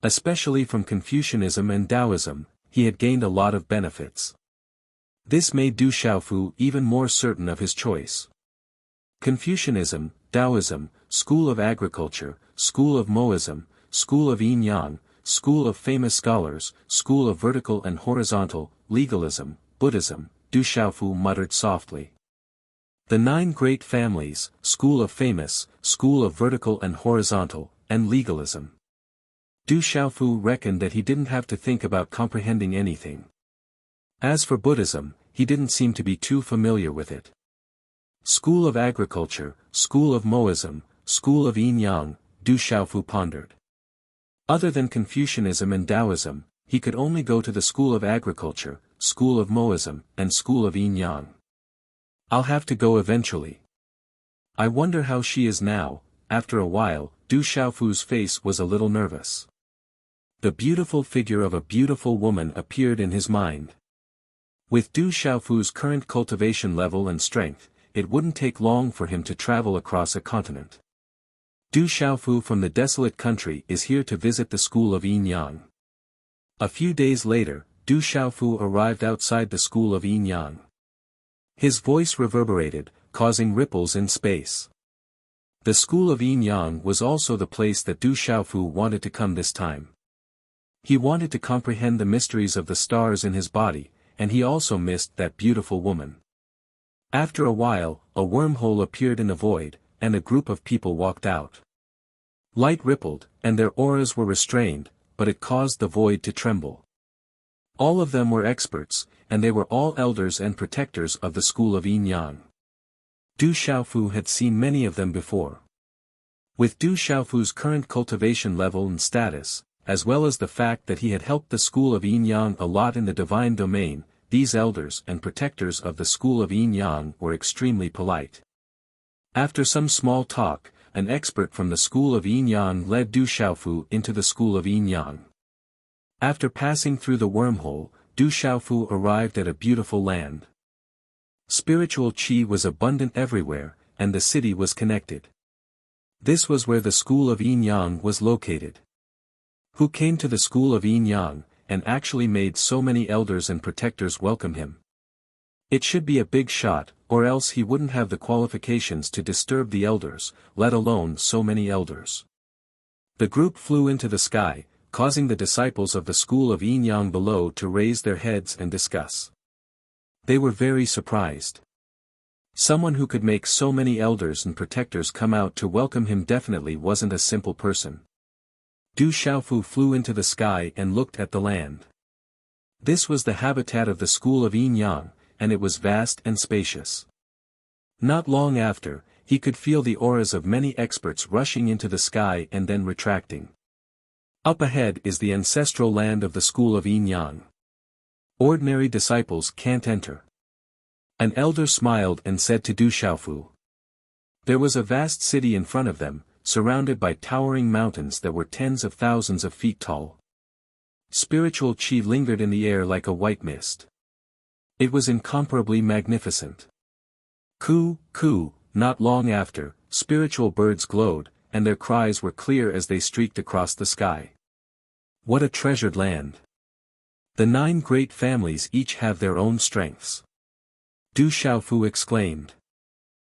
Especially from Confucianism and Taoism, he had gained a lot of benefits. This made Du Xiaofu even more certain of his choice. Confucianism, Taoism, School of Agriculture, School of Moism, School of Yin-Yang, School of Famous Scholars, School of Vertical and Horizontal, Legalism, Buddhism, Du Xiaofu muttered softly. The 9 great families, School of Famous, School of Vertical and Horizontal, and Legalism. Du Xiaofu reckoned that he didn't have to think about comprehending anything. As for Buddhism, he didn't seem to be too familiar with it. School of Agriculture, School of Moism, School of Yin-Yang, Du Xiaofu pondered. Other than Confucianism and Taoism, he could only go to the School of Agriculture, School of Moism, and School of Yin-Yang. I'll have to go eventually. I wonder how she is now. After a while, Du Xiaofu's face was a little nervous. The beautiful figure of a beautiful woman appeared in his mind. With Du Xiaofu's current cultivation level and strength, it wouldn't take long for him to travel across a continent. Du Xiaofu from the desolate country is here to visit the School of Yin-Yang. A few days later, Du Xiaofu arrived outside the School of Yin-Yang. His voice reverberated, causing ripples in space. The School of Yin-Yang was also the place that Du Xiaofu wanted to come this time. He wanted to comprehend the mysteries of the stars in his body, and he also missed that beautiful woman. After a while, a wormhole appeared in the void, and a group of people walked out. Light rippled, and their auras were restrained, but it caused the void to tremble. All of them were experts, and they were all elders and protectors of the School of Yin-Yang. Du Xiaofu had seen many of them before. With Du Xiaofu's current cultivation level and status, as well as the fact that he had helped the School of Yin-Yang a lot in the divine domain, these elders and protectors of the School of Yin-Yang were extremely polite. After some small talk, an expert from the School of Yin-Yang led Du Xiaofu into the School of Yin-Yang. After passing through the wormhole, Du Xiaofu arrived at a beautiful land. Spiritual qi was abundant everywhere, and the city was connected. This was where the School of Yin-Yang was located. Who came to the School of Yin-Yang, and actually made so many elders and protectors welcome him? It should be a big shot, or else he wouldn't have the qualifications to disturb the elders, let alone so many elders. The group flew into the sky, causing the disciples of the School of Yin-Yang below to raise their heads and discuss. They were very surprised. Someone who could make so many elders and protectors come out to welcome him definitely wasn't a simple person. Du Xiaofu flew into the sky and looked at the land. This was the habitat of the School of Yin-Yang, and it was vast and spacious. Not long after, he could feel the auras of many experts rushing into the sky and then retracting. Up ahead is the ancestral land of the School of Yin-Yang. Ordinary disciples can't enter. An elder smiled and said to Du Xiaofu. There was a vast city in front of them, surrounded by towering mountains that were tens of thousands of feet tall. Spiritual qi lingered in the air like a white mist. It was incomparably magnificent. Coo, coo, not long after, spiritual birds glowed, and their cries were clear as they streaked across the sky. What a treasured land! The 9 great families each have their own strengths. Du Xiaofu exclaimed.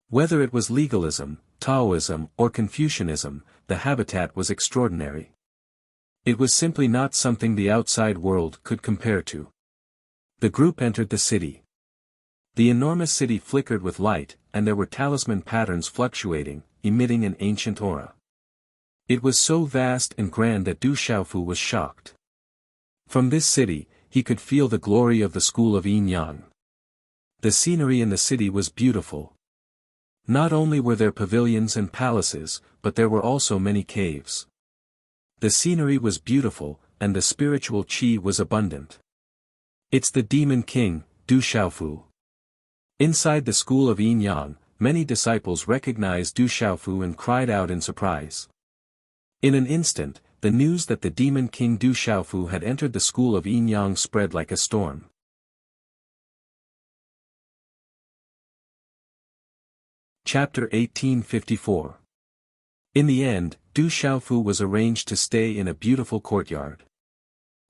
Whether it was legalism, Taoism, or Confucianism, the habitat was extraordinary. It was simply not something the outside world could compare to. The group entered the city. The enormous city flickered with light, and there were talisman patterns fluctuating, emitting an ancient aura. It was so vast and grand that Du Xiaofu was shocked. From this city, he could feel the glory of the school of Yin Yang. The scenery in the city was beautiful. Not only were there pavilions and palaces, but there were also many caves. The scenery was beautiful, and the spiritual qi was abundant. It's the Demon King, Du Xiaofu. Inside the school of Yin Yang, many disciples recognized Du Xiaofu and cried out in surprise. In an instant, the news that the Demon King Du Xiaofu had entered the school of Yin Yang spread like a storm. Chapter 1854. In the end, Du Xiaofu was arranged to stay in a beautiful courtyard.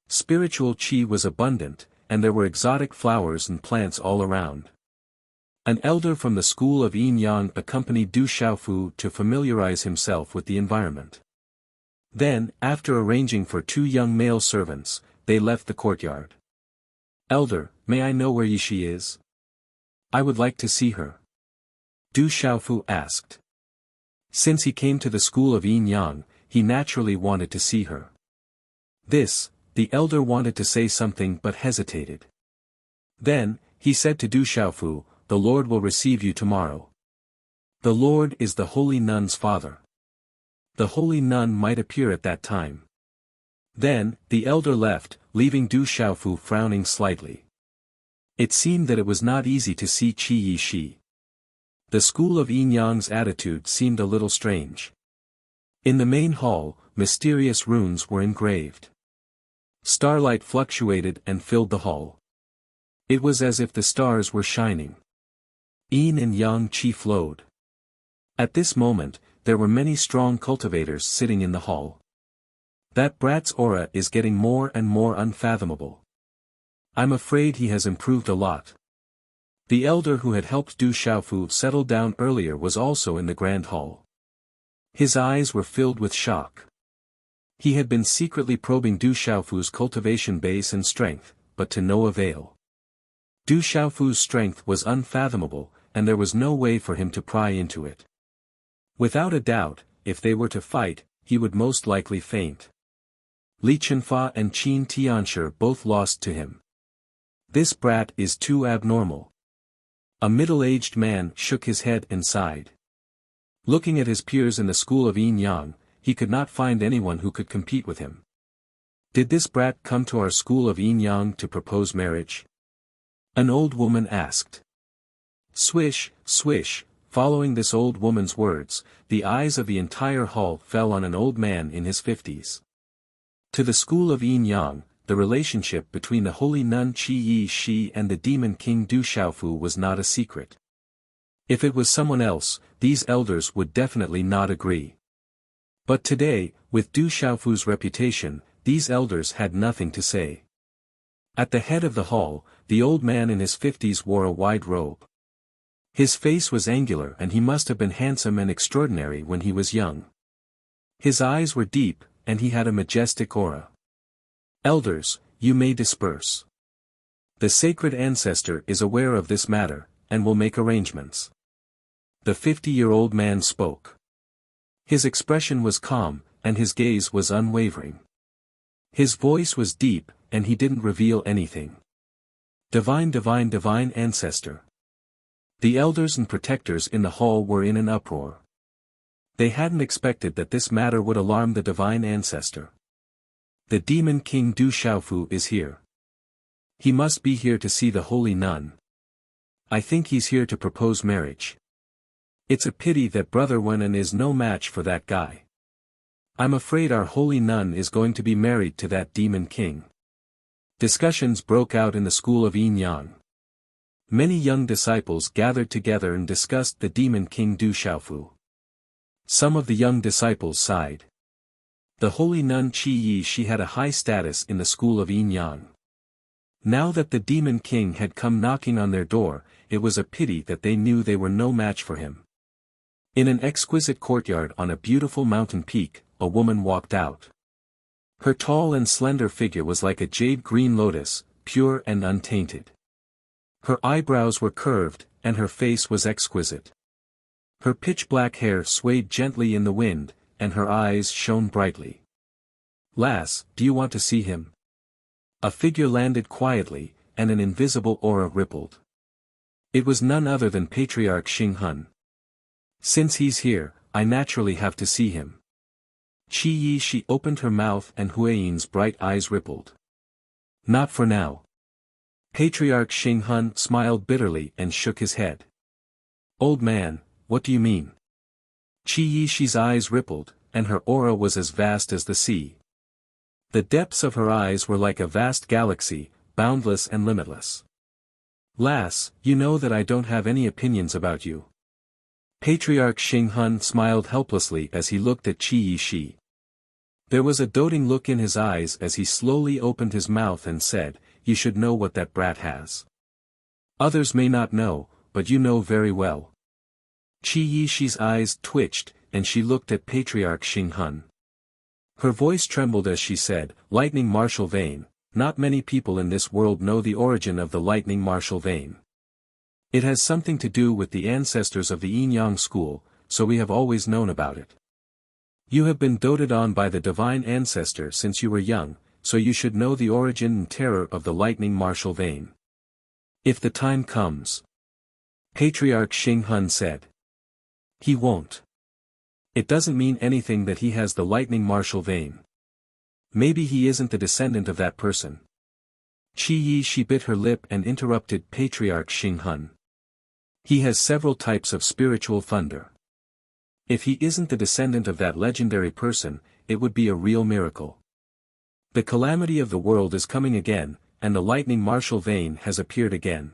Spiritual qi was abundant, and there were exotic flowers and plants all around. An elder from the school of Yin Yang accompanied Du Xiaofu to familiarize himself with the environment. Then, after arranging for 2 young male servants, they left the courtyard. Elder, may I know where she is? I would like to see her. Du Xiaofu asked. Since he came to the school of Yin Yang, he naturally wanted to see her. The elder wanted to say something but hesitated. Then, he said to Du Xiaofu, the Lord will receive you tomorrow. The Lord is the holy nun's father. The holy nun might appear at that time. Then, the elder left, leaving Du Xiaofu frowning slightly. It seemed that it was not easy to see Qi Yi Shi. The school of Yin Yang's attitude seemed a little strange. In the main hall, mysterious runes were engraved. Starlight fluctuated and filled the hall. It was as if the stars were shining. Yin and Yang qi flowed. At this moment, there were many strong cultivators sitting in the hall. That brat's aura is getting more and more unfathomable. I'm afraid he has improved a lot. The elder who had helped Du Xiaofu settle down earlier was also in the grand hall. His eyes were filled with shock. He had been secretly probing Du Xiaofu's cultivation base and strength, but to no avail. Du Xiaofu's strength was unfathomable, and there was no way for him to pry into it. Without a doubt, if they were to fight, he would most likely faint. Li Chenfa and Qin Tianshi both lost to him. This brat is too abnormal. A middle-aged man shook his head and sighed. Looking at his peers in the school of Yin Yang, he could not find anyone who could compete with him. Did this brat come to our school of Yin Yang to propose marriage? An old woman asked. Swish, swish, following this old woman's words, the eyes of the entire hall fell on an old man in his 50s. To the school of Yin Yang, the relationship between the holy nun Qi Yi Shi and the demon king Du Xiaofu was not a secret. If it was someone else, these elders would definitely not agree. But today, with Du Xiaofu's reputation, these elders had nothing to say. At the head of the hall, the old man in his 50s wore a wide robe. His face was angular and he must have been handsome and extraordinary when he was young. His eyes were deep, and he had a majestic aura. Elders, you may disperse. The sacred ancestor is aware of this matter, and will make arrangements. The 50-year-old man spoke. His expression was calm, and his gaze was unwavering. His voice was deep, and he didn't reveal anything. Divine ancestor. The elders and protectors in the hall were in an uproar. They hadn't expected that this matter would alarm the divine ancestor. The demon king Du Xiaofu is here. He must be here to see the holy nun. I think he's here to propose marriage. It's a pity that Brother Wenan is no match for that guy. I'm afraid our holy nun is going to be married to that demon king. Discussions broke out in the school of Yin Yang. Many young disciples gathered together and discussed the demon king Du Xiaofu. Some of the young disciples sighed. The holy nun Qi Yi she had a high status in the school of Yin Yang. Now that the demon king had come knocking on their door, it was a pity that they knew they were no match for him. In an exquisite courtyard on a beautiful mountain peak, a woman walked out. Her tall and slender figure was like a jade-green lotus, pure and untainted. Her eyebrows were curved, and her face was exquisite. Her pitch-black hair swayed gently in the wind, and her eyes shone brightly. "Lass, do you want to see him?" A figure landed quietly, and an invisible aura rippled. It was none other than Patriarch Xing Hun. "Since he's here, I naturally have to see him." Qi Yi she opened her mouth and Huayin's bright eyes rippled. "Not for now." Patriarch Xing Hun smiled bitterly and shook his head. "Old man, what do you mean?" Qi Yi she's eyes rippled, and her aura was as vast as the sea. The depths of her eyes were like a vast galaxy, boundless and limitless. "Lass, you know that I don't have any opinions about you." Patriarch Xing Hun smiled helplessly as he looked at Qi Yi Shi. There was a doting look in his eyes as he slowly opened his mouth and said, "You should know what that brat has. Others may not know, but you know very well." Qi Yi Shi's eyes twitched, and she looked at Patriarch Xing Hun. Her voice trembled as she said, "Lightning martial vein, not many people in this world know the origin of the lightning martial vein. It has something to do with the ancestors of the Yin Yang school, so we have always known about it. You have been doted on by the divine ancestor since you were young, so you should know the origin and terror of the lightning martial vein. If the time comes." Patriarch Xing Hun said. "He won't. It doesn't mean anything that he has the lightning martial vein. Maybe he isn't the descendant of that person." Qi Yi she bit her lip and interrupted Patriarch Xing Hun. "He has several types of spiritual thunder. If he isn't the descendant of that legendary person, it would be a real miracle. The calamity of the world is coming again, and the lightning martial vein has appeared again.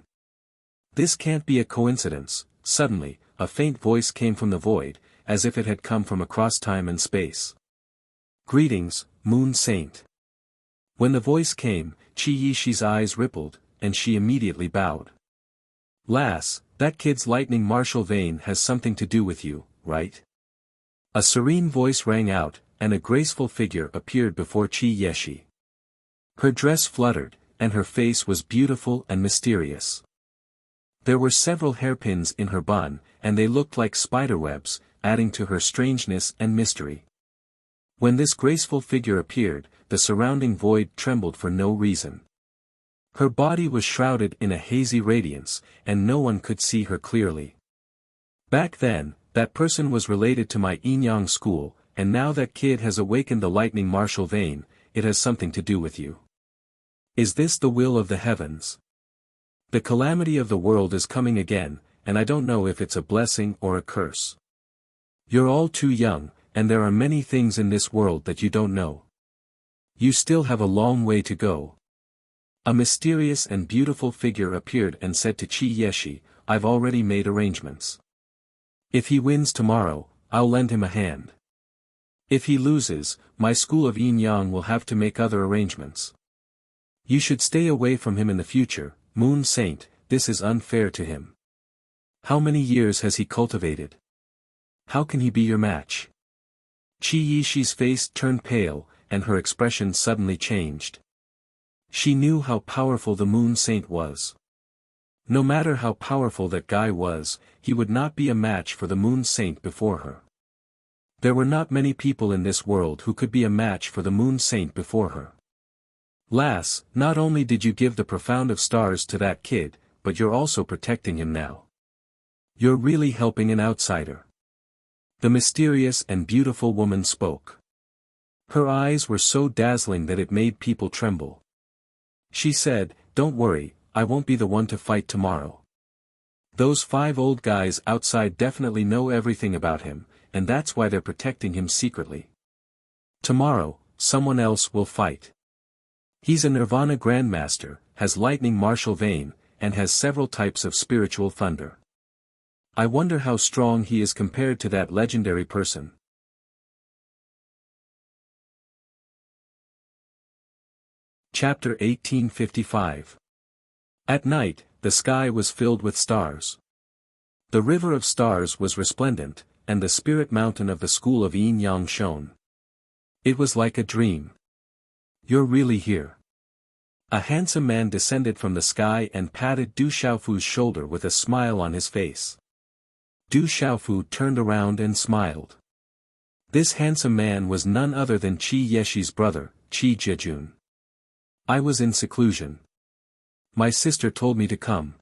This can't be a coincidence." Suddenly, a faint voice came from the void, as if it had come from across time and space. "Greetings, Moon Saint." When the voice came, Qi Yi Shi's eyes rippled, and she immediately bowed. "Lass, that kid's lightning martial vein has something to do with you, right?" A serene voice rang out, and a graceful figure appeared before Qi Yeshi. Her dress fluttered, and her face was beautiful and mysterious. There were several hairpins in her bun, and they looked like spiderwebs, adding to her strangeness and mystery. When this graceful figure appeared, the surrounding void trembled for no reason. Her body was shrouded in a hazy radiance, and no one could see her clearly. "Back then, that person was related to my Yin Yang school, and now that kid has awakened the lightning martial vein, it has something to do with you. Is this the will of the heavens? The calamity of the world is coming again, and I don't know if it's a blessing or a curse. You're all too young, and there are many things in this world that you don't know. You still have a long way to go." A mysterious and beautiful figure appeared and said to Qi Yeshi, "I've already made arrangements. If he wins tomorrow, I'll lend him a hand. If he loses, my school of Yin Yang will have to make other arrangements. You should stay away from him in the future, Moon Saint, this is unfair to him. How many years has he cultivated? How can he be your match?" Qi Yishi's face turned pale, and her expression suddenly changed. She knew how powerful the Moon Saint was. No matter how powerful that guy was, he would not be a match for the Moon Saint before her. There were not many people in this world who could be a match for the Moon Saint before her. "Lass, not only did you give the profound of stars to that kid, but you're also protecting him now. You're really helping an outsider." The mysterious and beautiful woman spoke. Her eyes were so dazzling that it made people tremble. She said, "Don't worry, I won't be the one to fight tomorrow. Those 5 old guys outside definitely know everything about him, and that's why they're protecting him secretly. Tomorrow, someone else will fight. He's a Nirvana Grandmaster, has lightning martial vein, and has several types of spiritual thunder. I wonder how strong he is compared to that legendary person. Chapter 1855. At night, the sky was filled with stars. The river of stars was resplendent, and the spirit mountain of the school of Yin Yang shone. It was like a dream. You're really here. A handsome man descended from the sky and patted Du Xiaofu's shoulder with a smile on his face. Du Xiaofu turned around and smiled. This handsome man was none other than Qi Yeshi's brother, Qi Jiejun. I was in seclusion. My sister told me to come.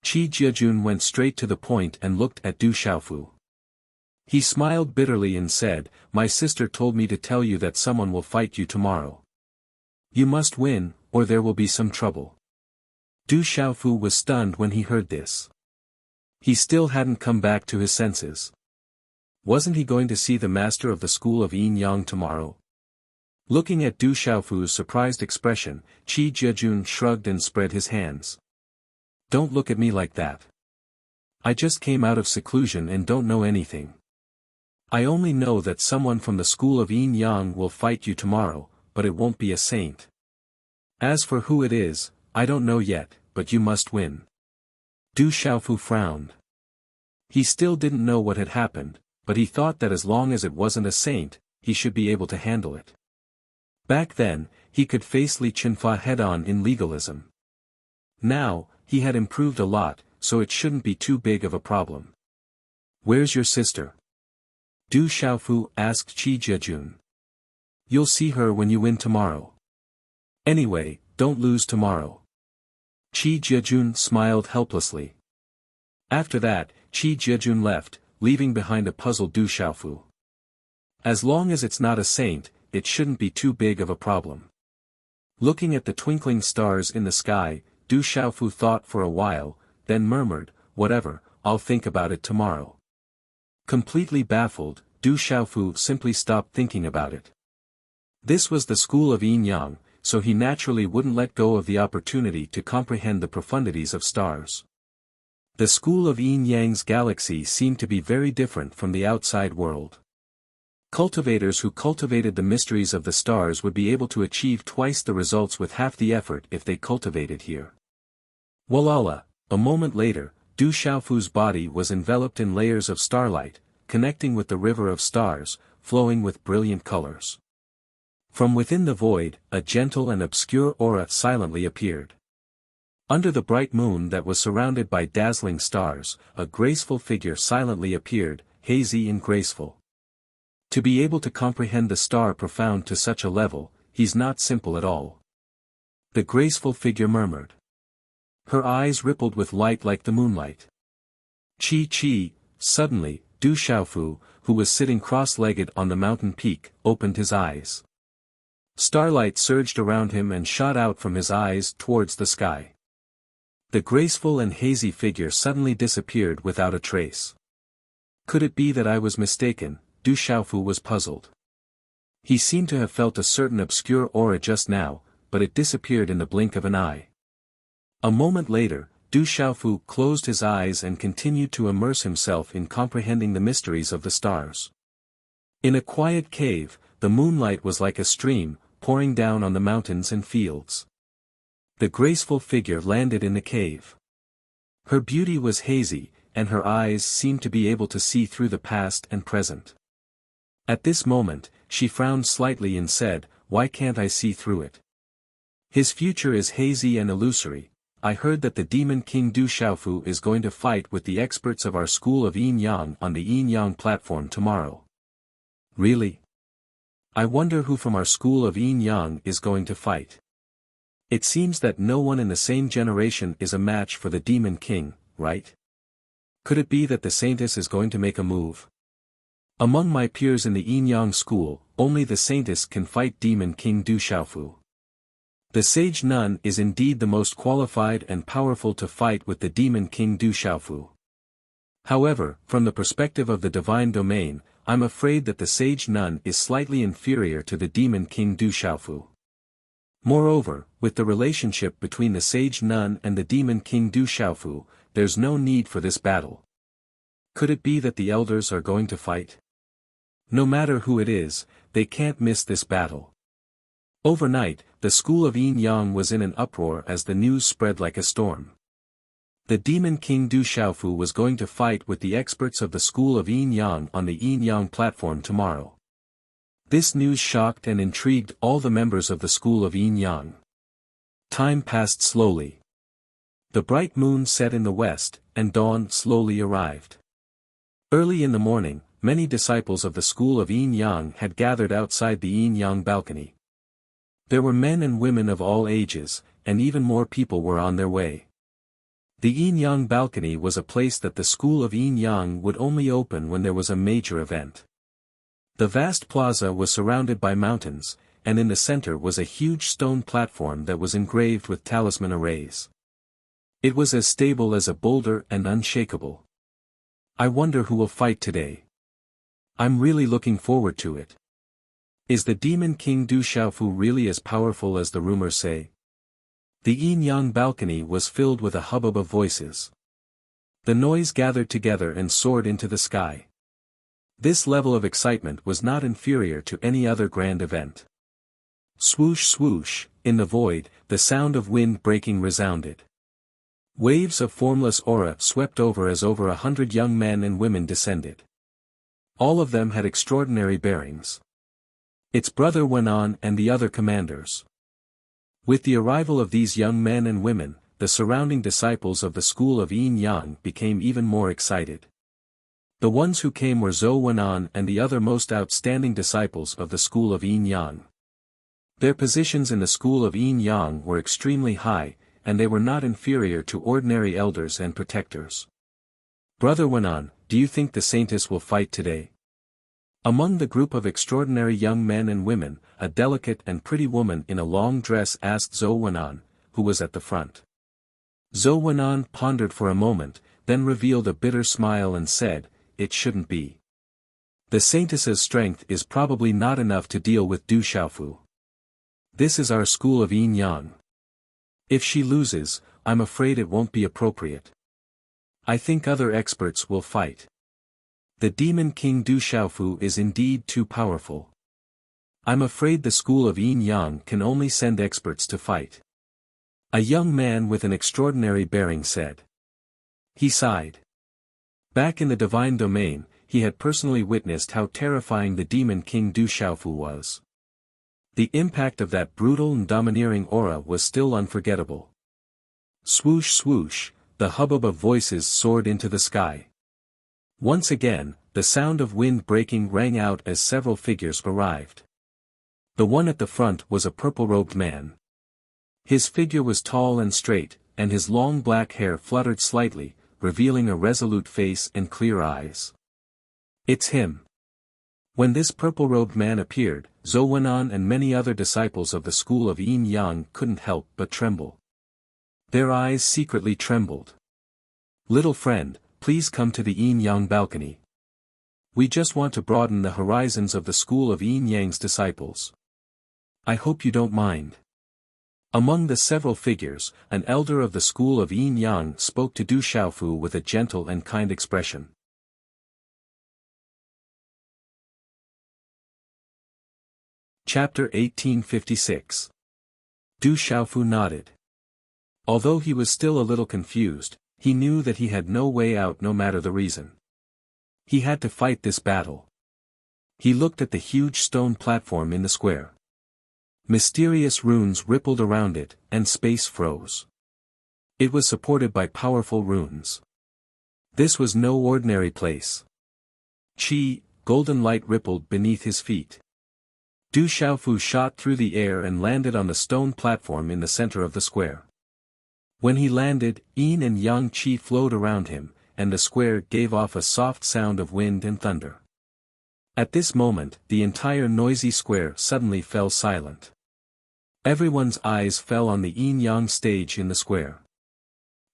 Qi Jiejun went straight to the point and looked at Du Xiaofu. He smiled bitterly and said, "My sister told me to tell you that someone will fight you tomorrow. You must win, or there will be some trouble." Du Xiaofu was stunned when he heard this. He still hadn't come back to his senses. Wasn't he going to see the master of the school of Yin Yang tomorrow? Looking at Du Xiaofu's surprised expression, Qi Jiejun shrugged and spread his hands. "Don't look at me like that. I just came out of seclusion and don't know anything. I only know that someone from the school of Yin Yang will fight you tomorrow, but it won't be a saint. As for who it is, I don't know yet, but you must win." Du Xiaofu frowned. He still didn't know what had happened, but he thought that as long as it wasn't a saint, he should be able to handle it. Back then, he could face Li Qinfa head-on in legalism. Now, he had improved a lot, so it shouldn't be too big of a problem. "Where's your sister?" Du Xiaofu asked Qi Jiejun. "You'll see her when you win tomorrow. Anyway, don't lose tomorrow." Qi Jiejun smiled helplessly. After that, Qi Jiejun left, leaving behind a puzzled Du Xiaofu. As long as it's not a saint, it shouldn't be too big of a problem. Looking at the twinkling stars in the sky, Du Xiaofu thought for a while, then murmured, "Whatever, I'll think about it tomorrow." Completely baffled, Du Xiaofu simply stopped thinking about it. This was the school of Yin Yang, so he naturally wouldn't let go of the opportunity to comprehend the profundities of stars. The school of Yin Yang's galaxy seemed to be very different from the outside world. Cultivators who cultivated the mysteries of the stars would be able to achieve twice the results with half the effort if they cultivated here. Walala, a moment later, Du Xiaofu's body was enveloped in layers of starlight, connecting with the river of stars, flowing with brilliant colors. From within the void, a gentle and obscure aura silently appeared. Under the bright moon that was surrounded by dazzling stars, a graceful figure silently appeared, hazy and graceful. To be able to comprehend the star profound to such a level, he's not simple at all. The graceful figure murmured. Her eyes rippled with light like the moonlight. Chi. Suddenly, Du Xiaofu, who was sitting cross-legged on the mountain peak, opened his eyes. Starlight surged around him and shot out from his eyes towards the sky. The graceful and hazy figure suddenly disappeared without a trace. Could it be that I was mistaken? Du Xiaofu was puzzled. He seemed to have felt a certain obscure aura just now, but it disappeared in the blink of an eye. A moment later, Du Xiaofu closed his eyes and continued to immerse himself in comprehending the mysteries of the stars. In a quiet cave, the moonlight was like a stream, pouring down on the mountains and fields. The graceful figure landed in the cave. Her beauty was hazy, and her eyes seemed to be able to see through the past and present. At this moment, she frowned slightly and said, "Why can't I see through it? His future is hazy and illusory. I heard that the demon king Du Xiaofu is going to fight with the experts of our school of Yin Yang on the Yin Yang platform tomorrow." "Really? I wonder who from our school of Yin Yang is going to fight. It seems that no one in the same generation is a match for the demon king, right? Could it be that the saintess is going to make a move? Among my peers in the Yin Yang school, only the saintess can fight demon king Du Xiaofu. The sage nun is indeed the most qualified and powerful to fight with the demon king Du Xiaofu. However, from the perspective of the divine domain, I'm afraid that the sage nun is slightly inferior to the demon king Du Xiaofu. Moreover, with the relationship between the sage nun and the demon king Du Xiaofu, there's no need for this battle. Could it be that the elders are going to fight? No matter who it is, they can't miss this battle. Overnight, the school of Yin Yang was in an uproar as the news spread like a storm. The demon king Du Xiaofu was going to fight with the experts of the school of Yin Yang on the Yin Yang platform tomorrow. This news shocked and intrigued all the members of the school of Yin Yang. Time passed slowly. The bright moon set in the west, and dawn slowly arrived. Early in the morning, many disciples of the school of Yin Yang had gathered outside the Yin Yang balcony. There were men and women of all ages, and even more people were on their way. The Yin Yang balcony was a place that the school of Yin Yang would only open when there was a major event. The vast plaza was surrounded by mountains, and in the center was a huge stone platform that was engraved with talisman arrays. It was as stable as a boulder and unshakable. I wonder who will fight today. I'm really looking forward to it. Is the demon king Du Xiaofu really as powerful as the rumors say? The Yin Yang balcony was filled with a hubbub of voices. The noise gathered together and soared into the sky. This level of excitement was not inferior to any other grand event. Swoosh swoosh, in the void, the sound of wind breaking resounded. Waves of formless aura swept over as over 100 young men and women descended. All of them had extraordinary bearings. Its brother went on and the other commanders. With the arrival of these young men and women, the surrounding disciples of the school of Yin Yang became even more excited. The ones who came were Zhou Wenan and the other most outstanding disciples of the school of Yin Yang. Their positions in the school of Yin Yang were extremely high, and they were not inferior to ordinary elders and protectors. Brother Wenan, do you think the saintess will fight today? Among the group of extraordinary young men and women, a delicate and pretty woman in a long dress asked Zhou Wenan, who was at the front. Zhou Wenan pondered for a moment, then revealed a bitter smile and said, "It shouldn't be. The saintess's strength is probably not enough to deal with Du Xiaofu. This is our school of Yin Yang. If she loses, I'm afraid it won't be appropriate. I think other experts will fight. The demon king Du Xiaofu is indeed too powerful. I'm afraid the school of Yin Yang can only send experts to fight." A young man with an extraordinary bearing said. He sighed. Back in the divine domain, he had personally witnessed how terrifying the demon king Du Xiaofu was. The impact of that brutal and domineering aura was still unforgettable. Swoosh swoosh, the hubbub of voices soared into the sky. Once again, the sound of wind breaking rang out as several figures arrived. The one at the front was a purple-robed man. His figure was tall and straight, and his long black hair fluttered slightly, revealing a resolute face and clear eyes. It's him. When this purple-robed man appeared, Zhou Wenan and many other disciples of the school of Yin Yang couldn't help but tremble. Their eyes secretly trembled. "Little friend, please come to the Yin Yang balcony. We just want to broaden the horizons of the school of Yin Yang's disciples. I hope you don't mind." Among the several figures, an elder of the school of Yin Yang spoke to Du Xiaofu with a gentle and kind expression. Chapter 1856. Du Xiaofu nodded. Although he was still a little confused, he knew that he had no way out no matter the reason. He had to fight this battle. He looked at the huge stone platform in the square. Mysterious runes rippled around it, and space froze. It was supported by powerful runes. This was no ordinary place. Qi, golden light rippled beneath his feet. Du Xiaofu shot through the air and landed on the stone platform in the center of the square. When he landed, yin and yang qi flowed around him, and the square gave off a soft sound of wind and thunder. At this moment, the entire noisy square suddenly fell silent. Everyone's eyes fell on the yin-yang stage in the square.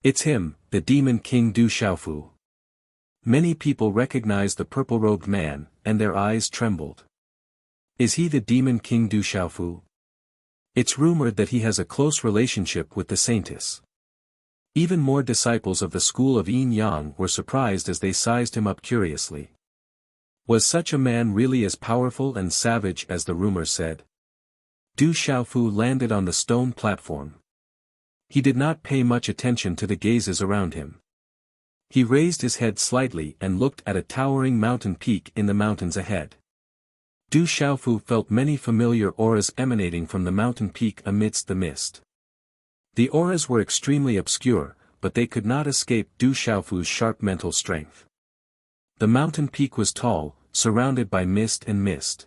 It's him, the Demon King Du Xiaofu. Many people recognized the purple-robed man, and their eyes trembled. Is he the Demon King Du Xiaofu? It's rumored that he has a close relationship with the saintess. Even more disciples of the school of yin-yang were surprised as they sized him up curiously. Was such a man really as powerful and savage as the rumor said? Du Xiaofu landed on the stone platform. He did not pay much attention to the gazes around him. He raised his head slightly and looked at a towering mountain peak in the mountains ahead. Du Xiaofu felt many familiar auras emanating from the mountain peak amidst the mist. The auras were extremely obscure, but they could not escape Du Xiaofu's sharp mental strength. The mountain peak was tall, surrounded by mist and mist.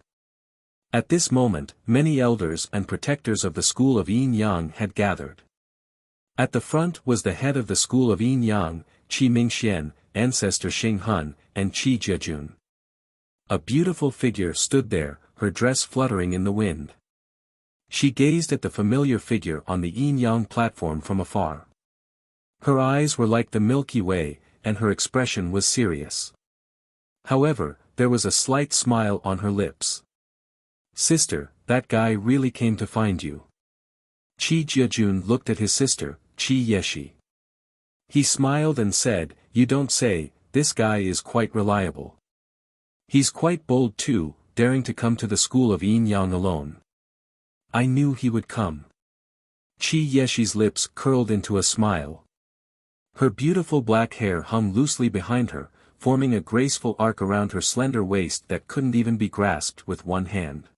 At this moment, many elders and protectors of the school of yin-yang had gathered. At the front was the head of the school of yin-yang, Qi Mingxian, ancestor Xing Hun, and Qi Jiejun. A beautiful figure stood there, her dress fluttering in the wind. She gazed at the familiar figure on the yin-yang platform from afar. Her eyes were like the Milky Way, and her expression was serious. However, there was a slight smile on her lips. "Sister, that guy really came to find you." Qi Jiejun looked at his sister, Qi Yeshi. He smiled and said, "You don't say, this guy is quite reliable. He's quite bold too, daring to come to the school of yin-yang alone. I knew he would come." Qi Yeshi's lips curled into a smile. Her beautiful black hair hung loosely behind her, forming a graceful arc around her slender waist that couldn't even be grasped with one hand.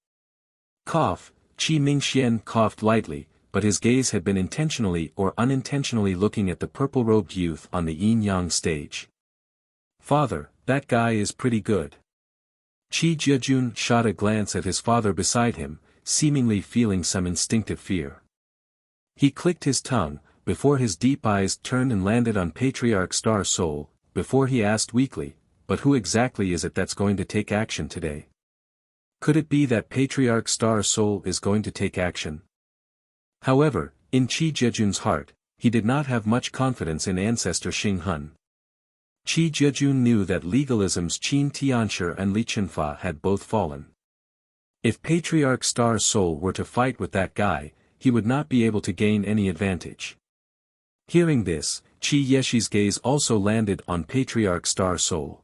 Cough, Qi Mingxian coughed lightly, but his gaze had been intentionally or unintentionally looking at the purple-robed youth on the yin-yang stage. "Father, that guy is pretty good." Qi Jiejun shot a glance at his father beside him, seemingly feeling some instinctive fear. He clicked his tongue, before his deep eyes turned and landed on Patriarch Star Soul, before he asked weakly, "But who exactly is it that's going to take action today? Could it be that Patriarch Star Soul is going to take action?" However, in Qi Jiejun's heart, he did not have much confidence in ancestor Xing Hun. Qi Jiejun knew that legalism's Qin Tianshi and Li Qinfa had both fallen. If Patriarch Star Soul were to fight with that guy, he would not be able to gain any advantage. Hearing this, Qi Yeshi's gaze also landed on Patriarch Star Soul.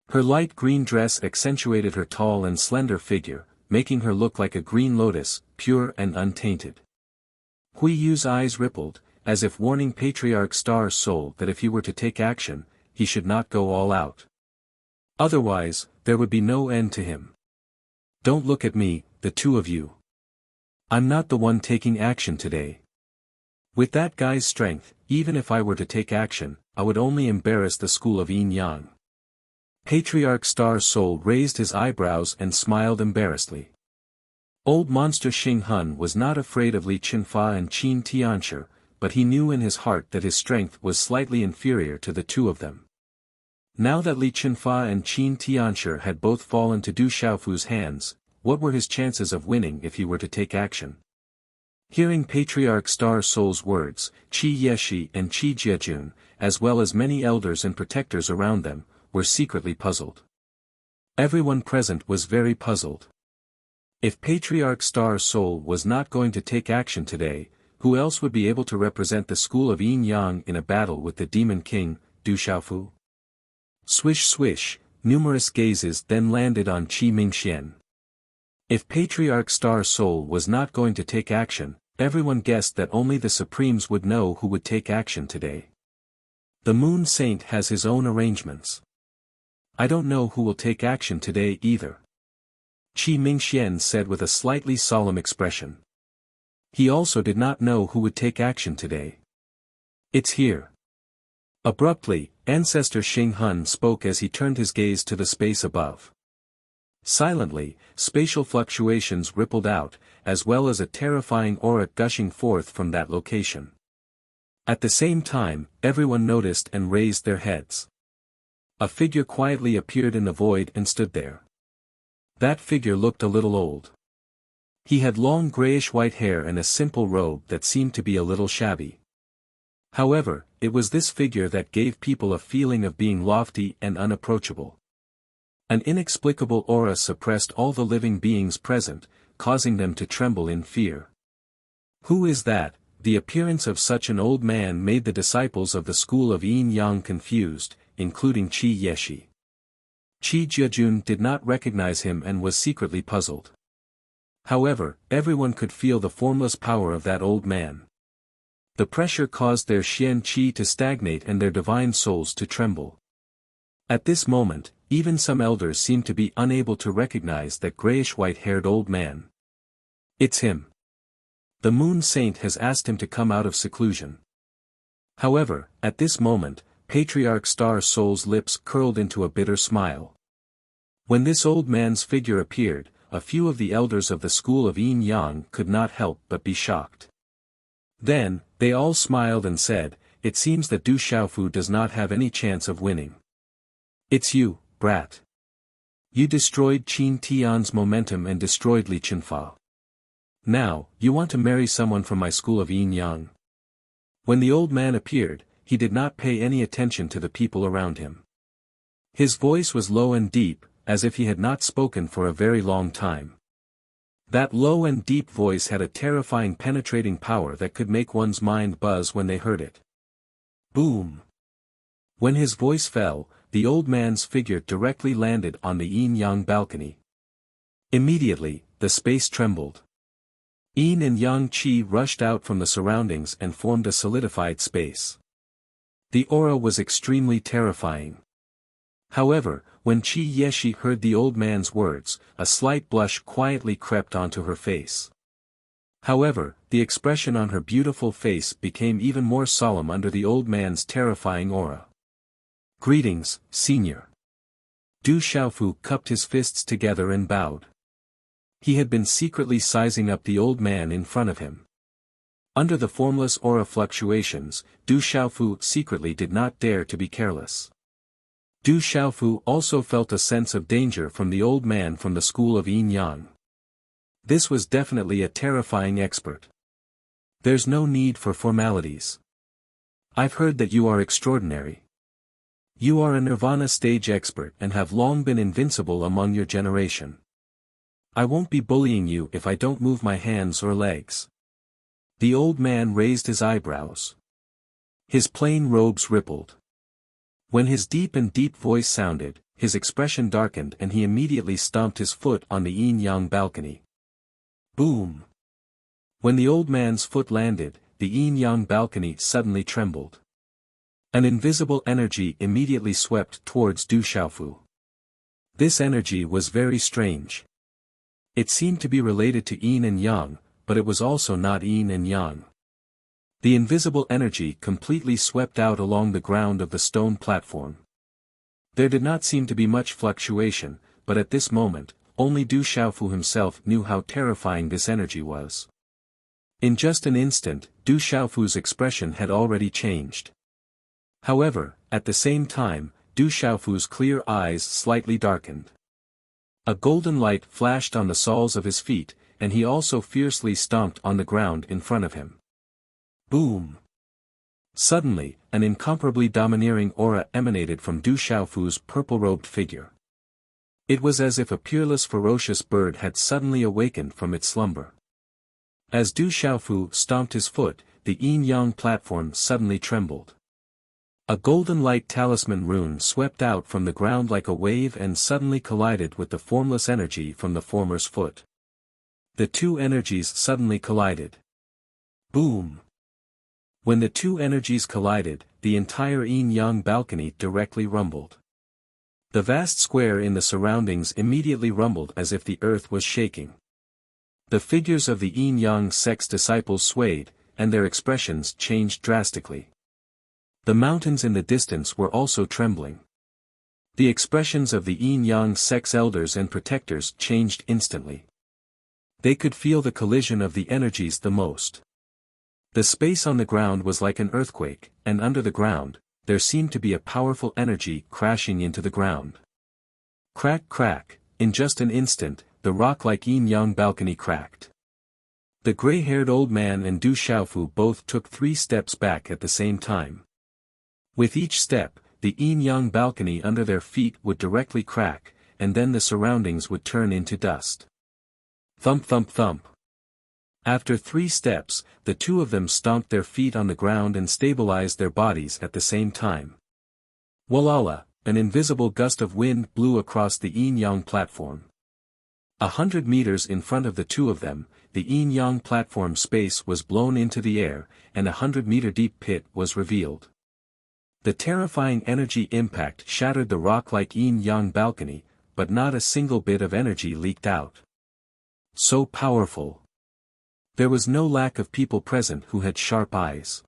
Her light green dress accentuated her tall and slender figure, making her look like a green lotus, pure and untainted. Hui Yu's eyes rippled, as if warning Patriarch Star Soul that if he were to take action, he should not go all out. Otherwise, there would be no end to him. "Don't look at me, the two of you. I'm not the one taking action today. With that guy's strength, even if I were to take action, I would only embarrass the school of yin-yang." Patriarch Star Soul raised his eyebrows and smiled embarrassedly. Old monster Xing Hun was not afraid of Li Qinfa and Qin Tianshi, but he knew in his heart that his strength was slightly inferior to the two of them. Now that Li Qinfa and Qin Tianshi had both fallen to Du Xiaofu's hands, what were his chances of winning if he were to take action? Hearing Patriarch Star Soul's words, Qi Yeshi and Qi Jiejun, as well as many elders and protectors around them, were secretly puzzled. Everyone present was very puzzled. If Patriarch Star Soul was not going to take action today, who else would be able to represent the school of yin-yang in a battle with the Demon King, Du Xiaofu? Swish swish, numerous gazes then landed on Qi Mingxian. If Patriarch Star Soul was not going to take action, everyone guessed that only the Supremes would know who would take action today. The Moon Saint has his own arrangements. I don't know who will take action today either. Qi Mingxian said with a slightly solemn expression. He also did not know who would take action today. It's here. Abruptly, ancestor Xing Hun spoke as he turned his gaze to the space above. Silently, spatial fluctuations rippled out, as well as a terrifying aura gushing forth from that location. At the same time, everyone noticed and raised their heads. A figure quietly appeared in the void and stood there. That figure looked a little old. He had long grayish-white hair and a simple robe that seemed to be a little shabby. However, it was this figure that gave people a feeling of being lofty and unapproachable. An inexplicable aura suppressed all the living beings present, causing them to tremble in fear. Who is that? The appearance of such an old man made the disciples of the school of Yin-Yang confused, including Qi Yeshi. Qi Jiajun did not recognize him and was secretly puzzled. However, everyone could feel the formless power of that old man. The pressure caused their Xian Qi to stagnate and their divine souls to tremble. At this moment, even some elders seemed to be unable to recognize that grayish-white-haired old man. It's him. The Moon Saint has asked him to come out of seclusion. However, at this moment, Patriarch Star Soul's lips curled into a bitter smile. When this old man's figure appeared, a few of the elders of the school of Yin-Yang could not help but be shocked. Then, they all smiled and said, "It seems that Du Xiaofu does not have any chance of winning." "It's you, brat. You destroyed Qin Tian's momentum and destroyed Li Chenfa. Now, you want to marry someone from my school of Yin-Yang." When the old man appeared, he did not pay any attention to the people around him. His voice was low and deep, as if he had not spoken for a very long time. That low and deep voice had a terrifying penetrating power that could make one's mind buzz when they heard it. Boom! When his voice fell, the old man's figure directly landed on the Yin-Yang balcony. Immediately, the space trembled. Yin and Yang Qi rushed out from the surroundings and formed a solidified space. The aura was extremely terrifying. However, when Qi Yeshi heard the old man's words, a slight blush quietly crept onto her face. However, the expression on her beautiful face became even more solemn under the old man's terrifying aura. "Greetings, Senior." Du Xiaofu cupped his fists together and bowed. He had been secretly sizing up the old man in front of him. Under the formless aura fluctuations, Du Xiaofu secretly did not dare to be careless. Du Xiaofu also felt a sense of danger from the old man from the school of Yin-Yang. This was definitely a terrifying expert. "There's no need for formalities. I've heard that you are extraordinary. You are a Nirvana stage expert and have long been invincible among your generation. I won't be bullying you if I don't move my hands or legs." The old man raised his eyebrows. His plain robes rippled. When his deep voice sounded, his expression darkened and he immediately stomped his foot on the Yin-Yang balcony. Boom! When the old man's foot landed, the Yin-Yang balcony suddenly trembled. An invisible energy immediately swept towards Du Xiaofu. This energy was very strange. It seemed to be related to Yin and Yang, but it was also not Yin and Yang. The invisible energy completely swept out along the ground of the stone platform. There did not seem to be much fluctuation, but at this moment, only Du Xiaofu himself knew how terrifying this energy was. In just an instant, Du Xiaofu's expression had already changed. However, at the same time, Du Xiaofu's clear eyes slightly darkened. A golden light flashed on the soles of his feet, and he also fiercely stomped on the ground in front of him. Boom! Suddenly, an incomparably domineering aura emanated from Du Xiaofu's purple-robed figure. It was as if a peerless ferocious bird had suddenly awakened from its slumber. As Du Xiaofu stomped his foot, the Yin-Yang platform suddenly trembled. A golden light talisman rune swept out from the ground like a wave and suddenly collided with the formless energy from the former's foot. The two energies suddenly collided. Boom! When the two energies collided, the entire Yin-Yang balcony directly rumbled. The vast square in the surroundings immediately rumbled as if the earth was shaking. The figures of the Yin-Yang sect's disciples swayed, and their expressions changed drastically. The mountains in the distance were also trembling. The expressions of the Yin-Yang sect's elders and protectors changed instantly. They could feel the collision of the energies the most. The space on the ground was like an earthquake, and under the ground, there seemed to be a powerful energy crashing into the ground. Crack crack, in just an instant, the rock-like Yin-Yang balcony cracked. The gray-haired old man and Du Xiaofu both took 3 steps back at the same time. With each step, the yin-yang balcony under their feet would directly crack, and then the surroundings would turn into dust. Thump thump thump. After 3 steps, the two of them stomped their feet on the ground and stabilized their bodies at the same time. Walala, an invisible gust of wind blew across the yin-yang platform. 100 meters in front of the two of them, the yin-yang platform space was blown into the air, and a 100-meter deep pit was revealed. The terrifying energy impact shattered the rock-like yin-yang balcony, but not a single bit of energy leaked out. So powerful. There was no lack of people present who had sharp eyes.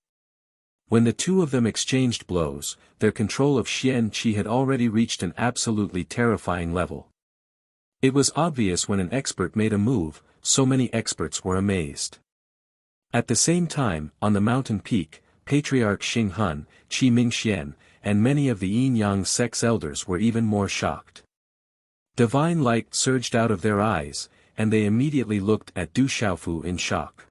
When the two of them exchanged blows, their control of Xian Qi had already reached an absolutely terrifying level. It was obvious when an expert made a move, so many experts were amazed. At the same time, on the mountain peak, Patriarch Xing Hun, Qi Mingxian, and many of the yin-yang sex elders were even more shocked. Divine light surged out of their eyes, and they immediately looked at Du Xiaofu in shock.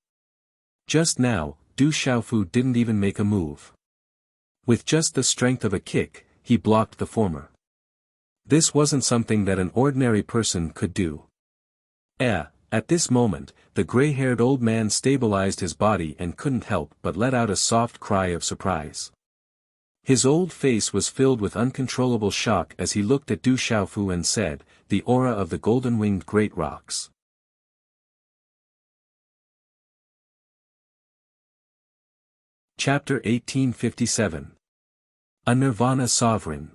Just now, Du Xiaofu didn't even make a move. With just the strength of a kick, he blocked the former. This wasn't something that an ordinary person could do. At this moment, the gray-haired old man stabilized his body and couldn't help but let out a soft cry of surprise. His old face was filled with uncontrollable shock as he looked at Du Xiaofu and said, "The aura of the golden-winged great rocks." Chapter 1857. A Nirvana Sovereign.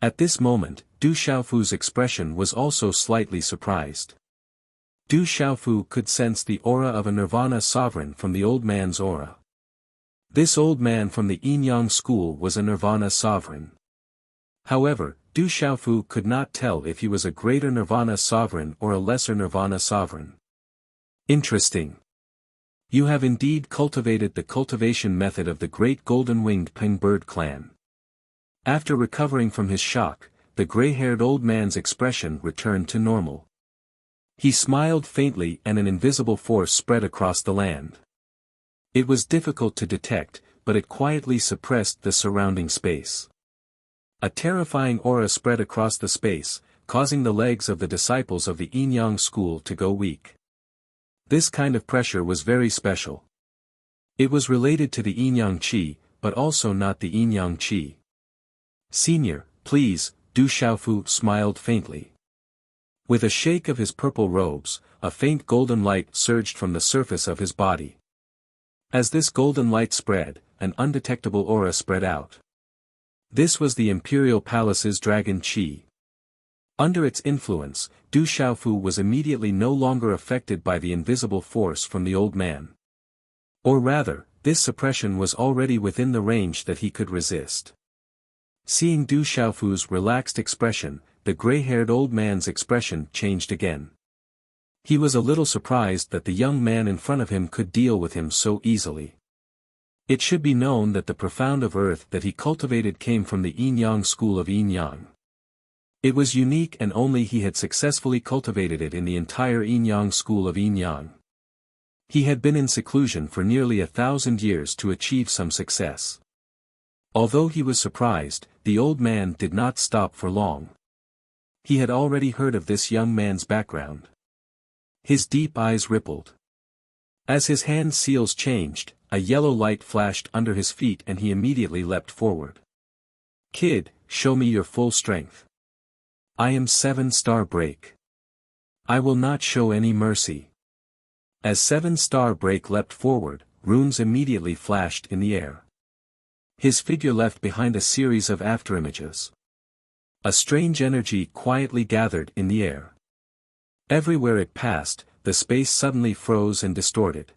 At this moment, Du Xiaofu's expression was also slightly surprised. Du Xiaofu could sense the aura of a Nirvana sovereign from the old man's aura. This old man from the yin-yang school was a Nirvana sovereign. However, Du Xiaofu could not tell if he was a greater Nirvana sovereign or a lesser Nirvana sovereign. Interesting. You have indeed cultivated the cultivation method of the great golden-winged Pengbird clan. After recovering from his shock, the gray-haired old man's expression returned to normal. He smiled faintly and an invisible force spread across the land. It was difficult to detect, but it quietly suppressed the surrounding space. A terrifying aura spread across the space, causing the legs of the disciples of the yin-yang school to go weak. This kind of pressure was very special. It was related to the yin-yang qi, but also not the yin-yang qi. "Senior, please," Du Xiaofu smiled faintly. With a shake of his purple robes, a faint golden light surged from the surface of his body. As this golden light spread, an undetectable aura spread out. This was the Imperial Palace's Dragon Qi. Under its influence, Du Xiaofu was immediately no longer affected by the invisible force from the old man. Or rather, this suppression was already within the range that he could resist. Seeing Du Xiaofu's relaxed expression, the gray-haired old man's expression changed again. He was a little surprised that the young man in front of him could deal with him so easily. It should be known that the profound of earth that he cultivated came from the yin-yang school of yin-yang. It was unique and only he had successfully cultivated it in the entire yin-yang school of yin-yang. He had been in seclusion for nearly 1,000 years to achieve some success. Although he was surprised, the old man did not stop for long. He had already heard of this young man's background. His deep eyes rippled. As his hand seals changed, a yellow light flashed under his feet and he immediately leapt forward. "Kid, show me your full strength. I am 7-star break. I will not show any mercy." As 7-star break leapt forward, runes immediately flashed in the air. His figure left behind a series of afterimages. A strange energy quietly gathered in the air. Everywhere it passed, the space suddenly froze and distorted.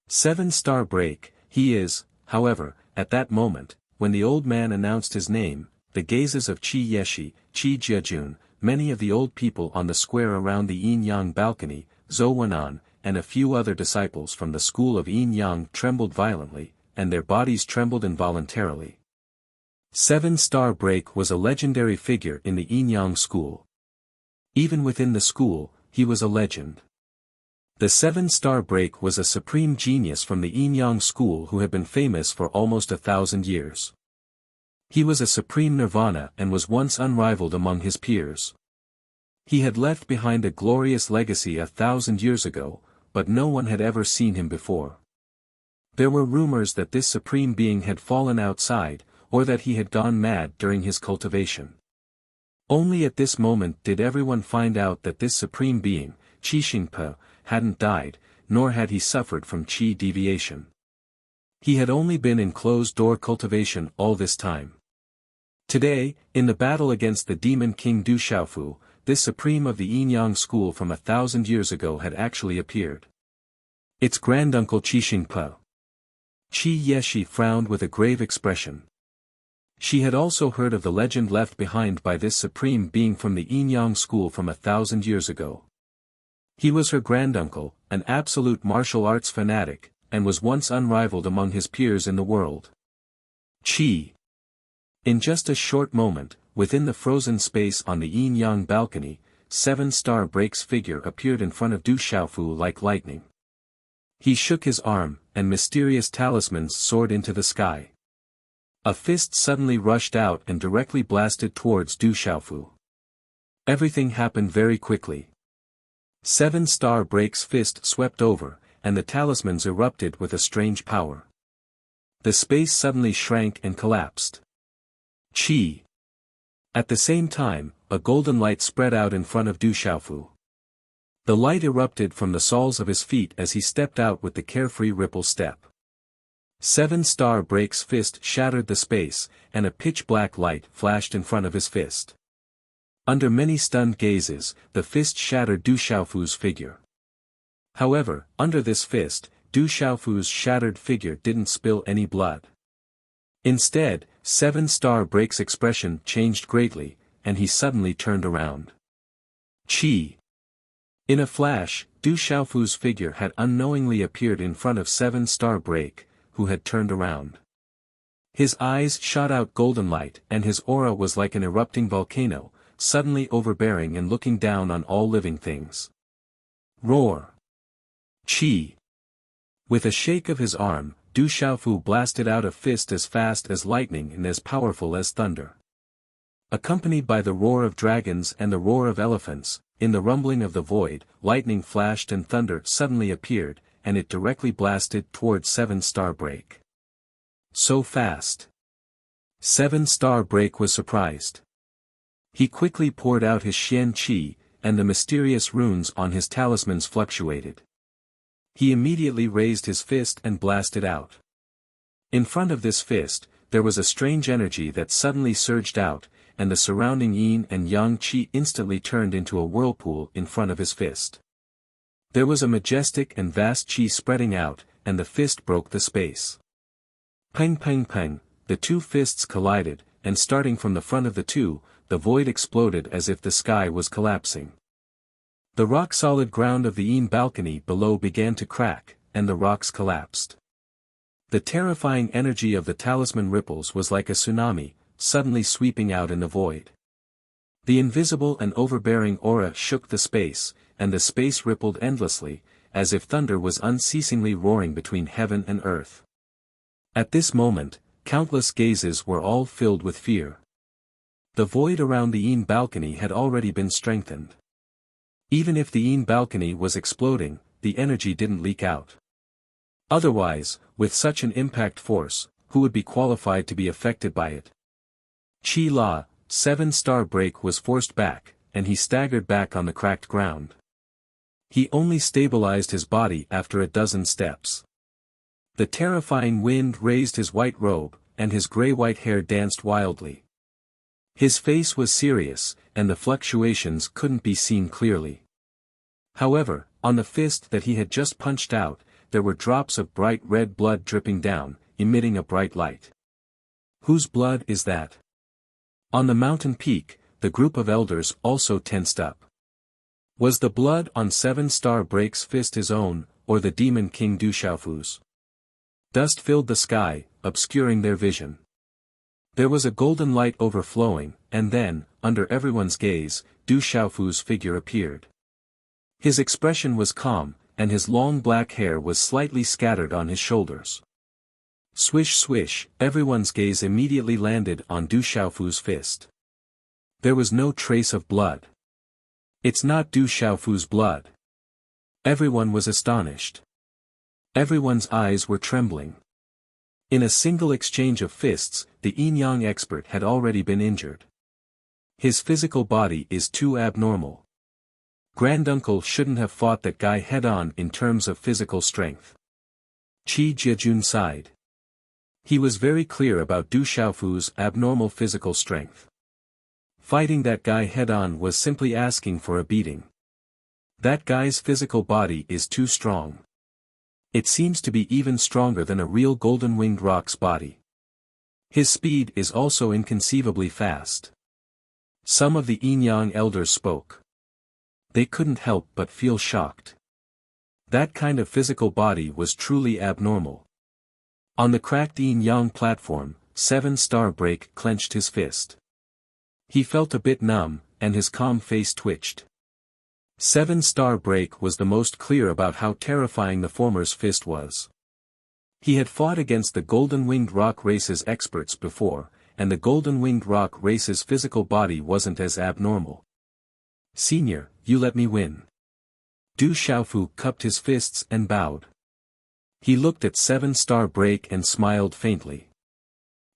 7-star break, he is, however, at that moment, when the old man announced his name, the gazes of Qi Yeshi, Qi Jiajun, many of the old people on the square around the yin-yang balcony, Zhou Wenan, and a few other disciples from the school of yin-yang trembled violently, and their bodies trembled involuntarily. 7-star break was a legendary figure in the yin-yang school. Even within the school, he was a legend. The seven-star break was a supreme genius from the Yin-Yang school who had been famous for almost 1,000 years. He was a supreme nirvana and was once unrivaled among his peers. He had left behind a glorious legacy 1,000 years ago, but no one had ever seen him before. There were rumors that this supreme being had fallen outside, or that he had gone mad during his cultivation. Only at this moment did everyone find out that this supreme being, Qi Xingpe, hadn't died, nor had he suffered from qi deviation. He had only been in closed-door cultivation all this time. Today, in the battle against the demon king Du Xiaofu, this supreme of the Yin-Yang school from 1,000 years ago had actually appeared. Its granduncle Qi Xingpe. Qi Yeshi frowned with a grave expression. She had also heard of the legend left behind by this supreme being from the Yin-Yang school from 1,000 years ago. He was her granduncle, an absolute martial arts fanatic, and was once unrivaled among his peers in the world. Qi. In just a short moment, within the frozen space on the Yin-Yang balcony, seven-star break's figure appeared in front of Du Xiaofu like lightning. He shook his arm, and mysterious talismans soared into the sky. A fist suddenly rushed out and directly blasted towards Du Xiaofu. Everything happened very quickly. Seven-star break's fist swept over, and the talismans erupted with a strange power. The space suddenly shrank and collapsed. Qi. At the same time, a golden light spread out in front of Du Xiaofu. The light erupted from the soles of his feet as he stepped out with the carefree ripple step. Seven-star break's fist shattered the space, and a pitch-black light flashed in front of his fist. Under many stunned gazes, the fist shattered Du Xiaofu's figure. However, under this fist, Du Xiaofu's shattered figure didn't spill any blood. Instead, seven-star break's expression changed greatly, and he suddenly turned around. Qi. In a flash, Du Xiaofu's figure had unknowingly appeared in front of seven-star break, who had turned around. His eyes shot out golden light and his aura was like an erupting volcano, suddenly overbearing and looking down on all living things. Roar. Qi. With a shake of his arm, Du Xiaofu blasted out a fist as fast as lightning and as powerful as thunder. Accompanied by the roar of dragons and the roar of elephants, in the rumbling of the void, lightning flashed and thunder suddenly appeared, and it directly blasted towards seven-star break. So fast. Seven-star break was surprised. He quickly poured out his Xian Qi, and the mysterious runes on his talismans fluctuated. He immediately raised his fist and blasted out. In front of this fist, there was a strange energy that suddenly surged out, and the surrounding yin and yang qi instantly turned into a whirlpool in front of his fist. There was a majestic and vast qi spreading out, and the fist broke the space. Peng peng peng, the two fists collided, and starting from the front of the two, the void exploded as if the sky was collapsing. The rock-solid ground of the yin balcony below began to crack, and the rocks collapsed. The terrifying energy of the talisman ripples was like a tsunami, suddenly sweeping out in the void. The invisible and overbearing aura shook the space, and the space rippled endlessly, as if thunder was unceasingly roaring between heaven and earth. At this moment, countless gazes were all filled with fear. The void around the yin balcony had already been strengthened. Even if the yin balcony was exploding, the energy didn't leak out. Otherwise, with such an impact force, who would be qualified to be affected by it? Qi La, seven-star break was forced back, and he staggered back on the cracked ground. He only stabilized his body after a dozen steps. The terrifying wind raised his white robe, and his gray-white hair danced wildly. His face was serious, and the fluctuations couldn't be seen clearly. However, on the fist that he had just punched out, there were drops of bright red blood dripping down, emitting a bright light. Whose blood is that? On the mountain peak, the group of elders also tensed up. Was the blood on seven-star break's fist his own, or the demon king Du Xiaofu's? Dust filled the sky, obscuring their vision. There was a golden light overflowing, and then, under everyone's gaze, Du Xiaofu's figure appeared. His expression was calm, and his long black hair was slightly scattered on his shoulders. Swish swish, everyone's gaze immediately landed on Du Xiaofu's fist. There was no trace of blood. It's not Du Xiaofu's blood. Everyone was astonished. Everyone's eyes were trembling. In a single exchange of fists, the yin-yang expert had already been injured. His physical body is too abnormal. Granduncle shouldn't have fought that guy head-on in terms of physical strength. Qi Jiajun sighed. He was very clear about Du Xiaofu's abnormal physical strength. Fighting that guy head-on was simply asking for a beating. That guy's physical body is too strong. It seems to be even stronger than a real golden-winged rock's body. His speed is also inconceivably fast. Some of the yin-yang elders spoke. They couldn't help but feel shocked. That kind of physical body was truly abnormal. On the cracked yin-yang platform, 7-Star Break clenched his fist. He felt a bit numb, and his calm face twitched. 7-Star Break was the most clear about how terrifying the former's fist was. He had fought against the Golden-Winged Rock race's experts before, and the Golden-Winged Rock race's physical body wasn't as abnormal. "Senior, you let me win." Du Xiaofu cupped his fists and bowed. He looked at 7-Star Break and smiled faintly.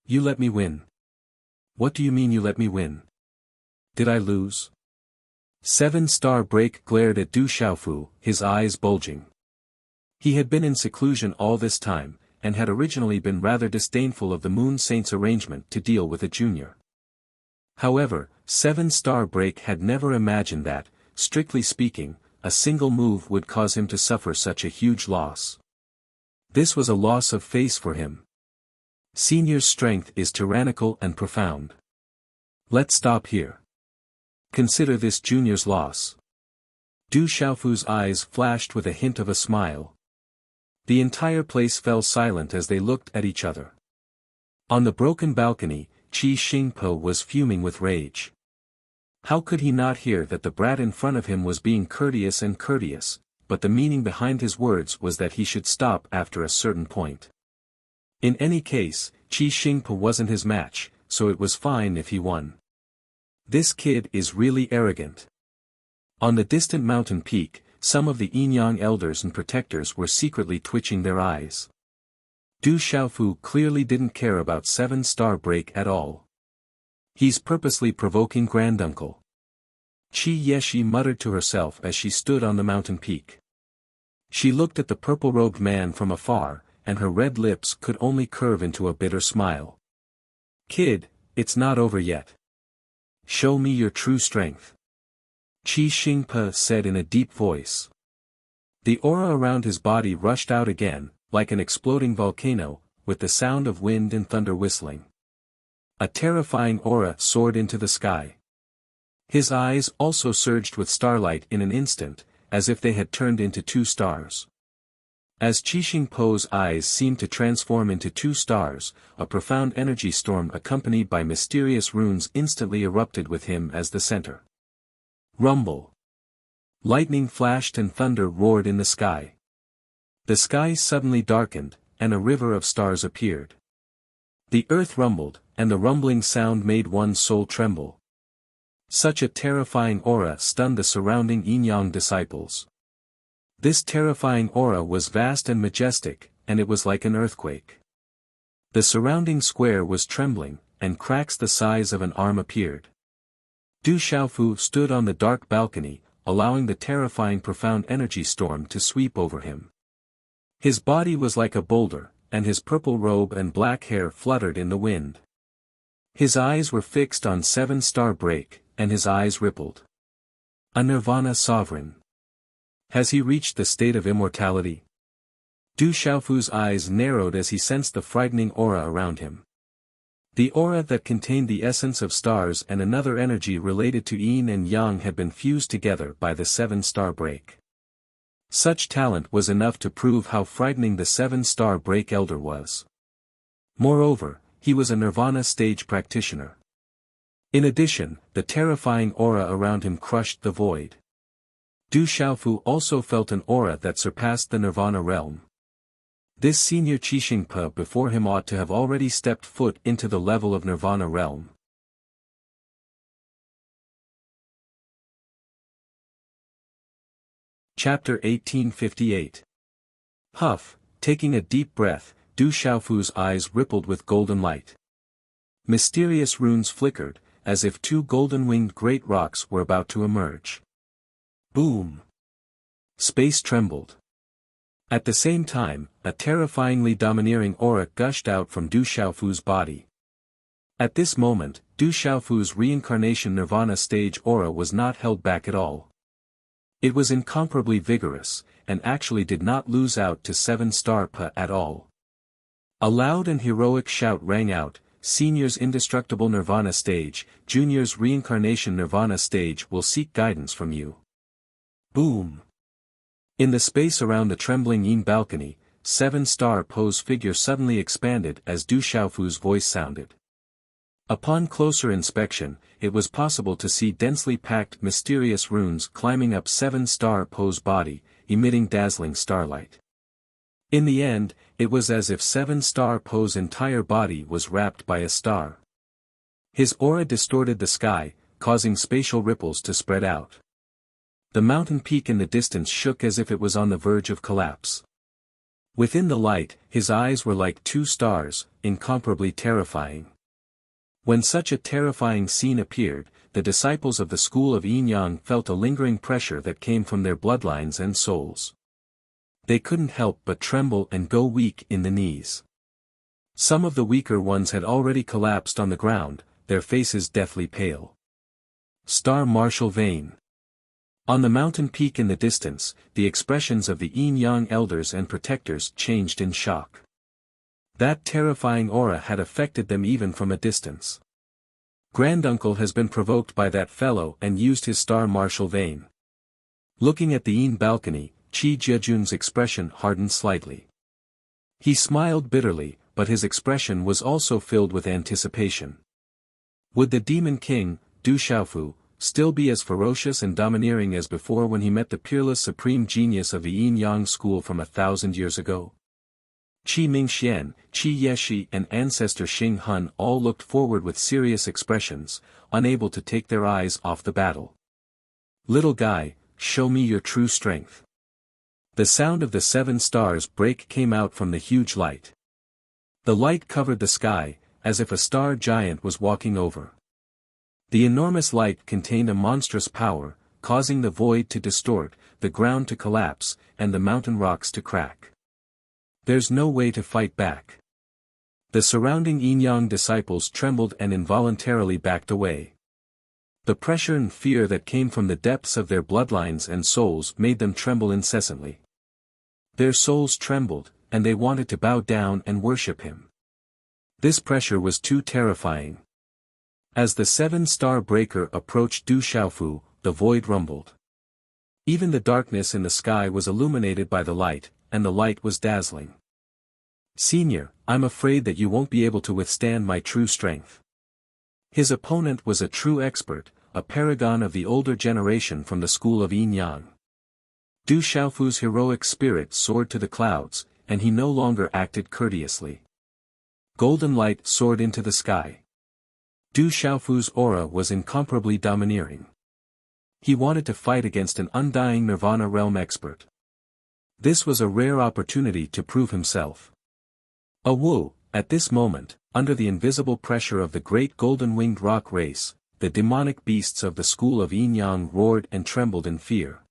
"You let me win? What do you mean you let me win? Did I lose?" 7-Star Break glared at Du Xiaofu, his eyes bulging. He had been in seclusion all this time, and had originally been rather disdainful of the Moon Saint's arrangement to deal with a junior. However, 7-Star Break had never imagined that, strictly speaking, a single move would cause him to suffer such a huge loss. This was a loss of face for him. Senior's strength is tyrannical and profound. Let's stop here. Consider this junior's loss. Du Xiaofu's eyes flashed with a hint of a smile. The entire place fell silent as they looked at each other. On the broken balcony, Qi Xingpo was fuming with rage. How could he not hear that the brat in front of him was being courteous, but the meaning behind his words was that he should stop after a certain point. In any case, Qi Xingpo wasn't his match, so it was fine if he won. This kid is really arrogant. On the distant mountain peak, some of the yin-yang elders and protectors were secretly twitching their eyes. Du Xiaofu clearly didn't care about 7-Star Break at all. He's purposely provoking Granduncle. Qi Yeshi muttered to herself as she stood on the mountain peak. She looked at the purple-robed man from afar, and her red lips could only curve into a bitter smile. "Kid, it's not over yet. Show me your true strength," Qi Xingpe said in a deep voice. The aura around his body rushed out again, like an exploding volcano, with the sound of wind and thunder whistling. A terrifying aura soared into the sky. His eyes also surged with starlight in an instant, as if they had turned into 2 stars. As Qi Xingpo's eyes seemed to transform into 2 stars, a profound energy storm accompanied by mysterious runes instantly erupted with him as the center. Rumble. Lightning flashed and thunder roared in the sky. The sky suddenly darkened, and a river of stars appeared. The earth rumbled, and the rumbling sound made one's soul tremble. Such a terrifying aura stunned the surrounding yin-yang disciples. This terrifying aura was vast and majestic, and it was like an earthquake. The surrounding square was trembling, and cracks the size of an arm appeared. Du Xiaofu stood on the dark balcony, allowing the terrifying profound energy storm to sweep over him. His body was like a boulder, and his purple robe and black hair fluttered in the wind. His eyes were fixed on 7-Star Break, and his eyes rippled. A Nirvana sovereign. Has he reached the state of immortality? Du Xiaofu's eyes narrowed as he sensed the frightening aura around him. The aura that contained the essence of stars and another energy related to yin and yang had been fused together by the 7-Star Break. Such talent was enough to prove how frightening the 7-Star Break elder was. Moreover, he was a Nirvana stage practitioner. In addition, the terrifying aura around him crushed the void. Du Xiaofu also felt an aura that surpassed the Nirvana realm. This senior Qixingpa before him ought to have already stepped foot into the level of Nirvana realm. Chapter 1858. Huff, taking a deep breath, Du Xiaofu's eyes rippled with golden light. Mysterious runes flickered, as if two golden-winged great rocks were about to emerge. Boom! Space trembled. At the same time, a terrifyingly domineering aura gushed out from Du Xiaofu's body. At this moment, Du Xiaofu's reincarnation Nirvana stage aura was not held back at all. It was incomparably vigorous, and actually did not lose out to 7-star Pa at all. A loud and heroic shout rang out, Senior's indestructible Nirvana stage, Junior's reincarnation Nirvana stage will seek guidance from you. Boom! In the space around the trembling Yin balcony, 7-star Pa's figure suddenly expanded as Du Xiaofu's voice sounded. Upon closer inspection, it was possible to see densely packed mysterious runes climbing up 7-star Pa's body, emitting dazzling starlight. In the end, it was as if 7-star Pa's entire body was wrapped by a star. His aura distorted the sky, causing spatial ripples to spread out. The mountain peak in the distance shook as if it was on the verge of collapse. Within the light, his eyes were like two stars, incomparably terrifying. When such a terrifying scene appeared, the disciples of the school of Yin Yang felt a lingering pressure that came from their bloodlines and souls. They couldn't help but tremble and go weak in the knees. Some of the weaker ones had already collapsed on the ground, their faces deathly pale. Star Martial Vein. On the mountain peak in the distance, the expressions of the Yin Yang elders and protectors changed in shock. That terrifying aura had affected them even from a distance. Granduncle has been provoked by that fellow and used his Star Martial Vein. Looking at the Yin balcony, Qi Jiejun's expression hardened slightly. He smiled bitterly, but his expression was also filled with anticipation. Would the Demon King, Du Xiaofu, still be as ferocious and domineering as before when he met the peerless supreme genius of the Yin Yang school from 1,000 years ago? Qi Mingxian, Qi Yeshi and ancestor Xing Hun all looked forward with serious expressions, unable to take their eyes off the battle. Little guy, show me your true strength. The sound of the 7 stars break came out from the huge light. The light covered the sky, as if a star giant was walking over. The enormous light contained a monstrous power, causing the void to distort, the ground to collapse, and the mountain rocks to crack. There's no way to fight back. The surrounding Yin Yang disciples trembled and involuntarily backed away. The pressure and fear that came from the depths of their bloodlines and souls made them tremble incessantly. Their souls trembled, and they wanted to bow down and worship him. This pressure was too terrifying. As the 7-star breaker approached Du Xiaofu, the void rumbled. Even the darkness in the sky was illuminated by the light, and the light was dazzling. Senior, I'm afraid that you won't be able to withstand my true strength. His opponent was a true expert, a paragon of the older generation from the school of Yin Yang. Du Xiaofu's heroic spirit soared to the clouds, and he no longer acted courteously. Golden light soared into the sky. Du Xiaofu's aura was incomparably domineering. He wanted to fight against an undying Nirvana realm expert. This was a rare opportunity to prove himself. At this moment, under the invisible pressure of the great golden-winged rock race, the demonic beasts of the school of Yin Yang roared and trembled in fear.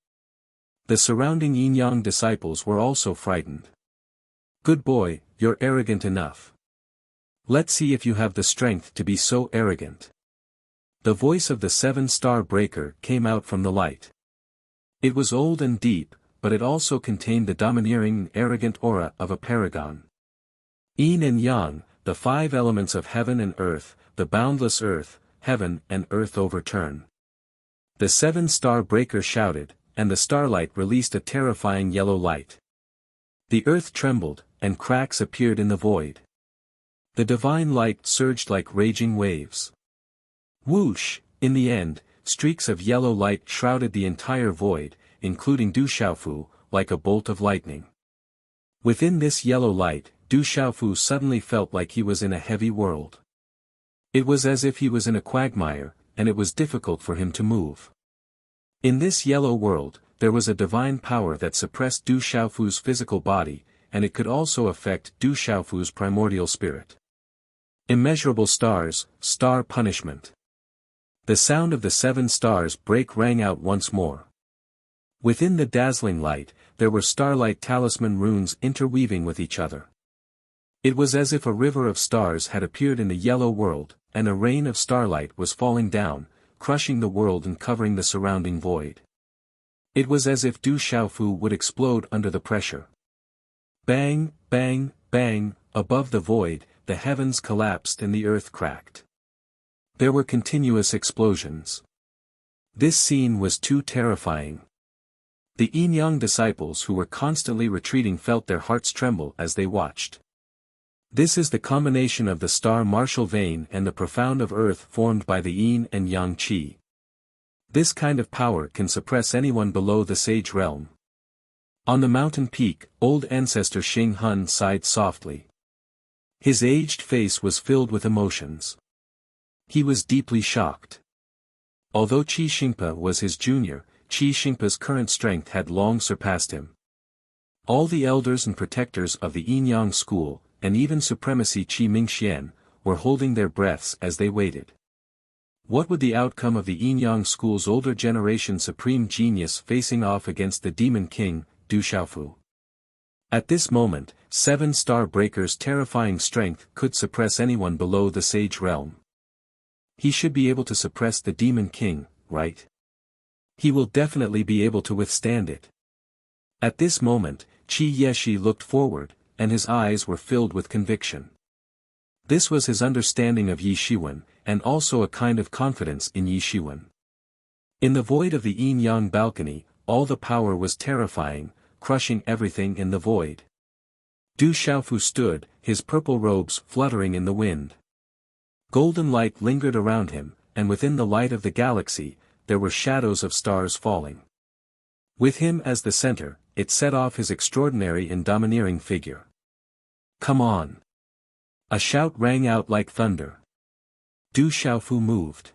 The surrounding Yin Yang disciples were also frightened. Good boy, you're arrogant enough. Let's see if you have the strength to be so arrogant. The voice of the 7-star breaker came out from the light. It was old and deep, but it also contained the domineering and arrogant aura of a paragon. Yin and Yang, the 5 elements of heaven and earth, the boundless earth, heaven and earth overturn. The 7-star breaker shouted, and the starlight released a terrifying yellow light. The earth trembled, and cracks appeared in the void. The divine light surged like raging waves. Whoosh! In the end, streaks of yellow light shrouded the entire void, including Du Xiaofu, like a bolt of lightning. Within this yellow light, Du Xiaofu suddenly felt like he was in a heavy world. It was as if he was in a quagmire, and it was difficult for him to move. In this yellow world, there was a divine power that suppressed Du Xiaofu's physical body, and it could also affect Du Xiaofu's primordial spirit. Immeasurable stars, star punishment. The sound of the 7 stars break rang out once more. Within the dazzling light, there were starlight talisman runes interweaving with each other. It was as if a river of stars had appeared in the yellow world, and a rain of starlight was falling down, crushing the world and covering the surrounding void. It was as if Du Xiaofu would explode under the pressure. Bang, bang, bang, above the void, the heavens collapsed and the earth cracked. There were continuous explosions. This scene was too terrifying. The Yin-Yang disciples who were constantly retreating felt their hearts tremble as they watched. This is the combination of the star martial vein and the profound of earth formed by the yin and yang qi. This kind of power can suppress anyone below the sage realm. On the mountain peak, old ancestor Xing Hun sighed softly. His aged face was filled with emotions. He was deeply shocked. Although Qi Xingpa was his junior, Qi Xingpa's current strength had long surpassed him. All the elders and protectors of the Yin-Yang school, and even supremacy Qi Mingxian, were holding their breaths as they waited. What would the outcome of the Yin-Yang school's older generation supreme genius facing off against the Demon King, Du Xiaofu? At this moment, 7 star breakers' terrifying strength could suppress anyone below the sage realm. He should be able to suppress the Demon King, right? He will definitely be able to withstand it. At this moment, Qi Yeshi looked forward, and his eyes were filled with conviction. This was his understanding of Yi Shiwen, and also a kind of confidence in Yi Shiwen. In the void of the yin-yang balcony, all the power was terrifying, crushing everything in the void. Du Xiaofu stood, his purple robes fluttering in the wind. Golden light lingered around him, and within the light of the galaxy, there were shadows of stars falling. With him as the center, it set off his extraordinary and domineering figure. Come on! A shout rang out like thunder. Du Xiaofu moved.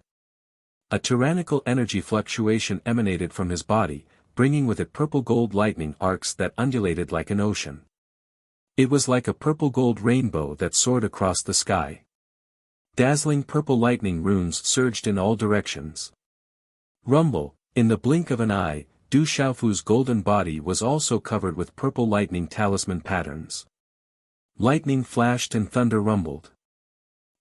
A tyrannical energy fluctuation emanated from his body, bringing with it purple-gold lightning arcs that undulated like an ocean. It was like a purple-gold rainbow that soared across the sky. Dazzling purple lightning runes surged in all directions. Rumble, in the blink of an eye, Du Xiaofu's golden body was also covered with purple lightning talisman patterns. Lightning flashed and thunder rumbled.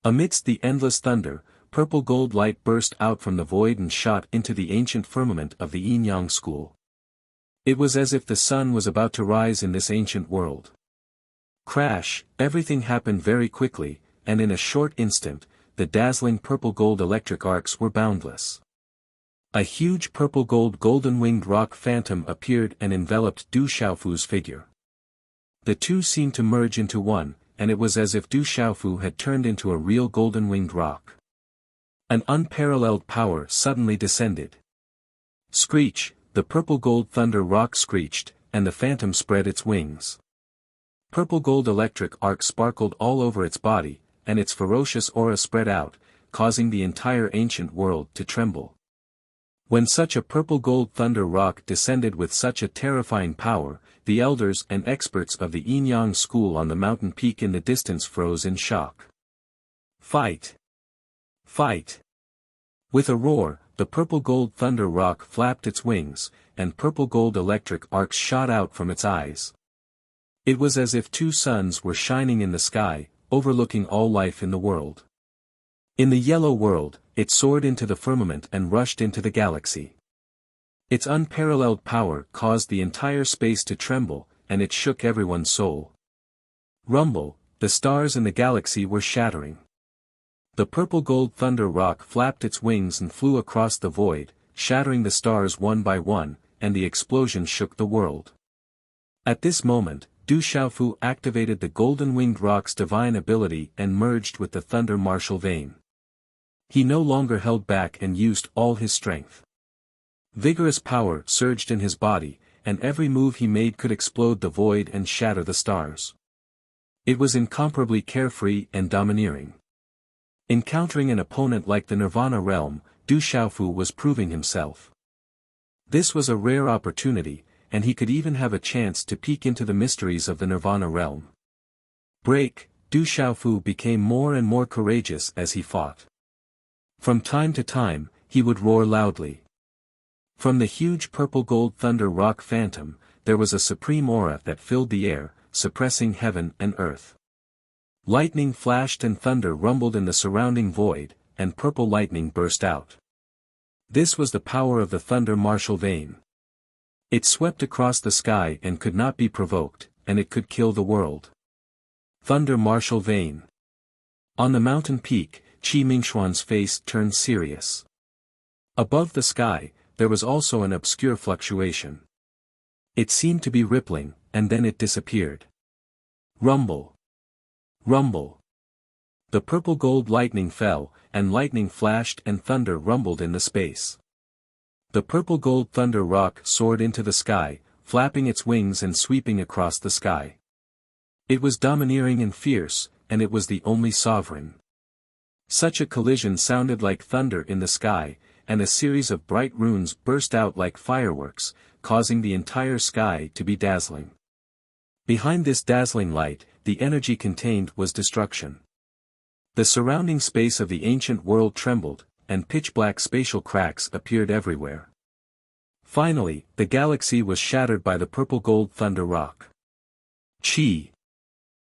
Amidst the endless thunder, purple gold light burst out from the void and shot into the ancient firmament of the Yin-Yang school. It was as if the sun was about to rise in this ancient world. Crash, everything happened very quickly, and in a short instant, the dazzling purple-gold electric arcs were boundless. A huge purple-gold golden-winged rock phantom appeared and enveloped Du Xiaofu's figure. The two seemed to merge into one, and it was as if Du Xiaofu had turned into a real golden-winged rock. An unparalleled power suddenly descended. Screech, the purple-gold thunder rock screeched, and the phantom spread its wings. Purple-gold electric arc sparkled all over its body, and its ferocious aura spread out, causing the entire ancient world to tremble. When such a purple-gold thunder rock descended with such a terrifying power, the elders and experts of the Yin-Yang school on the mountain peak in the distance froze in shock. Fight! Fight! With a roar, the purple-gold thunder rock flapped its wings, and purple-gold electric arcs shot out from its eyes. It was as if 2 suns were shining in the sky, overlooking all life in the world. In the yellow world, it soared into the firmament and rushed into the galaxy. Its unparalleled power caused the entire space to tremble, and it shook everyone's soul. Rumble, the stars in the galaxy were shattering. The purple-gold thunder rock flapped its wings and flew across the void, shattering the stars one by one, and the explosion shook the world. At this moment, Du Xiaofu activated the golden-winged rock's divine ability and merged with the thunder martial vein. He no longer held back and used all his strength. Vigorous power surged in his body, and every move he made could explode the void and shatter the stars. It was incomparably carefree and domineering. Encountering an opponent like the Nirvana realm, Du Xiaofu was proving himself. This was a rare opportunity, and he could even have a chance to peek into the mysteries of the Nirvana realm. Du Xiaofu became more and more courageous as he fought. From time to time, he would roar loudly. From the huge purple-gold thunder rock phantom, there was a supreme aura that filled the air, suppressing heaven and earth. Lightning flashed and thunder rumbled in the surrounding void, and purple lightning burst out. This was the power of the thunder martial vein. It swept across the sky and could not be provoked, and it could kill the world. Thunder martial vein. On the mountain peak, Qi Mingshuan's face turned serious. Above the sky, there was also an obscure fluctuation. It seemed to be rippling, and then it disappeared. Rumble. Rumble. The purple-gold lightning fell, and lightning flashed and thunder rumbled in the space. The purple-gold thunder rock soared into the sky, flapping its wings and sweeping across the sky. It was domineering and fierce, and it was the only sovereign. Such a collision sounded like thunder in the sky, and a series of bright runes burst out like fireworks, causing the entire sky to be dazzling. Behind this dazzling light, the energy contained was destruction. The surrounding space of the ancient world trembled, and pitch-black spatial cracks appeared everywhere. Finally, the galaxy was shattered by the purple-gold thunder rock. Chi.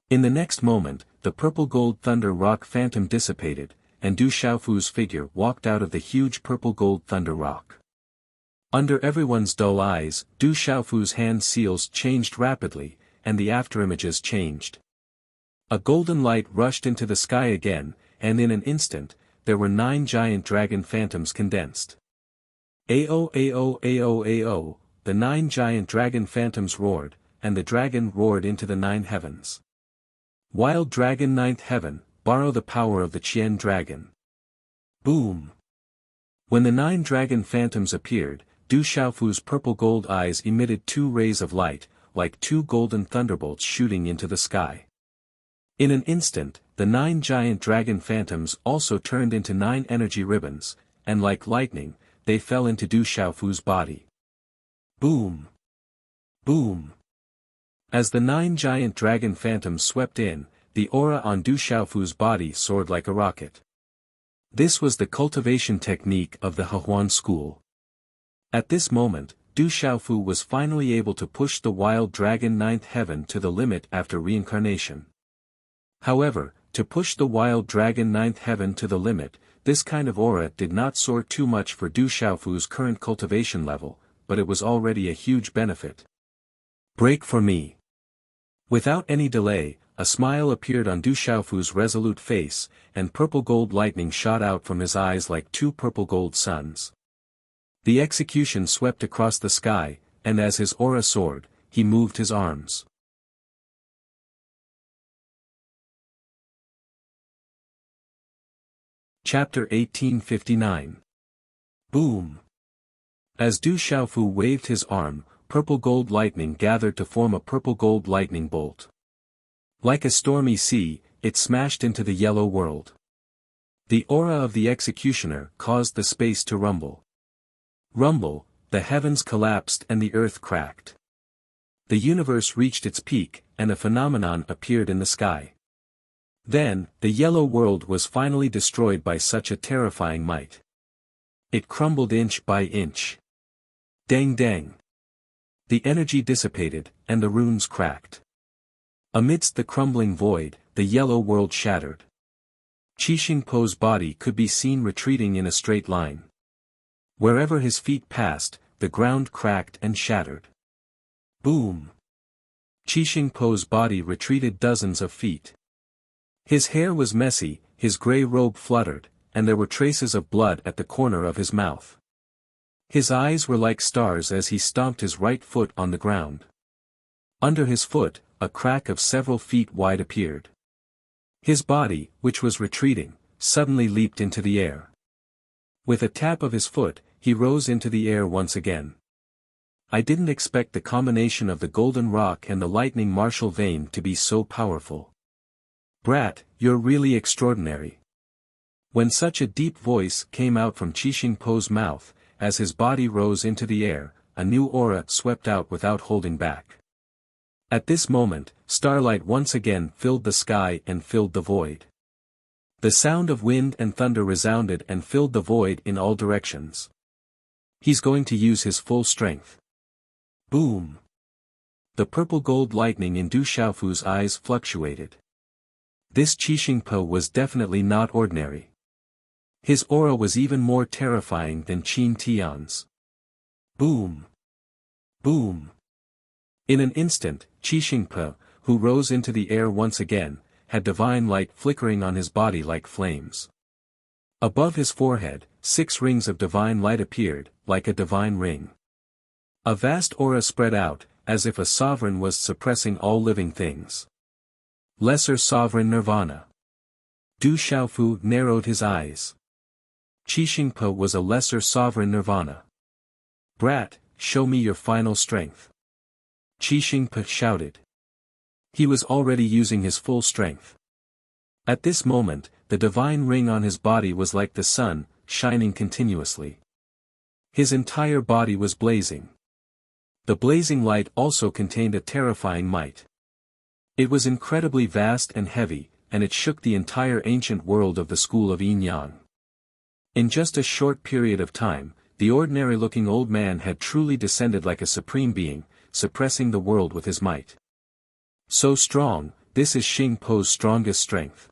In the next moment, the purple-gold thunder rock phantom dissipated, and Du Xiaofu's figure walked out of the huge purple-gold thunder rock. Under everyone's dull eyes, Du Xiaofu's hand seals changed rapidly, and the afterimages changed. A golden light rushed into the sky again, and in an instant, there were 9 giant dragon phantoms condensed. Ao ao ao ao, the 9 giant dragon phantoms roared, and the dragon roared into the 9 heavens. Wild dragon 9th heaven, borrow the power of the Qian dragon. Boom! When the 9 dragon phantoms appeared, Du Xiaofu's purple-gold eyes emitted 2 rays of light, like 2 golden thunderbolts shooting into the sky. In an instant, the 9 giant dragon phantoms also turned into 9 energy ribbons, and like lightning, they fell into Du Xiaofu's body. Boom! Boom! As the 9 giant dragon phantoms swept in, the aura on Du Xiaofu's body soared like a rocket. This was the cultivation technique of the Hehuan school. At this moment, Du Xiaofu was finally able to push the wild dragon 9th heaven to the limit after reincarnation. However, to push the wild dragon 9th heaven to the limit, this kind of aura did not soar too much for Du Xiaofu's current cultivation level, but it was already a huge benefit. Break for me. Without any delay, a smile appeared on Du Xiaofu's resolute face, and purple-gold lightning shot out from his eyes like 2 purple-gold suns. The execution swept across the sky, and as his aura soared, he moved his arms. Chapter 1859. Boom! As Du Xiaofu waved his arm, purple-gold lightning gathered to form a purple-gold lightning bolt. Like a stormy sea, it smashed into the yellow world. The aura of the executioner caused the space to rumble. Rumble, the heavens collapsed and the earth cracked. The universe reached its peak, and a phenomenon appeared in the sky. Then, the yellow world was finally destroyed by such a terrifying might. It crumbled inch by inch. Dang dang. The energy dissipated, and the runes cracked. Amidst the crumbling void, the yellow world shattered. Qi Xingpo's body could be seen retreating in a straight line. Wherever his feet passed, the ground cracked and shattered. Boom! Qi Xingpo's body retreated dozens of feet. His hair was messy, his gray robe fluttered, and there were traces of blood at the corner of his mouth. His eyes were like stars as he stomped his right foot on the ground. Under his foot, a crack of several feet wide appeared. His body, which was retreating, suddenly leaped into the air. With a tap of his foot, he rose into the air once again. I didn't expect the combination of the golden rock and the lightning martial vein to be so powerful. Brat, you're really extraordinary. When such a deep voice came out from Qixingpo's mouth, as his body rose into the air, a new aura swept out without holding back. At this moment, starlight once again filled the sky and filled the void. The sound of wind and thunder resounded and filled the void in all directions. He's going to use his full strength. Boom! The purple-gold lightning in Du Xiaofu's eyes fluctuated. This Qixingpo was definitely not ordinary. His aura was even more terrifying than Qin Tian's. Boom! Boom! In an instant, Qixingpo, who rose into the air once again, had divine light flickering on his body like flames. Above his forehead, 6 rings of divine light appeared, like a divine ring. A vast aura spread out, as if a sovereign was suppressing all living things. Lesser Sovereign Nirvana. Du Xiaofu narrowed his eyes. Qixingpo was a lesser sovereign Nirvana. Brat, show me your final strength. Qixingpo shouted. He was already using his full strength. At this moment, the divine ring on his body was like the sun, shining continuously. His entire body was blazing. The blazing light also contained a terrifying might. It was incredibly vast and heavy, and it shook the entire ancient world of the school of Yin-Yang. In just a short period of time, the ordinary-looking old man had truly descended like a supreme being, suppressing the world with his might. So strong, this is Xing Po's strongest strength.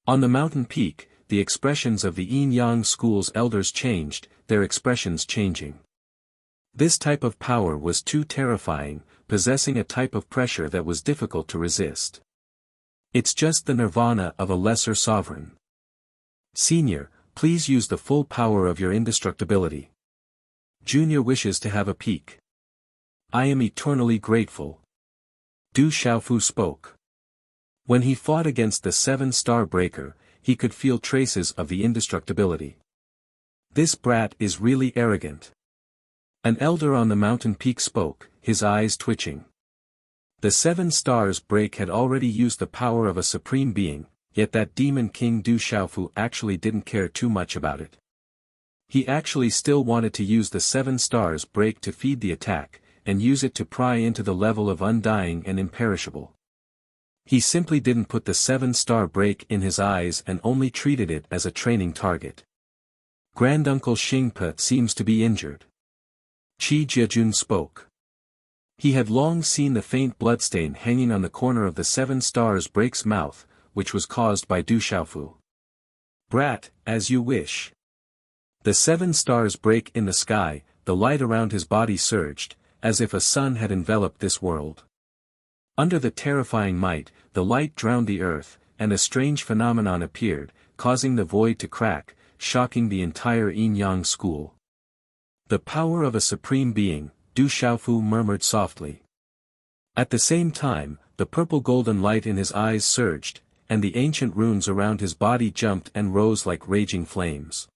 On the mountain peak, the expressions of the Yin-Yang school's elders changed, their expressions changing. This type of power was too terrifying, possessing a type of pressure that was difficult to resist. It's just the nirvana of a lesser sovereign. Senior, please use the full power of your indestructibility. Junior wishes to have a peek. I am eternally grateful. Du Xiaofu spoke. When he fought against the 7-star breaker, he could feel traces of the indestructibility. This brat is really arrogant. An elder on the mountain peak spoke, his eyes twitching. The 7 stars break had already used the power of a supreme being, yet that demon king Du Xiaofu actually didn't care too much about it. He actually still wanted to use the 7 stars break to feed the attack, and use it to pry into the level of undying and imperishable. He simply didn't put the 7-star break in his eyes and only treated it as a training target. Granduncle Xingpe seems to be injured. Qi Jiajun spoke. He had long seen the faint bloodstain hanging on the corner of the 7 stars break's mouth, which was caused by Du Xiaofu. Brat, as you wish. The 7 stars break in the sky, the light around his body surged, as if a sun had enveloped this world. Under the terrifying might, the light drowned the earth, and a strange phenomenon appeared, causing the void to crack, shocking the entire Yin-Yang school. The power of a supreme being, Du Xiaofu murmured softly. At the same time, the purple-golden light in his eyes surged, and the ancient runes around his body jumped and rose like raging flames.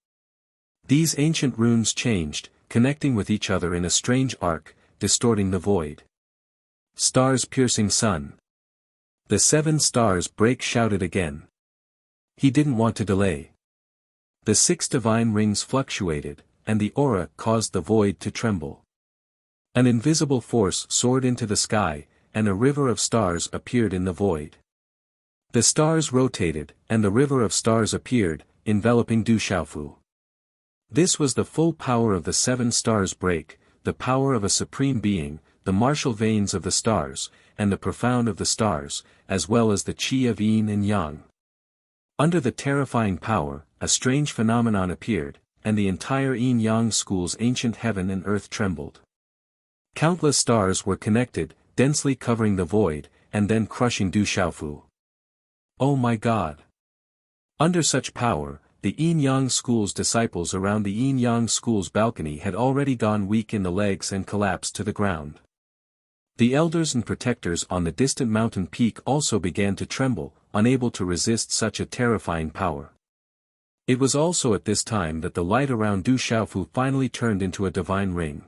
These ancient runes changed, connecting with each other in a strange arc, distorting the void. Stars-piercing sun. The 7 stars break shouted again. He didn't want to delay. The 6 divine rings fluctuated, and the aura caused the void to tremble. An invisible force soared into the sky, and a river of stars appeared in the void. The stars rotated, and the river of stars appeared, enveloping Du Xiaofu. This was the full power of the 7 stars break, the power of a supreme being, the martial veins of the stars, and the profound of the stars, as well as the qi of yin and yang. Under the terrifying power, a strange phenomenon appeared, and the entire yin-yang school's ancient heaven and earth trembled. Countless stars were connected, densely covering the void, and then crushing Du Xiaofu. Oh my God! Under such power, the yin-yang school's disciples around the yin-yang school's balcony had already gone weak in the legs and collapsed to the ground. The elders and protectors on the distant mountain peak also began to tremble, unable to resist such a terrifying power. It was also at this time that the light around Du Xiaofu finally turned into a divine ring.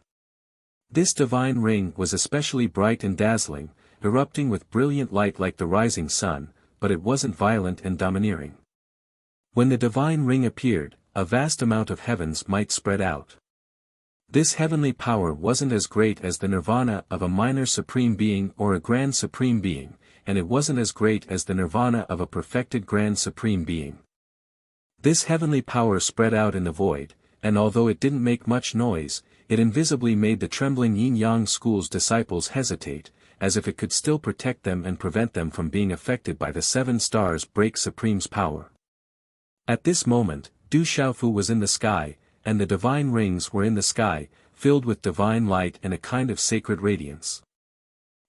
This divine ring was especially bright and dazzling, erupting with brilliant light like the rising sun, but it wasn't violent and domineering. When the divine ring appeared, a vast amount of heavens might spread out. This heavenly power wasn't as great as the nirvana of a minor supreme being or a grand supreme being, and it wasn't as great as the nirvana of a perfected grand supreme being. This heavenly power spread out in the void, and although it didn't make much noise, it invisibly made the trembling Yin-Yang school's disciples hesitate, as if it could still protect them and prevent them from being affected by the 7 stars break supreme's power. At this moment, Du Xiaofu was in the sky, and the divine rings were in the sky, filled with divine light and a kind of sacred radiance.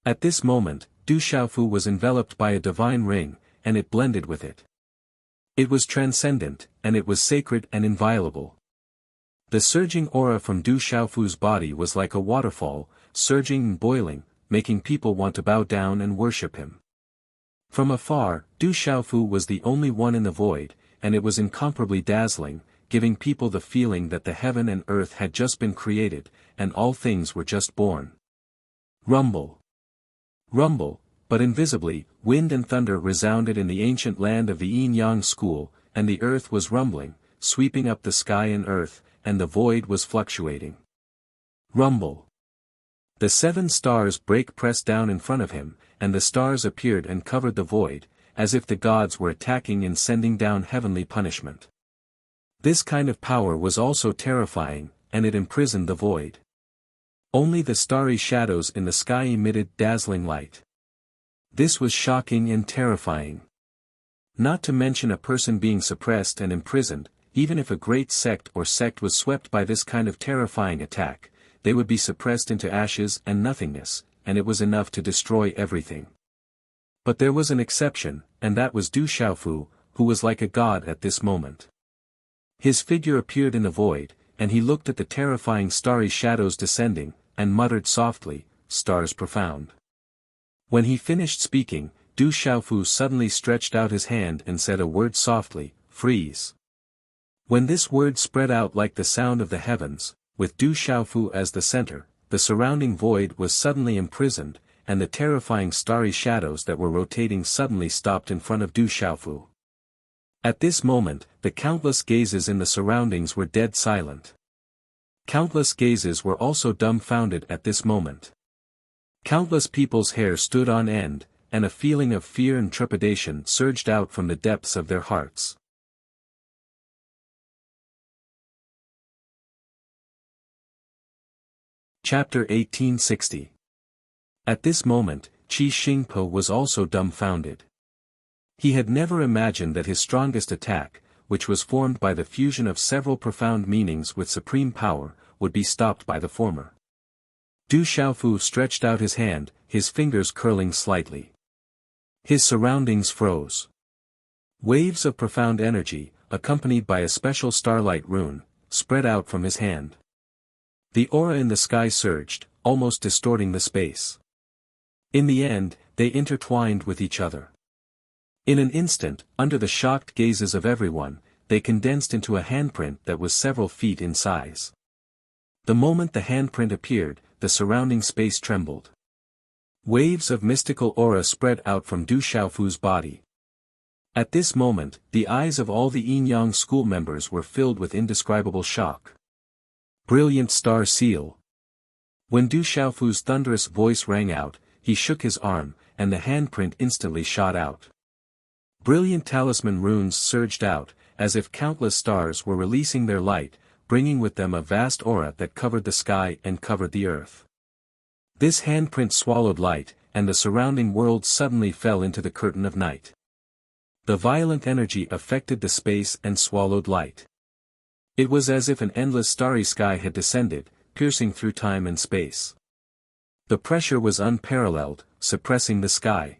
At this moment, Du Xiaofu was enveloped by a divine ring, and it blended with it. It was transcendent, and it was sacred and inviolable. The surging aura from Du Xiaofu's body was like a waterfall, surging and boiling, making people want to bow down and worship him. From afar, Du Xiaofu was the only one in the void, and it was incomparably dazzling, giving people the feeling that the heaven and earth had just been created, and all things were just born. Rumble. Rumble, but invisibly, wind and thunder resounded in the ancient land of the Yin-Yang school, and the earth was rumbling, sweeping up the sky and earth, and the void was fluctuating. Rumble. The 7 stars break pressed down in front of him, and the stars appeared and covered the void, as if the gods were attacking and sending down heavenly punishment. This kind of power was also terrifying, and it imprisoned the void. Only the starry shadows in the sky emitted dazzling light. This was shocking and terrifying. Not to mention a person being suppressed and imprisoned, even if a great sect was swept by this kind of terrifying attack, they would be suppressed into ashes and nothingness, and it was enough to destroy everything. But there was an exception, and that was Du Xiaofu, who was like a god at this moment. His figure appeared in the void, and he looked at the terrifying starry shadows descending, and muttered softly, "Stars profound." When he finished speaking, Du Xiaofu suddenly stretched out his hand and said a word softly, "Freeze." When this word spread out like the sound of the heavens, with Du Xiaofu as the center, the surrounding void was suddenly imprisoned, and the terrifying starry shadows that were rotating suddenly stopped in front of Du Xiaofu. At this moment, the countless gazes in the surroundings were dead silent. Countless gazes were also dumbfounded at this moment. Countless people's hair stood on end, and a feeling of fear and trepidation surged out from the depths of their hearts. Chapter 1860. At this moment, Qi Xingpo was also dumbfounded. He had never imagined that his strongest attack, which was formed by the fusion of several profound meanings with supreme power, would be stopped by the former. Du Xiaofu stretched out his hand, his fingers curling slightly. His surroundings froze. Waves of profound energy, accompanied by a special starlight rune, spread out from his hand. The aura in the sky surged, almost distorting the space. In the end, they intertwined with each other. In an instant, under the shocked gazes of everyone, they condensed into a handprint that was several feet in size. The moment the handprint appeared, the surrounding space trembled. Waves of mystical aura spread out from Du Xiaofu's body. At this moment, the eyes of all the Yin-Yang school members were filled with indescribable shock. Brilliant star seal. When Du Xiaofu's thunderous voice rang out, he shook his arm, and the handprint instantly shot out. Brilliant talisman runes surged out, as if countless stars were releasing their light, bringing with them a vast aura that covered the sky and covered the earth. This handprint swallowed light, and the surrounding world suddenly fell into the curtain of night. The violent energy affected the space and swallowed light. It was as if an endless starry sky had descended, piercing through time and space. The pressure was unparalleled, suppressing the sky.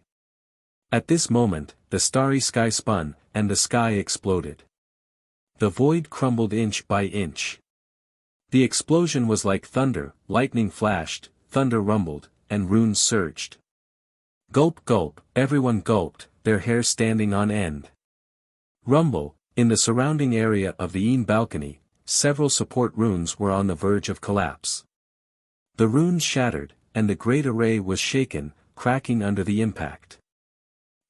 At this moment, the starry sky spun, and the sky exploded. The void crumbled inch by inch. The explosion was like thunder, lightning flashed, thunder rumbled, and runes surged. Gulp gulp, everyone gulped, their hair standing on end. Rumble, In the surrounding area of the Yin balcony, several support runes were on the verge of collapse. The runes shattered, and the great array was shaken, cracking under the impact.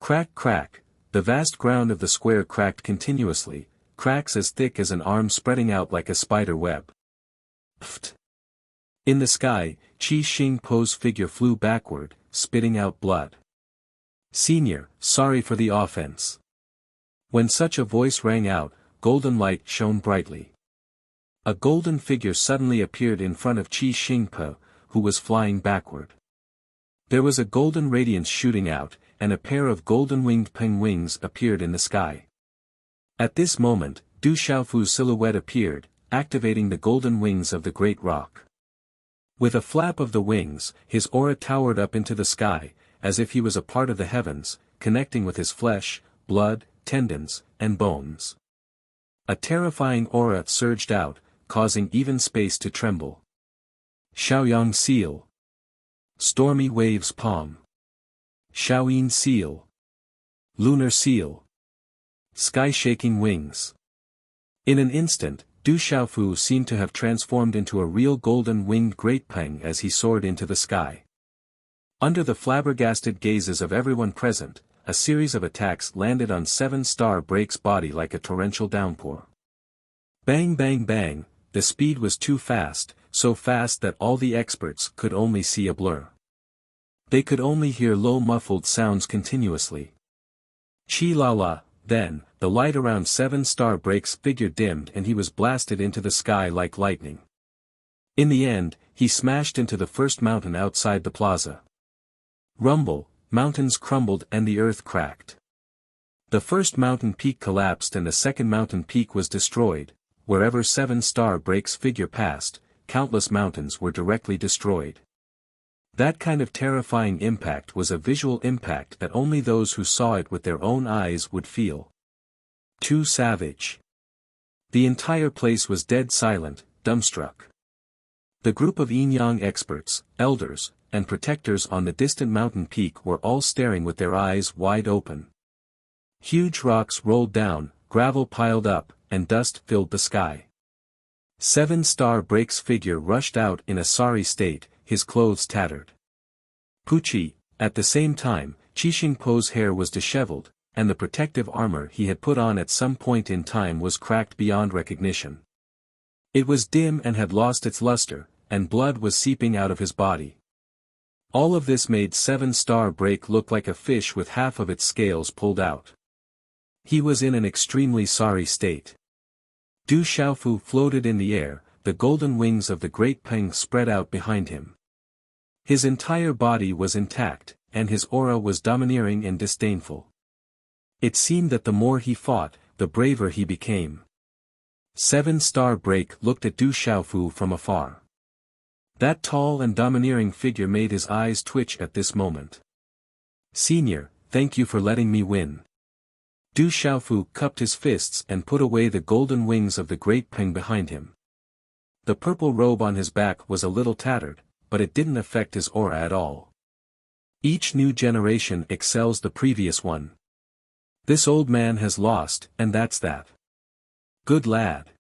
Crack crack, the vast ground of the square cracked continuously, cracks as thick as an arm spreading out like a spider web. Pft! In the sky, Qi Xingpo's figure flew backward, spitting out blood. "Senior, sorry for the offense." When such a voice rang out, golden light shone brightly. A golden figure suddenly appeared in front of Qi Xingpo, who was flying backward. There was a golden radiance shooting out, and a pair of golden-winged peng wings appeared in the sky. At this moment, Du Xiaofu's silhouette appeared, activating the golden wings of the great rock. With a flap of the wings, his aura towered up into the sky, as if he was a part of the heavens, connecting with his flesh, blood, tendons, and bones. A terrifying aura surged out, causing even space to tremble. Xiaoyang Seal. Stormy Waves Palm. Shaoyin Seal. Lunar Seal. Sky-shaking wings. In an instant, Du Xiaofu seemed to have transformed into a real golden-winged great peng as he soared into the sky. Under the flabbergasted gazes of everyone present, a series of attacks landed on Seven-Star Break's body like a torrential downpour. Bang bang bang, the speed was too fast, so fast that all the experts could only see a blur. They could only hear low muffled sounds continuously. Chi la la, then, the light around Seven-Star Break's figure dimmed and he was blasted into the sky like lightning. In the end, he smashed into the first mountain outside the plaza. Rumble, mountains crumbled and the earth cracked. The first mountain peak collapsed and the second mountain peak was destroyed. Wherever Seven-Star Break's figure passed, countless mountains were directly destroyed. That kind of terrifying impact was a visual impact that only those who saw it with their own eyes would feel. Too savage. The entire place was dead silent, dumbstruck. The group of Yin-Yang experts, elders, and protectors on the distant mountain peak were all staring with their eyes wide open. Huge rocks rolled down, gravel piled up, and dust filled the sky. Seven-Star Break's figure rushed out in a sorry state, his clothes tattered. Pucci, at the same time, Qi Xingpo's hair was disheveled, and the protective armor he had put on at some point in time was cracked beyond recognition. It was dim and had lost its luster, and blood was seeping out of his body. All of this made Seven-Star Break look like a fish with half of its scales pulled out. He was in an extremely sorry state. Du Xiaofu floated in the air, the golden wings of the great peng spread out behind him. His entire body was intact, and his aura was domineering and disdainful. It seemed that the more he fought, the braver he became. Seven-Star Break looked at Du Xiaofu from afar. That tall and domineering figure made his eyes twitch at this moment. "Senior, thank you for letting me win." Du Xiaofu cupped his fists and put away the golden wings of the great peng behind him. The purple robe on his back was a little tattered, but it didn't affect his aura at all. Each new generation excels the previous one. This old man has lost, and that's that. Good lad.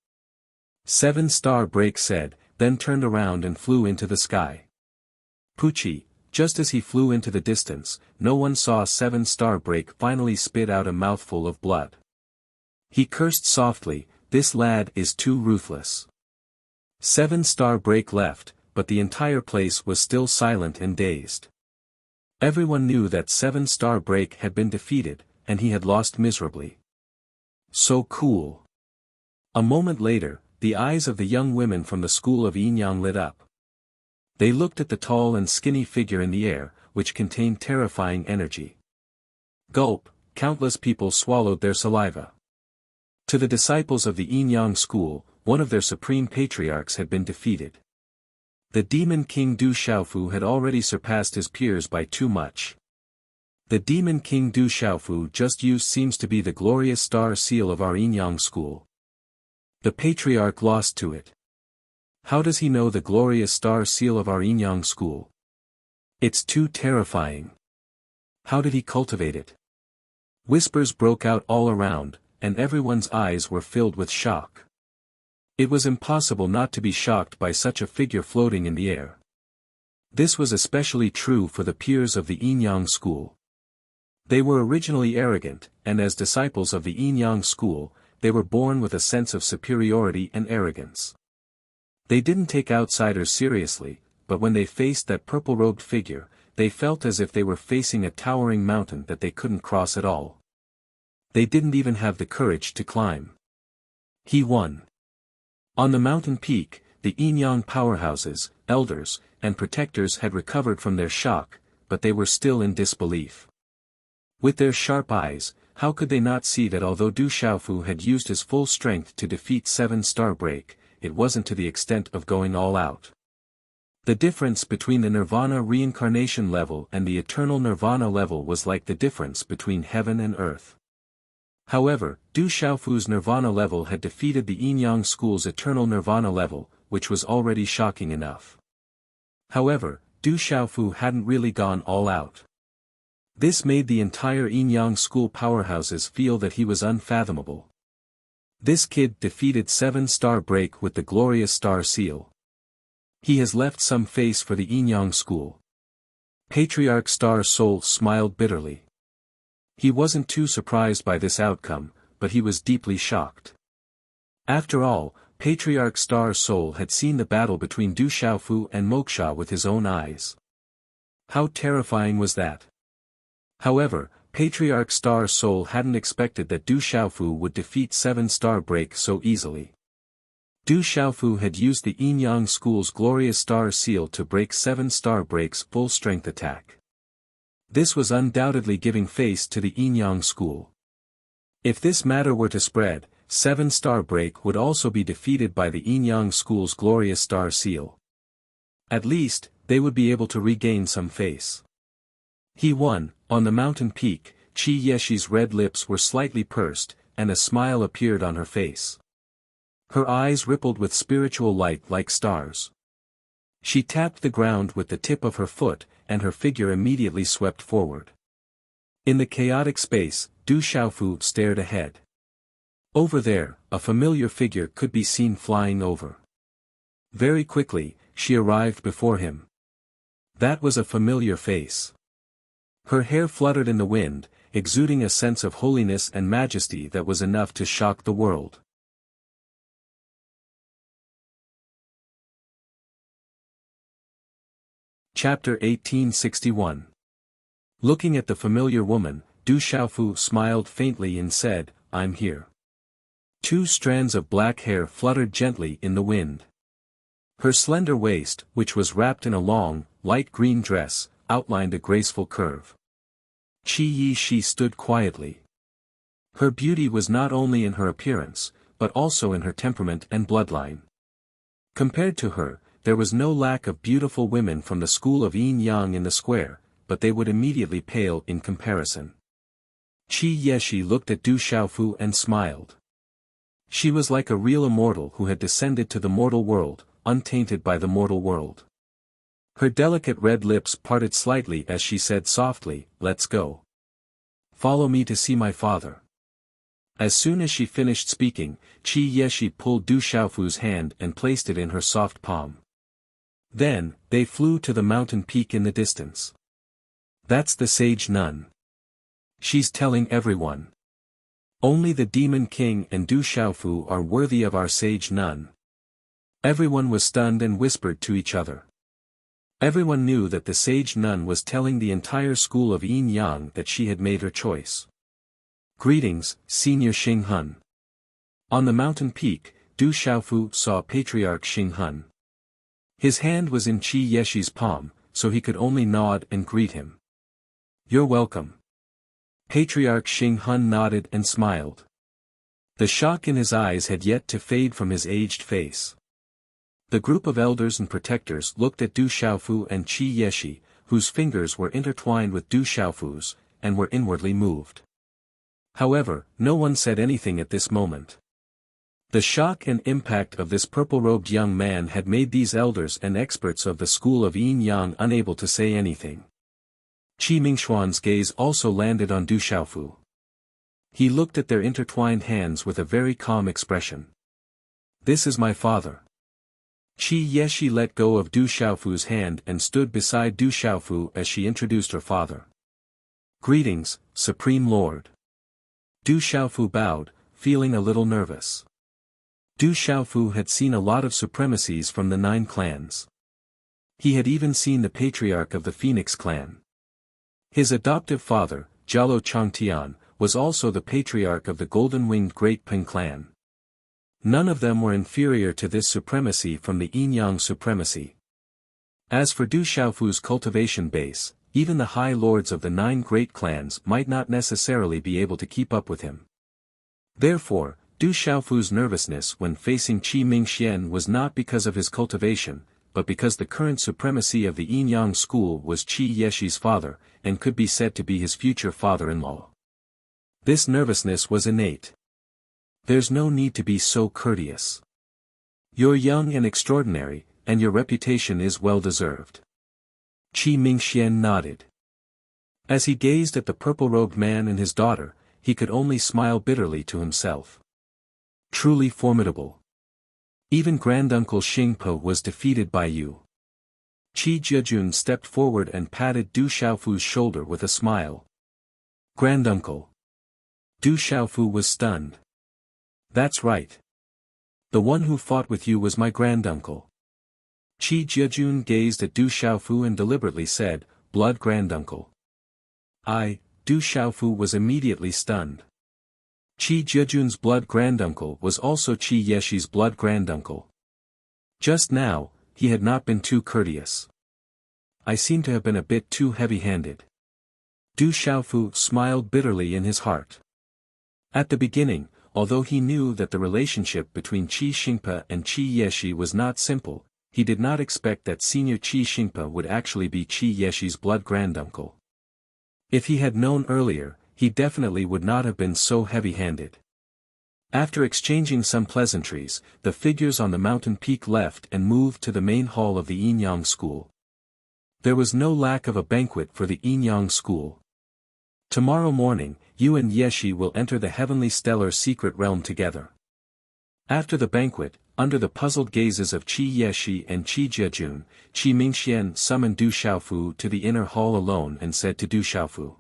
Seven-Star Break said, then turned around and flew into the sky. Pucci, just as he flew into the distance, no one saw Seven-Star Break finally spit out a mouthful of blood. He cursed softly, "This lad is too ruthless." Seven-Star Break left, but the entire place was still silent and dazed. Everyone knew that Seven-Star Break had been defeated, and he had lost miserably. So cool. A moment later, the eyes of the young women from the school of Yin-Yang lit up. They looked at the tall and skinny figure in the air, which contained terrifying energy. Gulp, countless people swallowed their saliva. To the disciples of the Yin-Yang school, one of their supreme patriarchs had been defeated. The Demon King Du Xiaofu had already surpassed his peers by too much. The Demon King Du Xiaofu just used seems to be the glorious star seal of our Yin-Yang school. The patriarch lost to it. How does he know the glorious star seal of our Yin-Yang school? It's too terrifying. How did he cultivate it? Whispers broke out all around, and everyone's eyes were filled with shock. It was impossible not to be shocked by such a figure floating in the air. This was especially true for the peers of the Yin-Yang school. They were originally arrogant, and as disciples of the Yin-Yang school, they were born with a sense of superiority and arrogance. They didn't take outsiders seriously, but when they faced that purple-robed figure, they felt as if they were facing a towering mountain that they couldn't cross at all. They didn't even have the courage to climb. He won. On the mountain peak, the Yin-Yang powerhouses, elders, and protectors had recovered from their shock, but they were still in disbelief. With their sharp eyes, how could they not see that although Du Xiaofu had used his full strength to defeat 7-star break, it wasn't to the extent of going all out. The difference between the Nirvana reincarnation level and the eternal Nirvana level was like the difference between heaven and earth. However, Du Xiaofu's Nirvana level had defeated the Yin-Yang school's eternal Nirvana level, which was already shocking enough. However, Du Xiaofu hadn't really gone all out. This made the entire Yin-Yang school powerhouses feel that he was unfathomable. This kid defeated 7-star break with the glorious star seal. He has left some face for the Yin-Yang school. Patriarch Star Soul smiled bitterly. He wasn't too surprised by this outcome, but he was deeply shocked. After all, Patriarch Star Soul had seen the battle between Du Xiaofu and Moksha with his own eyes. How terrifying was that? However, Patriarch Star Soul hadn't expected that Du Xiaofu would defeat 7-star break so easily. Du Xiaofu had used the Yin-Yang school's glorious star seal to break 7-star break's full-strength attack. This was undoubtedly giving face to the Yin-Yang school. If this matter were to spread, 7-star break would also be defeated by the Yin-Yang school's glorious star seal. At least, they would be able to regain some face. He won. On the mountain peak, Qi Yeshi's red lips were slightly pursed, and a smile appeared on her face. Her eyes rippled with spiritual light like stars. She tapped the ground with the tip of her foot, and her figure immediately swept forward. In the chaotic space, Du Xiaofu stared ahead. Over there, a familiar figure could be seen flying over. Very quickly, she arrived before him. That was a familiar face. Her hair fluttered in the wind, exuding a sense of holiness and majesty that was enough to shock the world. Chapter 1861. Looking at the familiar woman, Du Xiaofu smiled faintly and said, "I'm here." 2 strands of black hair fluttered gently in the wind. Her slender waist, which was wrapped in a long, light green dress, outlined a graceful curve. Qi Yishi stood quietly. Her beauty was not only in her appearance, but also in her temperament and bloodline. Compared to her, there was no lack of beautiful women from the school of Yin-Yang in the square, but they would immediately pale in comparison. Qi Yeshi looked at Du Xiaofu and smiled. She was like a real immortal who had descended to the mortal world, untainted by the mortal world. Her delicate red lips parted slightly as she said softly, "Let's go. Follow me to see my father." As soon as she finished speaking, Qi Yeshi pulled Du Xiaofu's hand and placed it in her soft palm. Then, they flew to the mountain peak in the distance. "That's the sage nun. She's telling everyone. Only the Demon King and Du Xiaofu are worthy of our sage nun." Everyone was stunned and whispered to each other. Everyone knew that the sage nun was telling the entire school of Yin-Yang that she had made her choice. "Greetings, Senior Xing Hun." On the mountain peak, Du Xiaofu saw Patriarch Xing Hun. His hand was in Qi Yeshi's palm, so he could only nod and greet him. "You're welcome." Patriarch Xing Hun nodded and smiled. The shock in his eyes had yet to fade from his aged face. The group of elders and protectors looked at Du Xiaofu and Qi Yeshi, whose fingers were intertwined with Du Xiaofu's, and were inwardly moved. However, no one said anything at this moment. The shock and impact of this purple-robed young man had made these elders and experts of the school of Yin-Yang unable to say anything. Qi Mingxuan's gaze also landed on Du Xiaofu. He looked at their intertwined hands with a very calm expression. This is my father. Qi Yeshi let go of Du Xiaofu's hand and stood beside Du Xiaofu as she introduced her father. Greetings, Supreme Lord. Du Xiaofu bowed, feeling a little nervous. Du Xiaofu had seen a lot of supremacies from the 9 clans. He had even seen the patriarch of the Phoenix clan. His adoptive father, Jialo Changtian, was also the patriarch of the golden-winged Great Ping clan. None of them were inferior to this supremacy from the Yin-Yang supremacy. As for Du Xiaofu's cultivation base, even the high lords of the 9 great clans might not necessarily be able to keep up with him. Therefore, Du Xiaofu's nervousness when facing Qi Mingxian was not because of his cultivation, but because the current supremacy of the Yin-Yang school was Qi Yeshi's father, and could be said to be his future father-in-law. This nervousness was innate. There's no need to be so courteous. You're young and extraordinary, and your reputation is well-deserved. Qi Mingxian nodded. As he gazed at the purple-robed man and his daughter, he could only smile bitterly to himself. Truly formidable. Even Granduncle Xingpe was defeated by you. Qi Jiajun stepped forward and patted Du Xiaofu's shoulder with a smile. Granduncle. Du Xiaofu was stunned. That's right. The one who fought with you was my granduncle. Qi Jiajun gazed at Du Xiaofu and deliberately said, blood granduncle. Du Xiaofu was immediately stunned. Qi Jiajun's blood granduncle was also Qi Yeshi's blood granduncle. Just now, he had not been too courteous. I seem to have been a bit too heavy-handed. Du Xiaofu smiled bitterly in his heart. At the beginning, although he knew that the relationship between Qi Xingpe and Qi Yeshi was not simple, he did not expect that senior Qi Xingpe would actually be Qi Yeshi's blood granduncle. If he had known earlier, he definitely would not have been so heavy-handed. After exchanging some pleasantries, the figures on the mountain peak left and moved to the main hall of the Yin-Yang school. There was no lack of a banquet for the Yin-Yang school. Tomorrow morning, you and Yeshi will enter the heavenly stellar secret realm together. After the banquet, under the puzzled gazes of Qi Yeshi and Qi Jiajun, Qi Mingxian summoned Du Xiaofu to the inner hall alone and said to Du Xiaofu,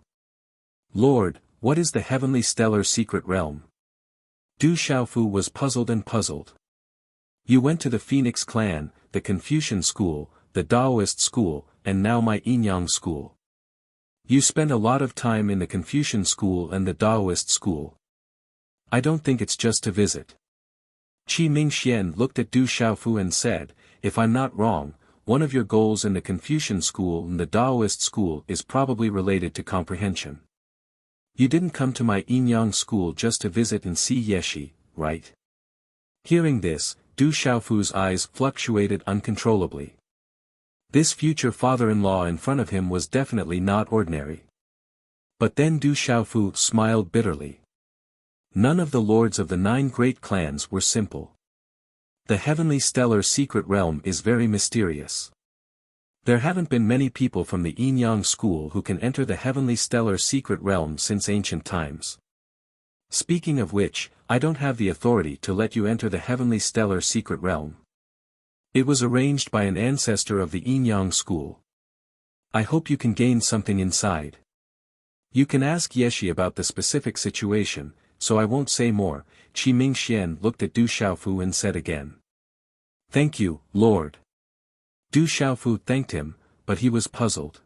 Lord, what is the heavenly stellar secret realm? Du Xiaofu was puzzled and puzzled. You went to the Phoenix clan, the Confucian school, the Taoist school, and now my Yin-Yang school. You spend a lot of time in the Confucian school and the Taoist school. I don't think it's just to visit. Qi Mingxian looked at Du Xiaofu and said, if I'm not wrong, one of your goals in the Confucian school and the Taoist school is probably related to comprehension. You didn't come to my Yin-Yang school just to visit and see Yeshi, right? Hearing this, Du Xiaofu's eyes fluctuated uncontrollably. This future father-in-law in front of him was definitely not ordinary. But then Du Xiaofu smiled bitterly. None of the lords of the 9 great clans were simple. The heavenly stellar secret realm is very mysterious. There haven't been many people from the Yin-Yang school who can enter the heavenly stellar secret realm since ancient times. Speaking of which, I don't have the authority to let you enter the heavenly stellar secret realm. It was arranged by an ancestor of the Yin-Yang school. I hope you can gain something inside. You can ask Yeshi about the specific situation, so I won't say more. Qi Mingxian looked at Du Xiaofu and said again. Thank you, Lord. Du Xiaofu thanked him, but he was puzzled.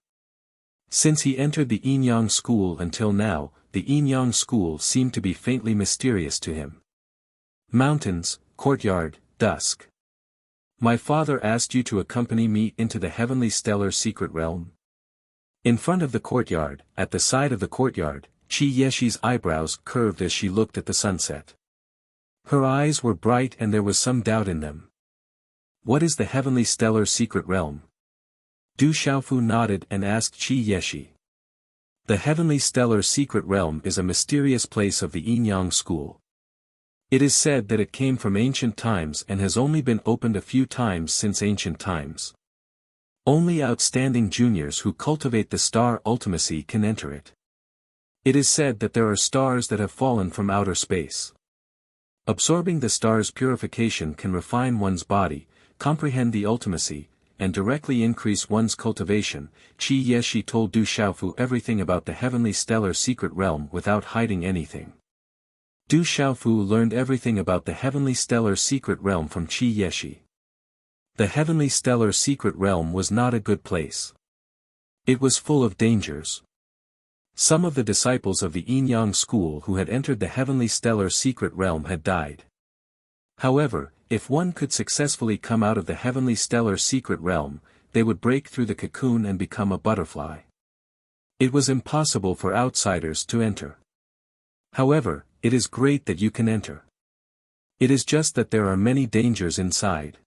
Since he entered the Yin-Yang school until now, the Yin-Yang school seemed to be faintly mysterious to him. Mountains, courtyard, dusk. My father asked you to accompany me into the heavenly stellar secret realm. In front of the courtyard, at the side of the courtyard, Qi Yeshi's eyebrows curved as she looked at the sunset. Her eyes were bright and there was some doubt in them. What is the heavenly stellar secret realm? Du Xiaofu nodded and asked Qi Yeshi. The heavenly stellar secret realm is a mysterious place of the Yin-Yang school. It is said that it came from ancient times and has only been opened a few times since ancient times. Only outstanding juniors who cultivate the star ultimacy can enter it. It is said that there are stars that have fallen from outer space. Absorbing the star's purification can refine one's body, comprehend the ultimacy, and directly increase one's cultivation. Qi Yeshi told Du Xiaofu everything about the heavenly stellar secret realm without hiding anything. Du Xiaofu learned everything about the heavenly stellar secret realm from Qi Yeshi. The heavenly stellar secret realm was not a good place. It was full of dangers. Some of the disciples of the Yin-Yang school who had entered the heavenly stellar secret realm had died. However, if one could successfully come out of the heavenly stellar secret realm, they would break through the cocoon and become a butterfly. It was impossible for outsiders to enter. However, it is great that you can enter. It is just that there are many dangers inside.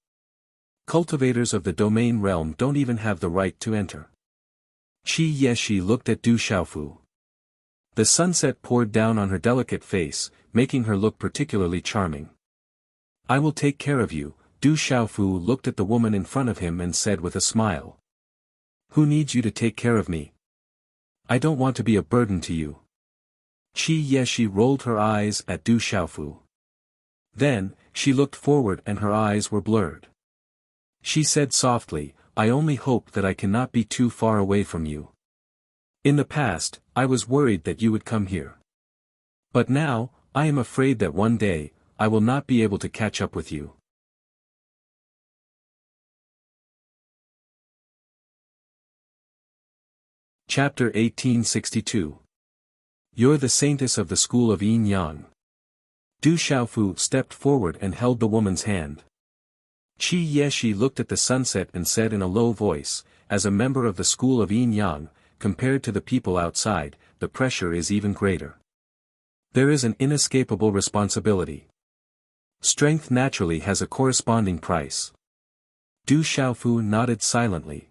Cultivators of the domain realm don't even have the right to enter. Qi Yeshi looked at Du Xiaofu. The sunset poured down on her delicate face, making her look particularly charming. I will take care of you. Du Xiaofu looked at the woman in front of him and said with a smile. Who needs you to take care of me? I don't want to be a burden to you. Qi Yeshi rolled her eyes at Du Xiaofu. Then, she looked forward and her eyes were blurred. She said softly, I only hope that I cannot be too far away from you. In the past, I was worried that you would come here. But now, I am afraid that one day, I will not be able to catch up with you. Chapter 1862. You're the saintess of the school of Yin-Yang. Du Xiaofu stepped forward and held the woman's hand. Qi Yeshi looked at the sunset and said in a low voice, as a member of the school of Yin-Yang, compared to the people outside, the pressure is even greater. There is an inescapable responsibility. Strength naturally has a corresponding price. Du Xiaofu nodded silently.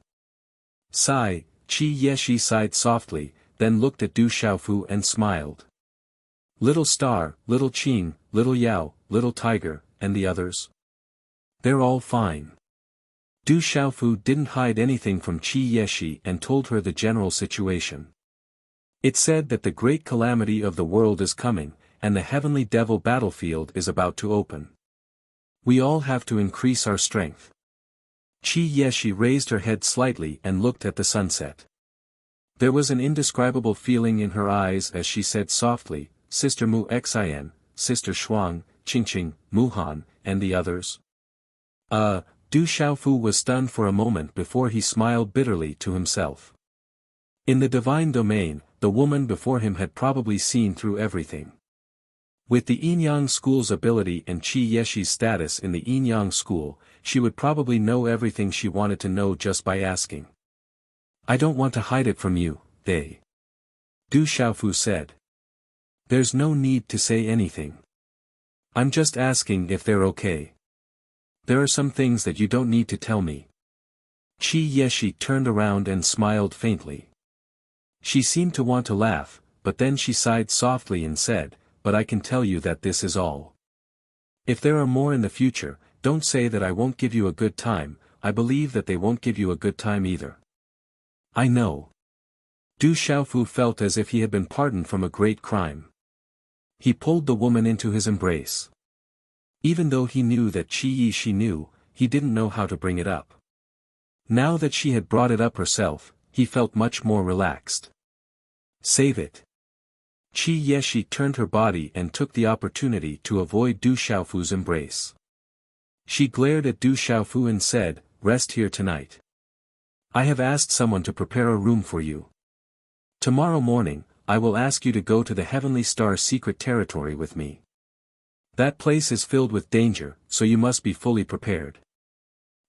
Sigh, Qi Yeshi sighed softly, then looked at Du Xiaofu and smiled. Little Star, Little Qing, Little Yao, Little Tiger, and the others? They're all fine. Du Xiaofu didn't hide anything from Qi Yeshi and told her the general situation. It said that the great calamity of the world is coming, and the heavenly devil battlefield is about to open. We all have to increase our strength. Qi Yeshi raised her head slightly and looked at the sunset. There was an indescribable feeling in her eyes as she said softly, Sister Mu Xian, Sister Shuang, Qingqing, Muhan, and the others? Du Xiaofu was stunned for a moment before he smiled bitterly to himself. In the divine domain, the woman before him had probably seen through everything. With the Yin-Yang school's ability and Qi Yeshi's status in the Yin-Yang school, she would probably know everything she wanted to know just by asking. I don't want to hide it from you, they. Du Xiaofu said. There's no need to say anything. I'm just asking if they're okay. There are some things that you don't need to tell me. Qi Yeshi turned around and smiled faintly. She seemed to want to laugh, but then she sighed softly and said, but I can tell you that this is all. If there are more in the future, don't say that I won't give you a good time, I believe that they won't give you a good time either. I know. Du Xiaofu felt as if he had been pardoned from a great crime. He pulled the woman into his embrace. Even though he knew that Qi Yeshi knew, he didn't know how to bring it up. Now that she had brought it up herself, he felt much more relaxed. Save it. Qi Yeshi turned her body and took the opportunity to avoid Du Xiaofu's embrace. She glared at Du Xiaofu and said, rest here tonight. I have asked someone to prepare a room for you. Tomorrow morning, I will ask you to go to the Heavenly Star's secret territory with me. That place is filled with danger, so you must be fully prepared.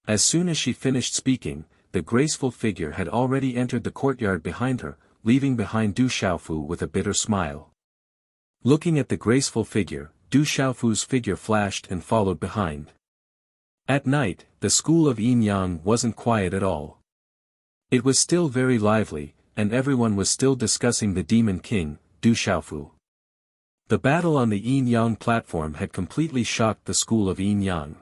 As soon as she finished speaking, the graceful figure had already entered the courtyard behind her, leaving behind Du Xiaofu with a bitter smile. Looking at the graceful figure, Du Xiaofu's figure flashed and followed behind. At night, the school of Yin-Yang wasn't quiet at all. It was still very lively, and everyone was still discussing the Demon King, Du Xiaofu. The battle on the Yin-Yang platform had completely shocked the school of Yin-Yang.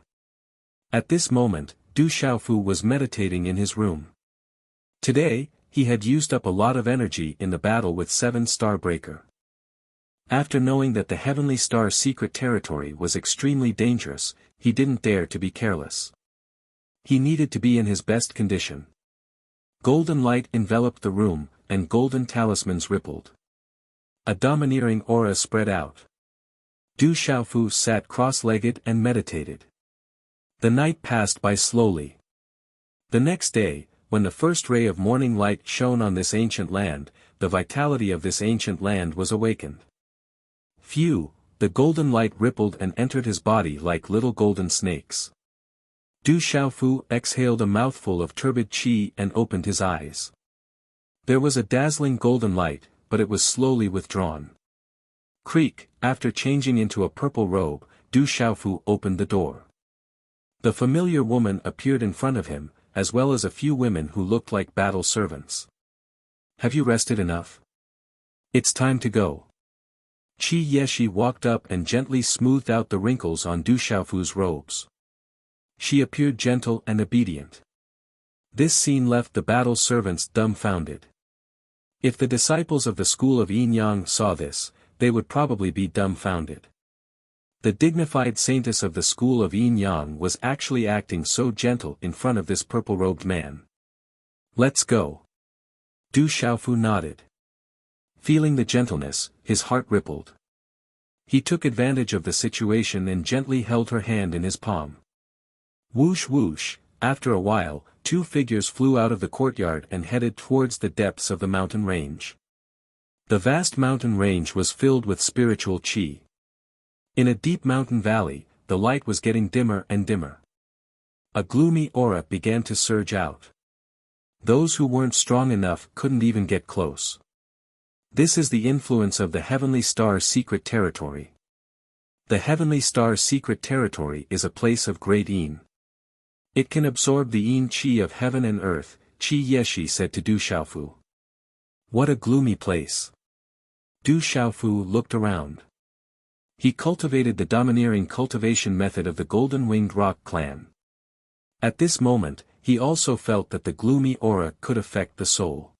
At this moment, Du Xiaofu was meditating in his room. Today, he had used up a lot of energy in the battle with 7-Star Breaker. After knowing that the Heavenly Star's secret territory was extremely dangerous, he didn't dare to be careless. He needed to be in his best condition. Golden light enveloped the room, and golden talismans rippled. A domineering aura spread out. Du Xiaofu sat cross-legged and meditated. The night passed by slowly. The next day, when the first ray of morning light shone on this ancient land, the vitality of this ancient land was awakened. Phew, the golden light rippled and entered his body like little golden snakes. Du Xiaofu exhaled a mouthful of turbid qi and opened his eyes. There was a dazzling golden light, but it was slowly withdrawn. Creak, after changing into a purple robe, Du Xiaofu opened the door. The familiar woman appeared in front of him, as well as a few women who looked like battle servants. Have you rested enough? It's time to go. Qi Yeshi walked up and gently smoothed out the wrinkles on Du Xiaofu's robes. She appeared gentle and obedient. This scene left the battle servants dumbfounded. If the disciples of the school of Yin Yang saw this, they would probably be dumbfounded. The dignified saintess of the school of Yin Yang was actually acting so gentle in front of this purple-robed man. Let's go. Du Xiaofu nodded. Feeling the gentleness, his heart rippled. He took advantage of the situation and gently held her hand in his palm. Whoosh whoosh, after a while, 2 figures flew out of the courtyard and headed towards the depths of the mountain range. The vast mountain range was filled with spiritual qi. In a deep mountain valley, the light was getting dimmer and dimmer. A gloomy aura began to surge out. Those who weren't strong enough couldn't even get close. This is the influence of the Heavenly Star's secret territory. The Heavenly Star's secret territory is a place of great yin. It can absorb the yin qi of heaven and earth, Qi Yeshi said to Du Xiaofu. What a gloomy place. Du Xiaofu looked around. He cultivated the domineering cultivation method of the Golden-Winged Rock clan. At this moment, he also felt that the gloomy aura could affect the soul.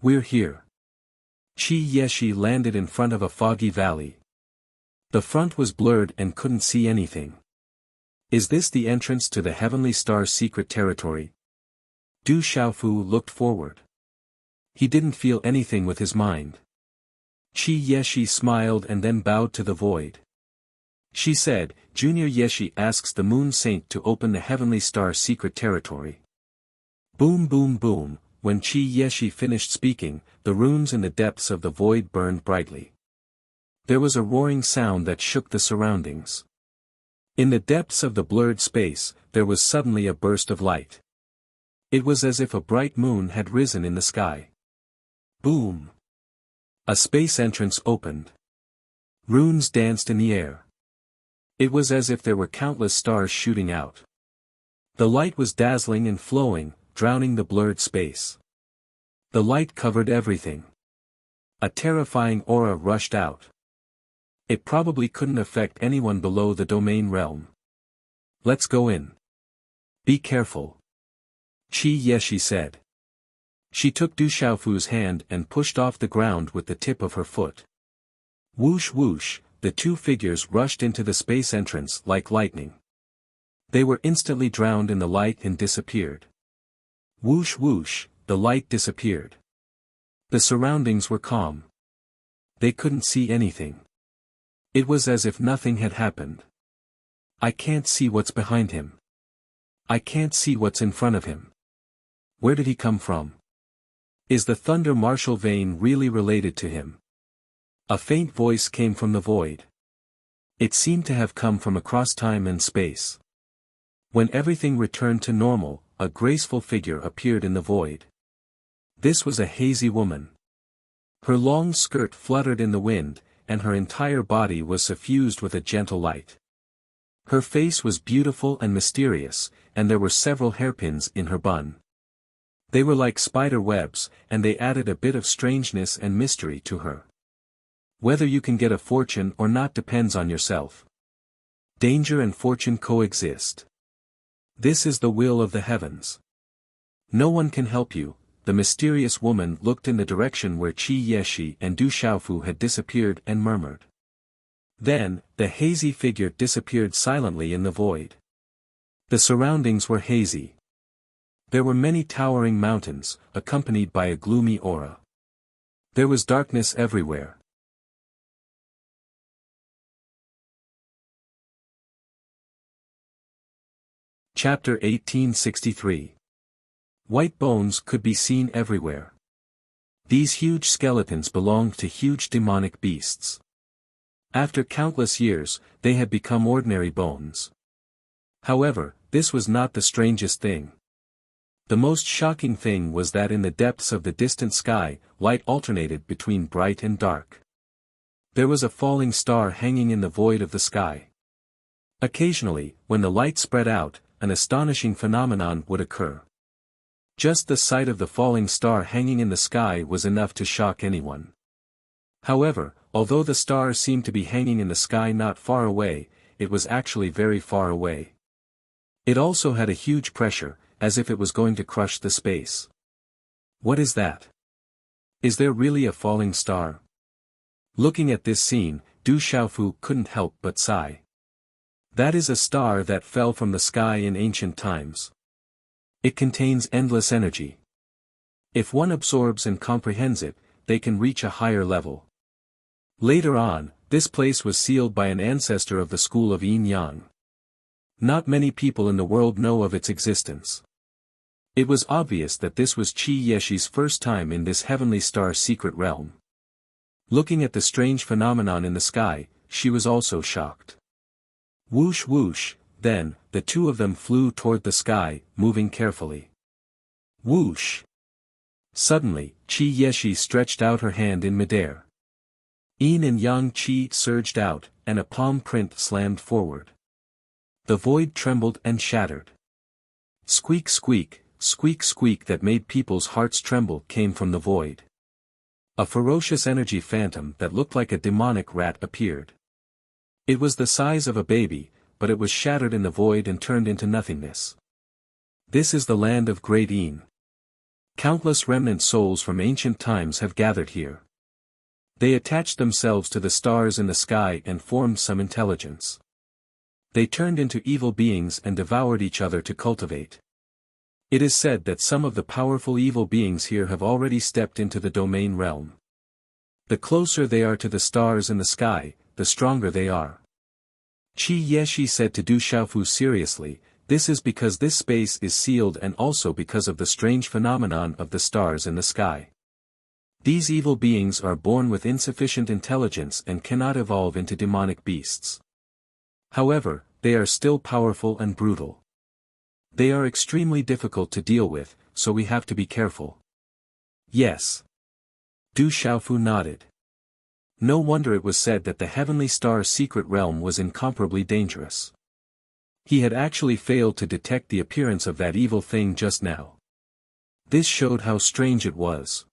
We're here. Qi Yeshi landed in front of a foggy valley. The front was blurred and couldn't see anything. Is this the entrance to the Heavenly Star's secret territory? Du Xiaofu looked forward. He didn't feel anything with his mind. Qi Yeshi smiled and then bowed to the void. She said, Junior Yeshi asks the Moon Saint to open the Heavenly Star's secret territory. Boom boom boom, when Qi Yeshi finished speaking, the runes in the depths of the void burned brightly. There was a roaring sound that shook the surroundings. In the depths of the blurred space, there was suddenly a burst of light. It was as if a bright moon had risen in the sky. Boom! A space entrance opened. Runes danced in the air. It was as if there were countless stars shooting out. The light was dazzling and flowing, drowning the blurred space. The light covered everything. A terrifying aura rushed out. It probably couldn't affect anyone below the domain realm. Let's go in. Be careful. Qi Yeshi said. She took Du Xiaofu's hand and pushed off the ground with the tip of her foot. Whoosh whoosh, the 2 figures rushed into the space entrance like lightning. They were instantly drowned in the light and disappeared. Whoosh whoosh, the light disappeared. The surroundings were calm. They couldn't see anything. It was as if nothing had happened. I can't see what's behind him. I can't see what's in front of him. Where did he come from? Is the thunder martial vein really related to him? A faint voice came from the void. It seemed to have come from across time and space. When everything returned to normal, a graceful figure appeared in the void. This was a hazy woman. Her long skirt fluttered in the wind, and her entire body was suffused with a gentle light. Her face was beautiful and mysterious, and there were several hairpins in her bun. They were like spider webs, and they added a bit of strangeness and mystery to her. Whether you can get a fortune or not depends on yourself. Danger and fortune coexist. This is the will of the heavens. No one can help you, the mysterious woman looked in the direction where Qi Yeshi and Du Xiaofu had disappeared and murmured. Then, the hazy figure disappeared silently in the void. The surroundings were hazy. There were many towering mountains, accompanied by a gloomy aura. There was darkness everywhere. Chapter 1863. White bones could be seen everywhere. These huge skeletons belonged to huge demonic beasts. After countless years, they had become ordinary bones. However, this was not the strangest thing. The most shocking thing was that in the depths of the distant sky, light alternated between bright and dark. There was a falling star hanging in the void of the sky. Occasionally, when the light spread out, an astonishing phenomenon would occur. Just the sight of the falling star hanging in the sky was enough to shock anyone. However, although the star seemed to be hanging in the sky not far away, it was actually very far away. It also had a huge pressure, as if it was going to crush the space. What is that? Is there really a falling star? Looking at this scene, Du Xiaofu couldn't help but sigh. That is a star that fell from the sky in ancient times. It contains endless energy. If one absorbs and comprehends it, they can reach a higher level. Later on, this place was sealed by an ancestor of the school of Yin Yang. Not many people in the world know of its existence. It was obvious that this was Qi Yeshi's first time in this heavenly star secret realm. Looking at the strange phenomenon in the sky, she was also shocked. Whoosh whoosh, then, the two of them flew toward the sky, moving carefully. Whoosh! Suddenly, Qi Yeshi stretched out her hand in midair. Yin and Yang Qi surged out, and a palm print slammed forward. The void trembled and shattered. Squeak squeak, squeak squeak that made people's hearts tremble came from the void. A ferocious energy phantom that looked like a demonic rat appeared. It was the size of a baby, but it was shattered in the void and turned into nothingness. This is the land of Great Yin. Countless remnant souls from ancient times have gathered here. They attached themselves to the stars in the sky and formed some intelligence. They turned into evil beings and devoured each other to cultivate. It is said that some of the powerful evil beings here have already stepped into the domain realm. The closer they are to the stars in the sky, the stronger they are. Qi Yeshi said to Du Xiaofu seriously, this is because this space is sealed and also because of the strange phenomenon of the stars in the sky. These evil beings are born with insufficient intelligence and cannot evolve into demonic beasts. However, they are still powerful and brutal. They are extremely difficult to deal with, so we have to be careful. Yes. Du Xiaofu nodded. No wonder it was said that the heavenly star secret realm was incomparably dangerous. He had actually failed to detect the appearance of that evil thing just now. This showed how strange it was.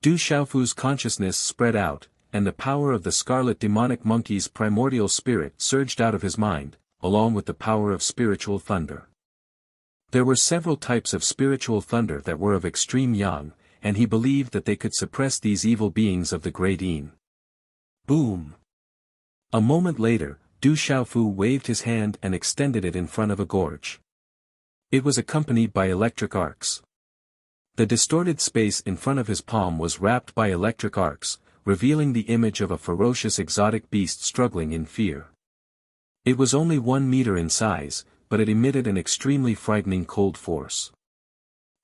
Du Xiaofu's consciousness spread out, and the power of the scarlet demonic monkey's primordial spirit surged out of his mind, along with the power of spiritual thunder. There were several types of spiritual thunder that were of extreme yang, and he believed that they could suppress these evil beings of the Great Yin. Boom! A moment later, Du Xiaofu waved his hand and extended it in front of a gorge. It was accompanied by electric arcs. The distorted space in front of his palm was wrapped by electric arcs, revealing the image of a ferocious exotic beast struggling in fear. It was only 1 meter in size, but it emitted an extremely frightening cold force.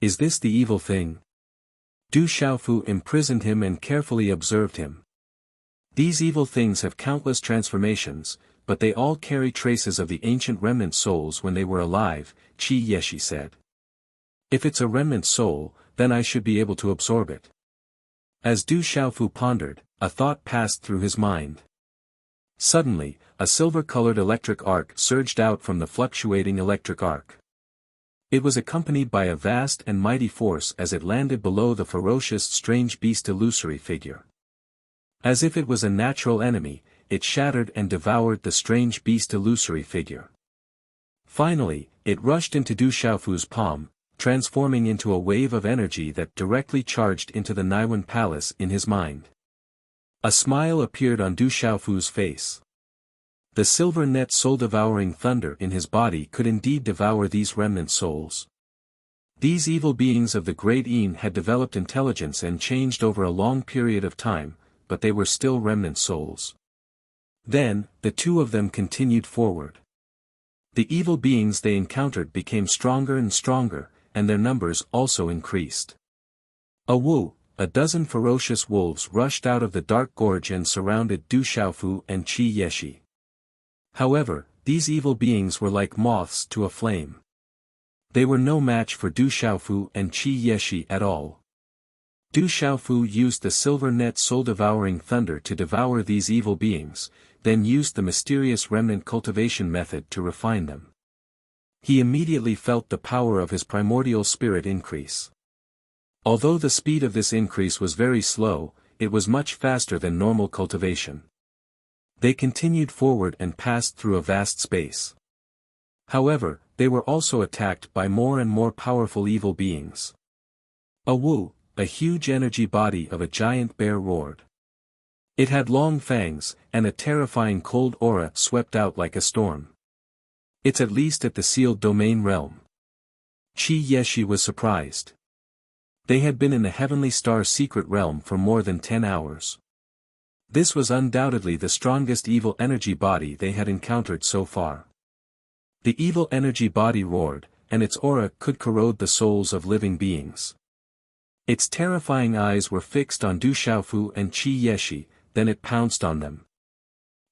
Is this the evil thing? Du Xiaofu imprisoned him and carefully observed him. These evil things have countless transformations, but they all carry traces of the ancient remnant souls when they were alive, Qi Yeshi said. If it's a remnant soul, then I should be able to absorb it. As Du Xiaofu pondered, a thought passed through his mind. Suddenly, a silver-colored electric arc surged out from the fluctuating electric arc. It was accompanied by a vast and mighty force as it landed below the ferocious strange beast illusory figure. As if it was a natural enemy, it shattered and devoured the strange beast illusory figure. Finally, it rushed into Du Xiaofu's palm, transforming into a wave of energy that directly charged into the Naiwan palace in his mind. A smile appeared on Du Xiaofu's face. The silver net soul-devouring thunder in his body could indeed devour these remnant souls. These evil beings of the Great Yin had developed intelligence and changed over a long period of time, but they were still remnant souls. Then, the two of them continued forward. The evil beings they encountered became stronger and stronger, and their numbers also increased. A dozen ferocious wolves rushed out of the dark gorge and surrounded Du Xiaofu and Qi Yeshi. However, these evil beings were like moths to a flame. They were no match for Du Xiaofu and Qi Yeshi at all. Du Xiaofu used the silver net soul-devouring thunder to devour these evil beings, then used the mysterious remnant cultivation method to refine them. He immediately felt the power of his primordial spirit increase. Although the speed of this increase was very slow, it was much faster than normal cultivation. They continued forward and passed through a vast space. However, they were also attacked by more and more powerful evil beings. A huge energy body of a giant bear roared. It had long fangs, and a terrifying cold aura swept out like a storm. It's at least at the sealed domain realm. Qi Yeshi was surprised. They had been in the Heavenly Star secret realm for more than 10 hours. This was undoubtedly the strongest evil energy body they had encountered so far. The evil energy body roared, and its aura could corrode the souls of living beings. Its terrifying eyes were fixed on Du Xiaofu and Qi Yeshi, then it pounced on them.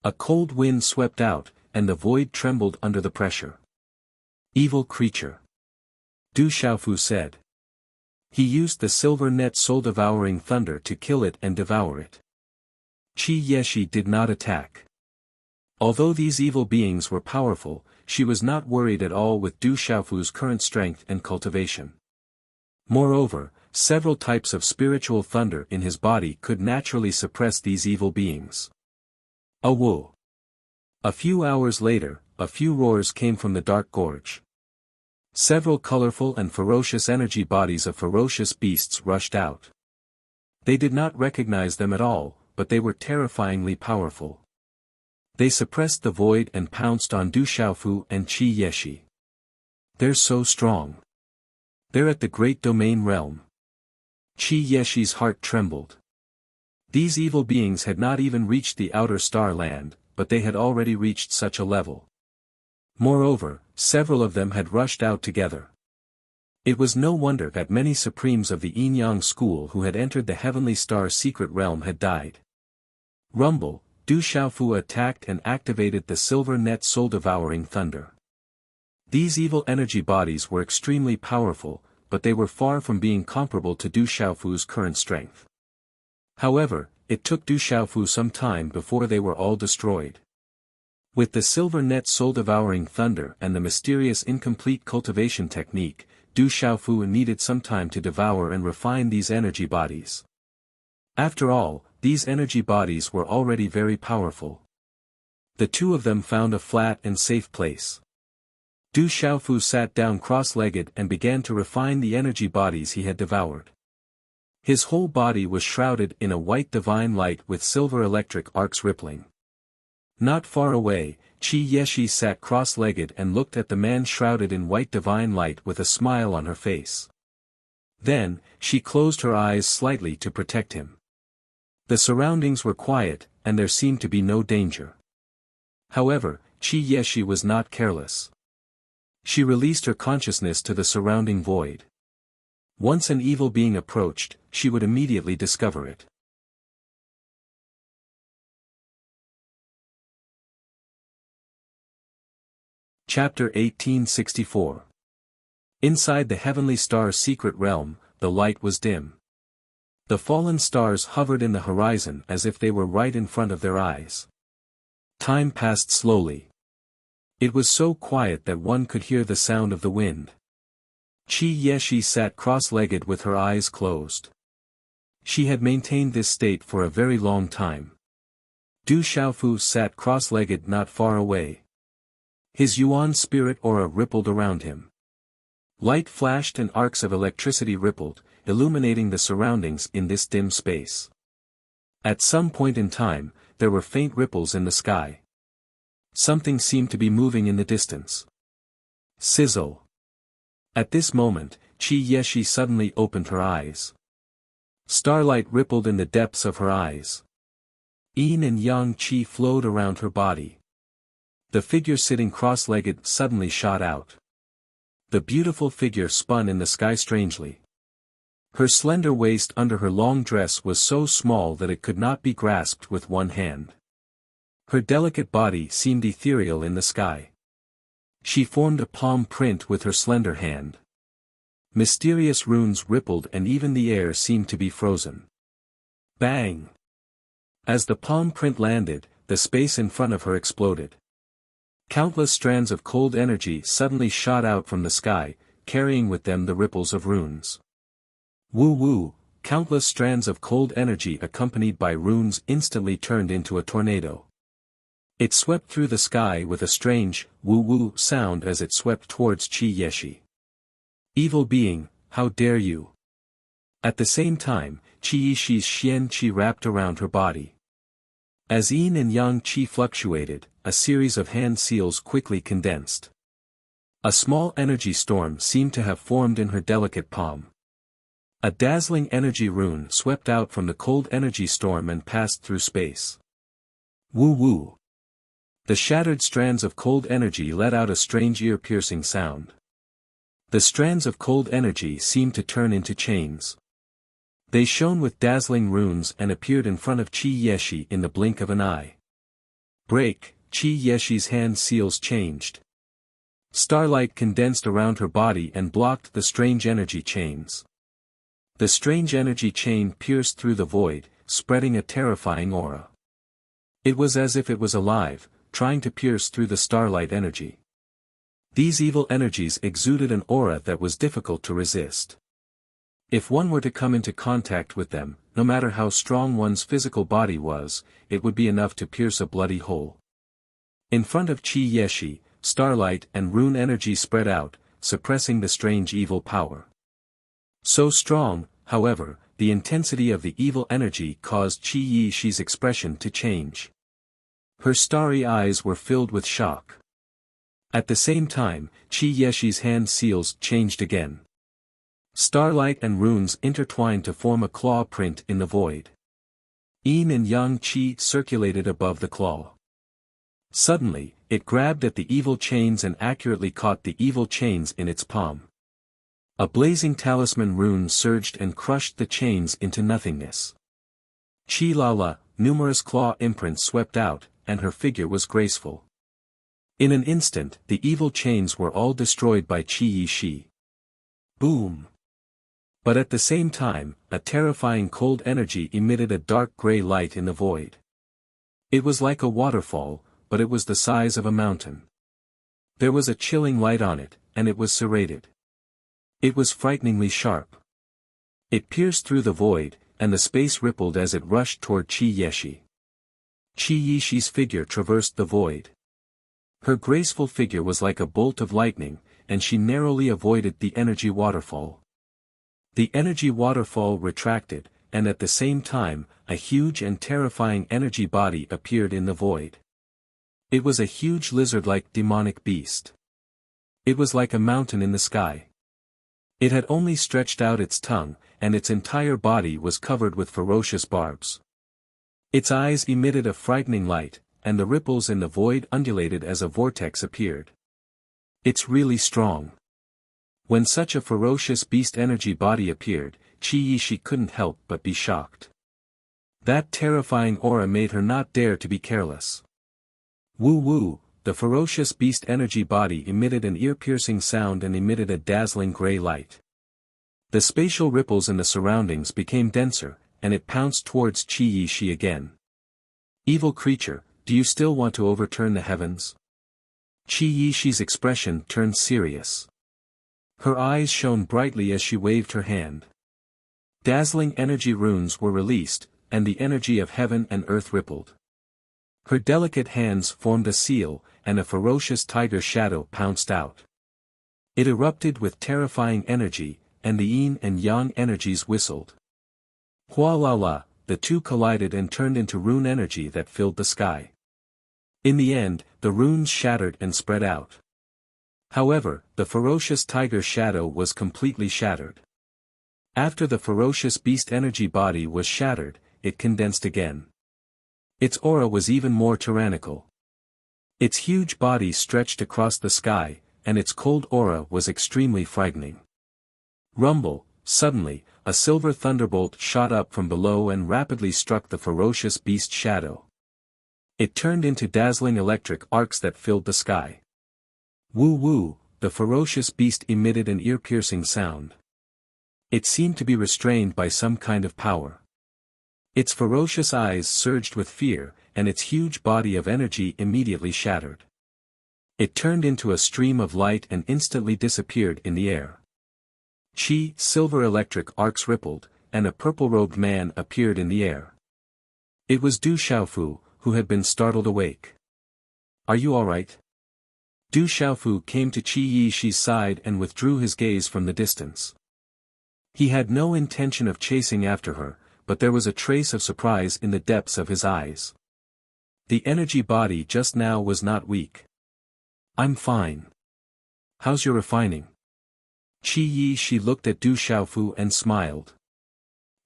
A cold wind swept out, and the void trembled under the pressure. Evil creature. Du Xiaofu said. He used the silver net soul-devouring thunder to kill it and devour it. Qi Yeshi did not attack. Although these evil beings were powerful, she was not worried at all with Du Xiaofu's current strength and cultivation. Moreover, several types of spiritual thunder in his body could naturally suppress these evil beings. A few hours later, a few roars came from the dark gorge. Several colorful and ferocious energy bodies of ferocious beasts rushed out. They did not recognize them at all, but they were terrifyingly powerful. They suppressed the void and pounced on Du Xiaofu and Qi Yeshi. They're so strong. They're at the great domain realm. Qi Yeshi's heart trembled. These evil beings had not even reached the outer star land, but they had already reached such a level. Moreover, several of them had rushed out together. It was no wonder that many supremes of the Yin-Yang school who had entered the Heavenly Star secret realm had died. Rumble, Du Xiaofu attacked and activated the silver net soul-devouring thunder. These evil energy bodies were extremely powerful, but they were far from being comparable to Du Xiaofu's current strength. However, it took Du Xiaofu some time before they were all destroyed. With the silver net soul-devouring thunder and the mysterious incomplete cultivation technique, Du Xiaofu needed some time to devour and refine these energy bodies. After all, these energy bodies were already very powerful. The two of them found a flat and safe place. Du Xiaofu sat down cross-legged and began to refine the energy bodies he had devoured. His whole body was shrouded in a white divine light with silver electric arcs rippling. Not far away, Qi Yeshi sat cross-legged and looked at the man shrouded in white divine light with a smile on her face. Then, she closed her eyes slightly to protect him. The surroundings were quiet, and there seemed to be no danger. However, Qi Yeshi was not careless. She released her consciousness to the surrounding void. Once an evil being approached, she would immediately discover it. Chapter 1864. Inside the Heavenly Star's secret realm, the light was dim. The fallen stars hovered in the horizon as if they were right in front of their eyes. Time passed slowly. It was so quiet that one could hear the sound of the wind. Qi Yeshi sat cross-legged with her eyes closed. She had maintained this state for a very long time. Du Xiaofu sat cross-legged not far away. His Yuan spirit aura rippled around him. Light flashed and arcs of electricity rippled, illuminating the surroundings in this dim space. At some point in time, there were faint ripples in the sky. Something seemed to be moving in the distance. Sizzle. At this moment, Qi Yeshi suddenly opened her eyes. Starlight rippled in the depths of her eyes. Yin and Yang Qi flowed around her body. The figure sitting cross-legged suddenly shot out. The beautiful figure spun in the sky strangely. Her slender waist under her long dress was so small that it could not be grasped with one hand. Her delicate body seemed ethereal in the sky. She formed a palm print with her slender hand. Mysterious runes rippled and even the air seemed to be frozen. Bang! As the palm print landed, the space in front of her exploded. Countless strands of cold energy suddenly shot out from the sky, carrying with them the ripples of runes. Woo woo, countless strands of cold energy accompanied by runes instantly turned into a tornado. It swept through the sky with a strange, woo-woo sound as it swept towards Qi Yeshi. Evil being, how dare you! At the same time, Qi Yishi's Xian Qi wrapped around her body. As Yin and Yang Qi fluctuated, a series of hand seals quickly condensed. A small energy storm seemed to have formed in her delicate palm. A dazzling energy rune swept out from the cold energy storm and passed through space. Woo-woo! The shattered strands of cold energy let out a strange ear-piercing sound. The strands of cold energy seemed to turn into chains. They shone with dazzling runes and appeared in front of Qi Yeshi in the blink of an eye. Break, Qi Yeshi's hand seals changed. Starlight condensed around her body and blocked the strange energy chains. The strange energy chain pierced through the void, spreading a terrifying aura. It was as if it was alive, trying to pierce through the starlight energy. These evil energies exuded an aura that was difficult to resist. If one were to come into contact with them, no matter how strong one's physical body was, it would be enough to pierce a bloody hole. In front of Qi Yeshi, starlight and rune energy spread out, suppressing the strange evil power. So strong, however, the intensity of the evil energy caused Qi Yishi's expression to change. Her starry eyes were filled with shock. At the same time, Qi Yeshi's hand seals changed again. Starlight and runes intertwined to form a claw print in the void. Yin and Yang Qi circulated above the claw. Suddenly, it grabbed at the evil chains and accurately caught the evil chains in its palm. A blazing talisman rune surged and crushed the chains into nothingness. Qi Lala, numerous claw imprints swept out, and her figure was graceful. In an instant, the evil chains were all destroyed by Qi Yishi. Boom! But at the same time, a terrifying cold energy emitted a dark gray light in the void. It was like a waterfall, but it was the size of a mountain. There was a chilling light on it, and it was serrated. It was frighteningly sharp. It pierced through the void, and the space rippled as it rushed toward Qi Yeshi. Qi Yishi's figure traversed the void. Her graceful figure was like a bolt of lightning, and she narrowly avoided the energy waterfall. The energy waterfall retracted, and at the same time, a huge and terrifying energy body appeared in the void. It was a huge lizard-like demonic beast. It was like a mountain in the sky. It had only stretched out its tongue, and its entire body was covered with ferocious barbs. Its eyes emitted a frightening light, and the ripples in the void undulated as a vortex appeared. It's really strong. When such a ferocious beast energy body appeared, Qi Yishi couldn't help but be shocked. That terrifying aura made her not dare to be careless. Woo-woo, the ferocious beast energy body emitted an ear-piercing sound and emitted a dazzling gray light. The spatial ripples in the surroundings became denser, and it pounced towards Qi Yishi again. Evil creature, do you still want to overturn the heavens? Qi Yishi's expression turned serious. Her eyes shone brightly as she waved her hand. Dazzling energy runes were released, and the energy of heaven and earth rippled. Her delicate hands formed a seal, and a ferocious tiger shadow pounced out. It erupted with terrifying energy, and the yin and yang energies whistled. Hua la la, the two collided and turned into rune energy that filled the sky. In the end, the runes shattered and spread out. However, the ferocious tiger shadow was completely shattered. After the ferocious beast energy body was shattered, it condensed again. Its aura was even more tyrannical. Its huge body stretched across the sky, and its cold aura was extremely frightening. Rumble, suddenly, a silver thunderbolt shot up from below and rapidly struck the ferocious beast shadow. It turned into dazzling electric arcs that filled the sky. Woo woo, the ferocious beast emitted an ear-piercing sound. It seemed to be restrained by some kind of power. Its ferocious eyes surged with fear, and its huge body of energy immediately shattered. It turned into a stream of light and instantly disappeared in the air. Chi, silver electric arcs rippled, and a purple-robed man appeared in the air. It was Du Xiaofu, who had been startled awake. "Are you all right?" Du Xiaofu came to Qi Yishi's side and withdrew his gaze from the distance. He had no intention of chasing after her, but there was a trace of surprise in the depths of his eyes. The energy body just now was not weak. "I'm fine. How's your refining?" Qi Yishi looked at Du Xiaofu and smiled.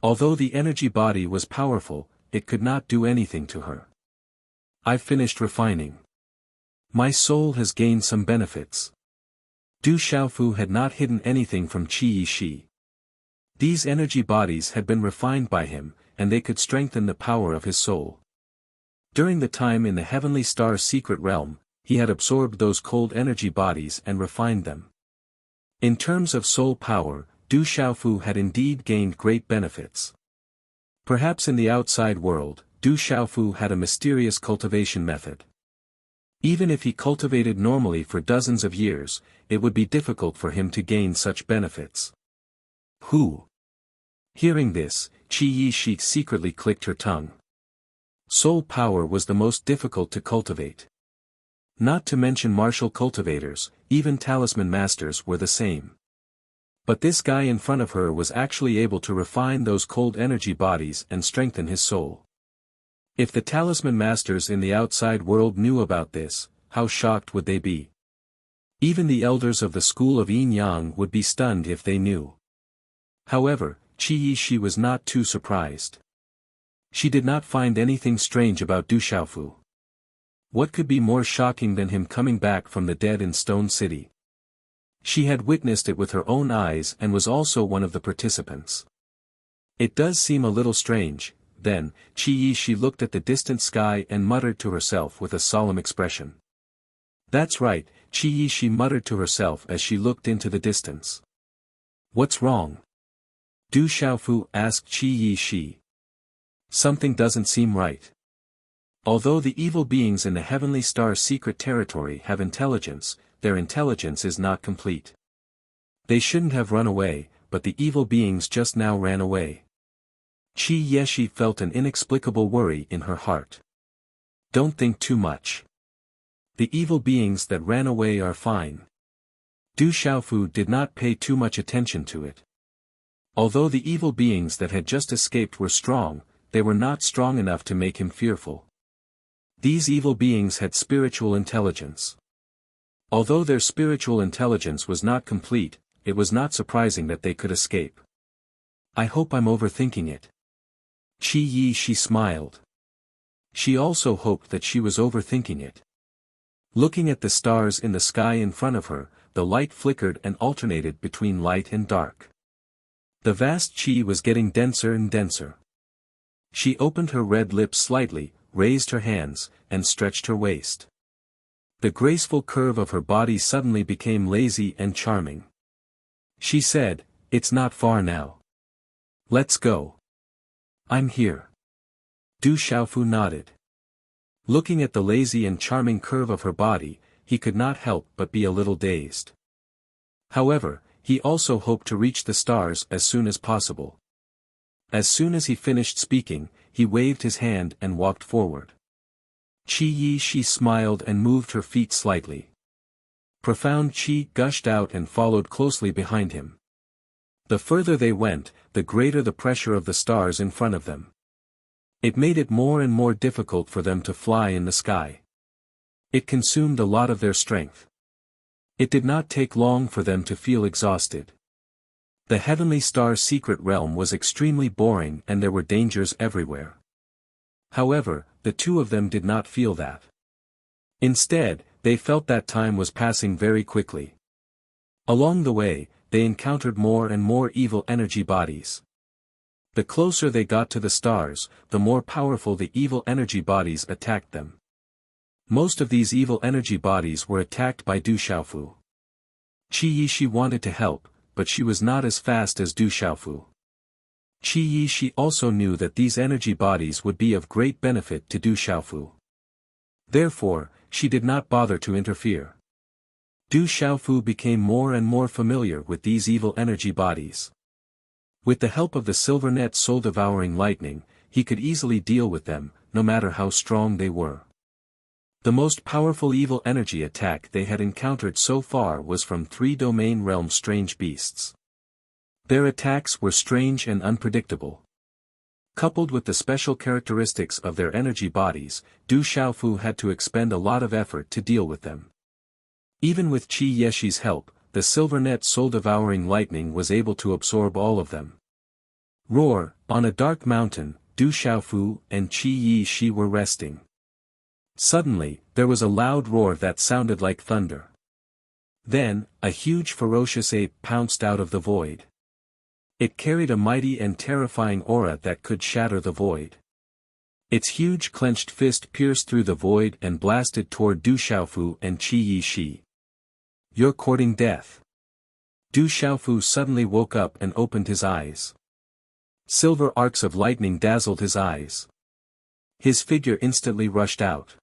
Although the energy body was powerful, it could not do anything to her. "I've finished refining. My soul has gained some benefits." Du Xiaofu had not hidden anything from Qi Yishi. These energy bodies had been refined by him, and they could strengthen the power of his soul. During the time in the Heavenly Star secret realm, he had absorbed those cold energy bodies and refined them. In terms of soul power, Du Xiaofu had indeed gained great benefits. Perhaps in the outside world, Du Xiaofu had a mysterious cultivation method. Even if he cultivated normally for dozens of years, it would be difficult for him to gain such benefits. Who? Hearing this, Qi Yishi secretly clicked her tongue. Soul power was the most difficult to cultivate. Not to mention martial cultivators, even talisman masters were the same. But this guy in front of her was actually able to refine those cold energy bodies and strengthen his soul. If the talisman masters in the outside world knew about this, how shocked would they be? Even the elders of the school of Yin Yang would be stunned if they knew. However, Qi Yishi was not too surprised. She did not find anything strange about Du Xiaofu. What could be more shocking than him coming back from the dead in Stone City? She had witnessed it with her own eyes and was also one of the participants. It does seem a little strange. Then, Qi Yishi looked at the distant sky and muttered to herself with a solemn expression. "That's right," Qi Yishi muttered to herself as she looked into the distance. "What's wrong?" Du Xiaofu asked Qi Yishi. "Something doesn't seem right." Although the evil beings in the Heavenly Star secret territory have intelligence, their intelligence is not complete. They shouldn't have run away, but the evil beings just now ran away. Qi Yishi felt an inexplicable worry in her heart. "Don't think too much. The evil beings that ran away are fine." Du Xiaofu did not pay too much attention to it. Although the evil beings that had just escaped were strong, they were not strong enough to make him fearful. These evil beings had spiritual intelligence. Although their spiritual intelligence was not complete, it was not surprising that they could escape. "I hope I'm overthinking it." Qi Yishi smiled. She also hoped that she was overthinking it. Looking at the stars in the sky in front of her, the light flickered and alternated between light and dark. The vast Qi was getting denser and denser. She opened her red lips slightly, raised her hands, and stretched her waist. The graceful curve of her body suddenly became lazy and charming. She said, "It's not far now. Let's go." "I'm here." Du Xiaofu nodded. Looking at the lazy and charming curve of her body, he could not help but be a little dazed. However, he also hoped to reach the stars as soon as possible. As soon as he finished speaking, he waved his hand and walked forward. Qi Yishi smiled and moved her feet slightly. Profound chi gushed out and followed closely behind him. The further they went, the greater the pressure of the stars in front of them. It made it more and more difficult for them to fly in the sky. It consumed a lot of their strength. It did not take long for them to feel exhausted. The heavenly star's secret realm was extremely boring and there were dangers everywhere. However, the two of them did not feel that. Instead, they felt that time was passing very quickly. Along the way, they encountered more and more evil energy bodies. The closer they got to the stars, the more powerful the evil energy bodies attacked them. Most of these evil energy bodies were attacked by Du Xiaofu. Qi Yishi wanted to help, but she was not as fast as Du Xiaofu. Qi Yishi also knew that these energy bodies would be of great benefit to Du Xiaofu. Therefore, she did not bother to interfere. Du Xiaofu became more and more familiar with these evil energy bodies. With the help of the silver net soul-devouring lightning, he could easily deal with them, no matter how strong they were. The most powerful evil energy attack they had encountered so far was from 3-domain realm strange beasts. Their attacks were strange and unpredictable. Coupled with the special characteristics of their energy bodies, Du Xiaofu had to expend a lot of effort to deal with them. Even with Qi Yishi's help, the silver net soul-devouring lightning was able to absorb all of them. Roar, on a dark mountain, Du Xiaofu and Qi Yishi were resting. Suddenly, there was a loud roar that sounded like thunder. Then, a huge ferocious ape pounced out of the void. It carried a mighty and terrifying aura that could shatter the void. Its huge clenched fist pierced through the void and blasted toward Du Xiaofu and Qi Yishi. "You're courting death." Du Xiaofu suddenly woke up and opened his eyes. Silver arcs of lightning dazzled his eyes. His figure instantly rushed out.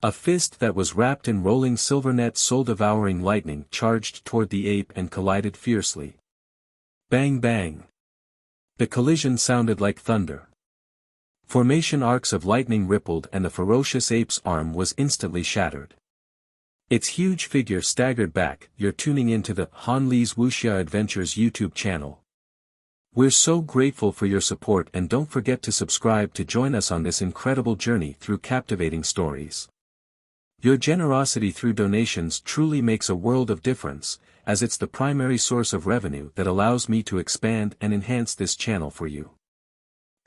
A fist that was wrapped in rolling silver net soul-devouring lightning charged toward the ape and collided fiercely. Bang bang. The collision sounded like thunder. Formation arcs of lightning rippled and the ferocious ape's arm was instantly shattered. Its huge figure staggered back. You're tuning into the Han Li's Wuxia Adventures YouTube channel. We're so grateful for your support and don't forget to subscribe to join us on this incredible journey through captivating stories. Your generosity through donations truly makes a world of difference, as it's the primary source of revenue that allows me to expand and enhance this channel for you.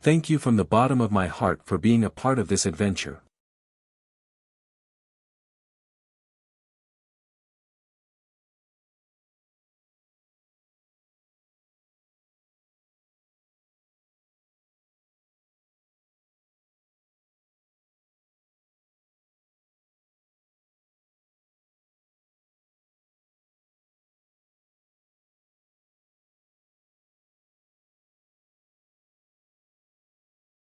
Thank you from the bottom of my heart for being a part of this adventure.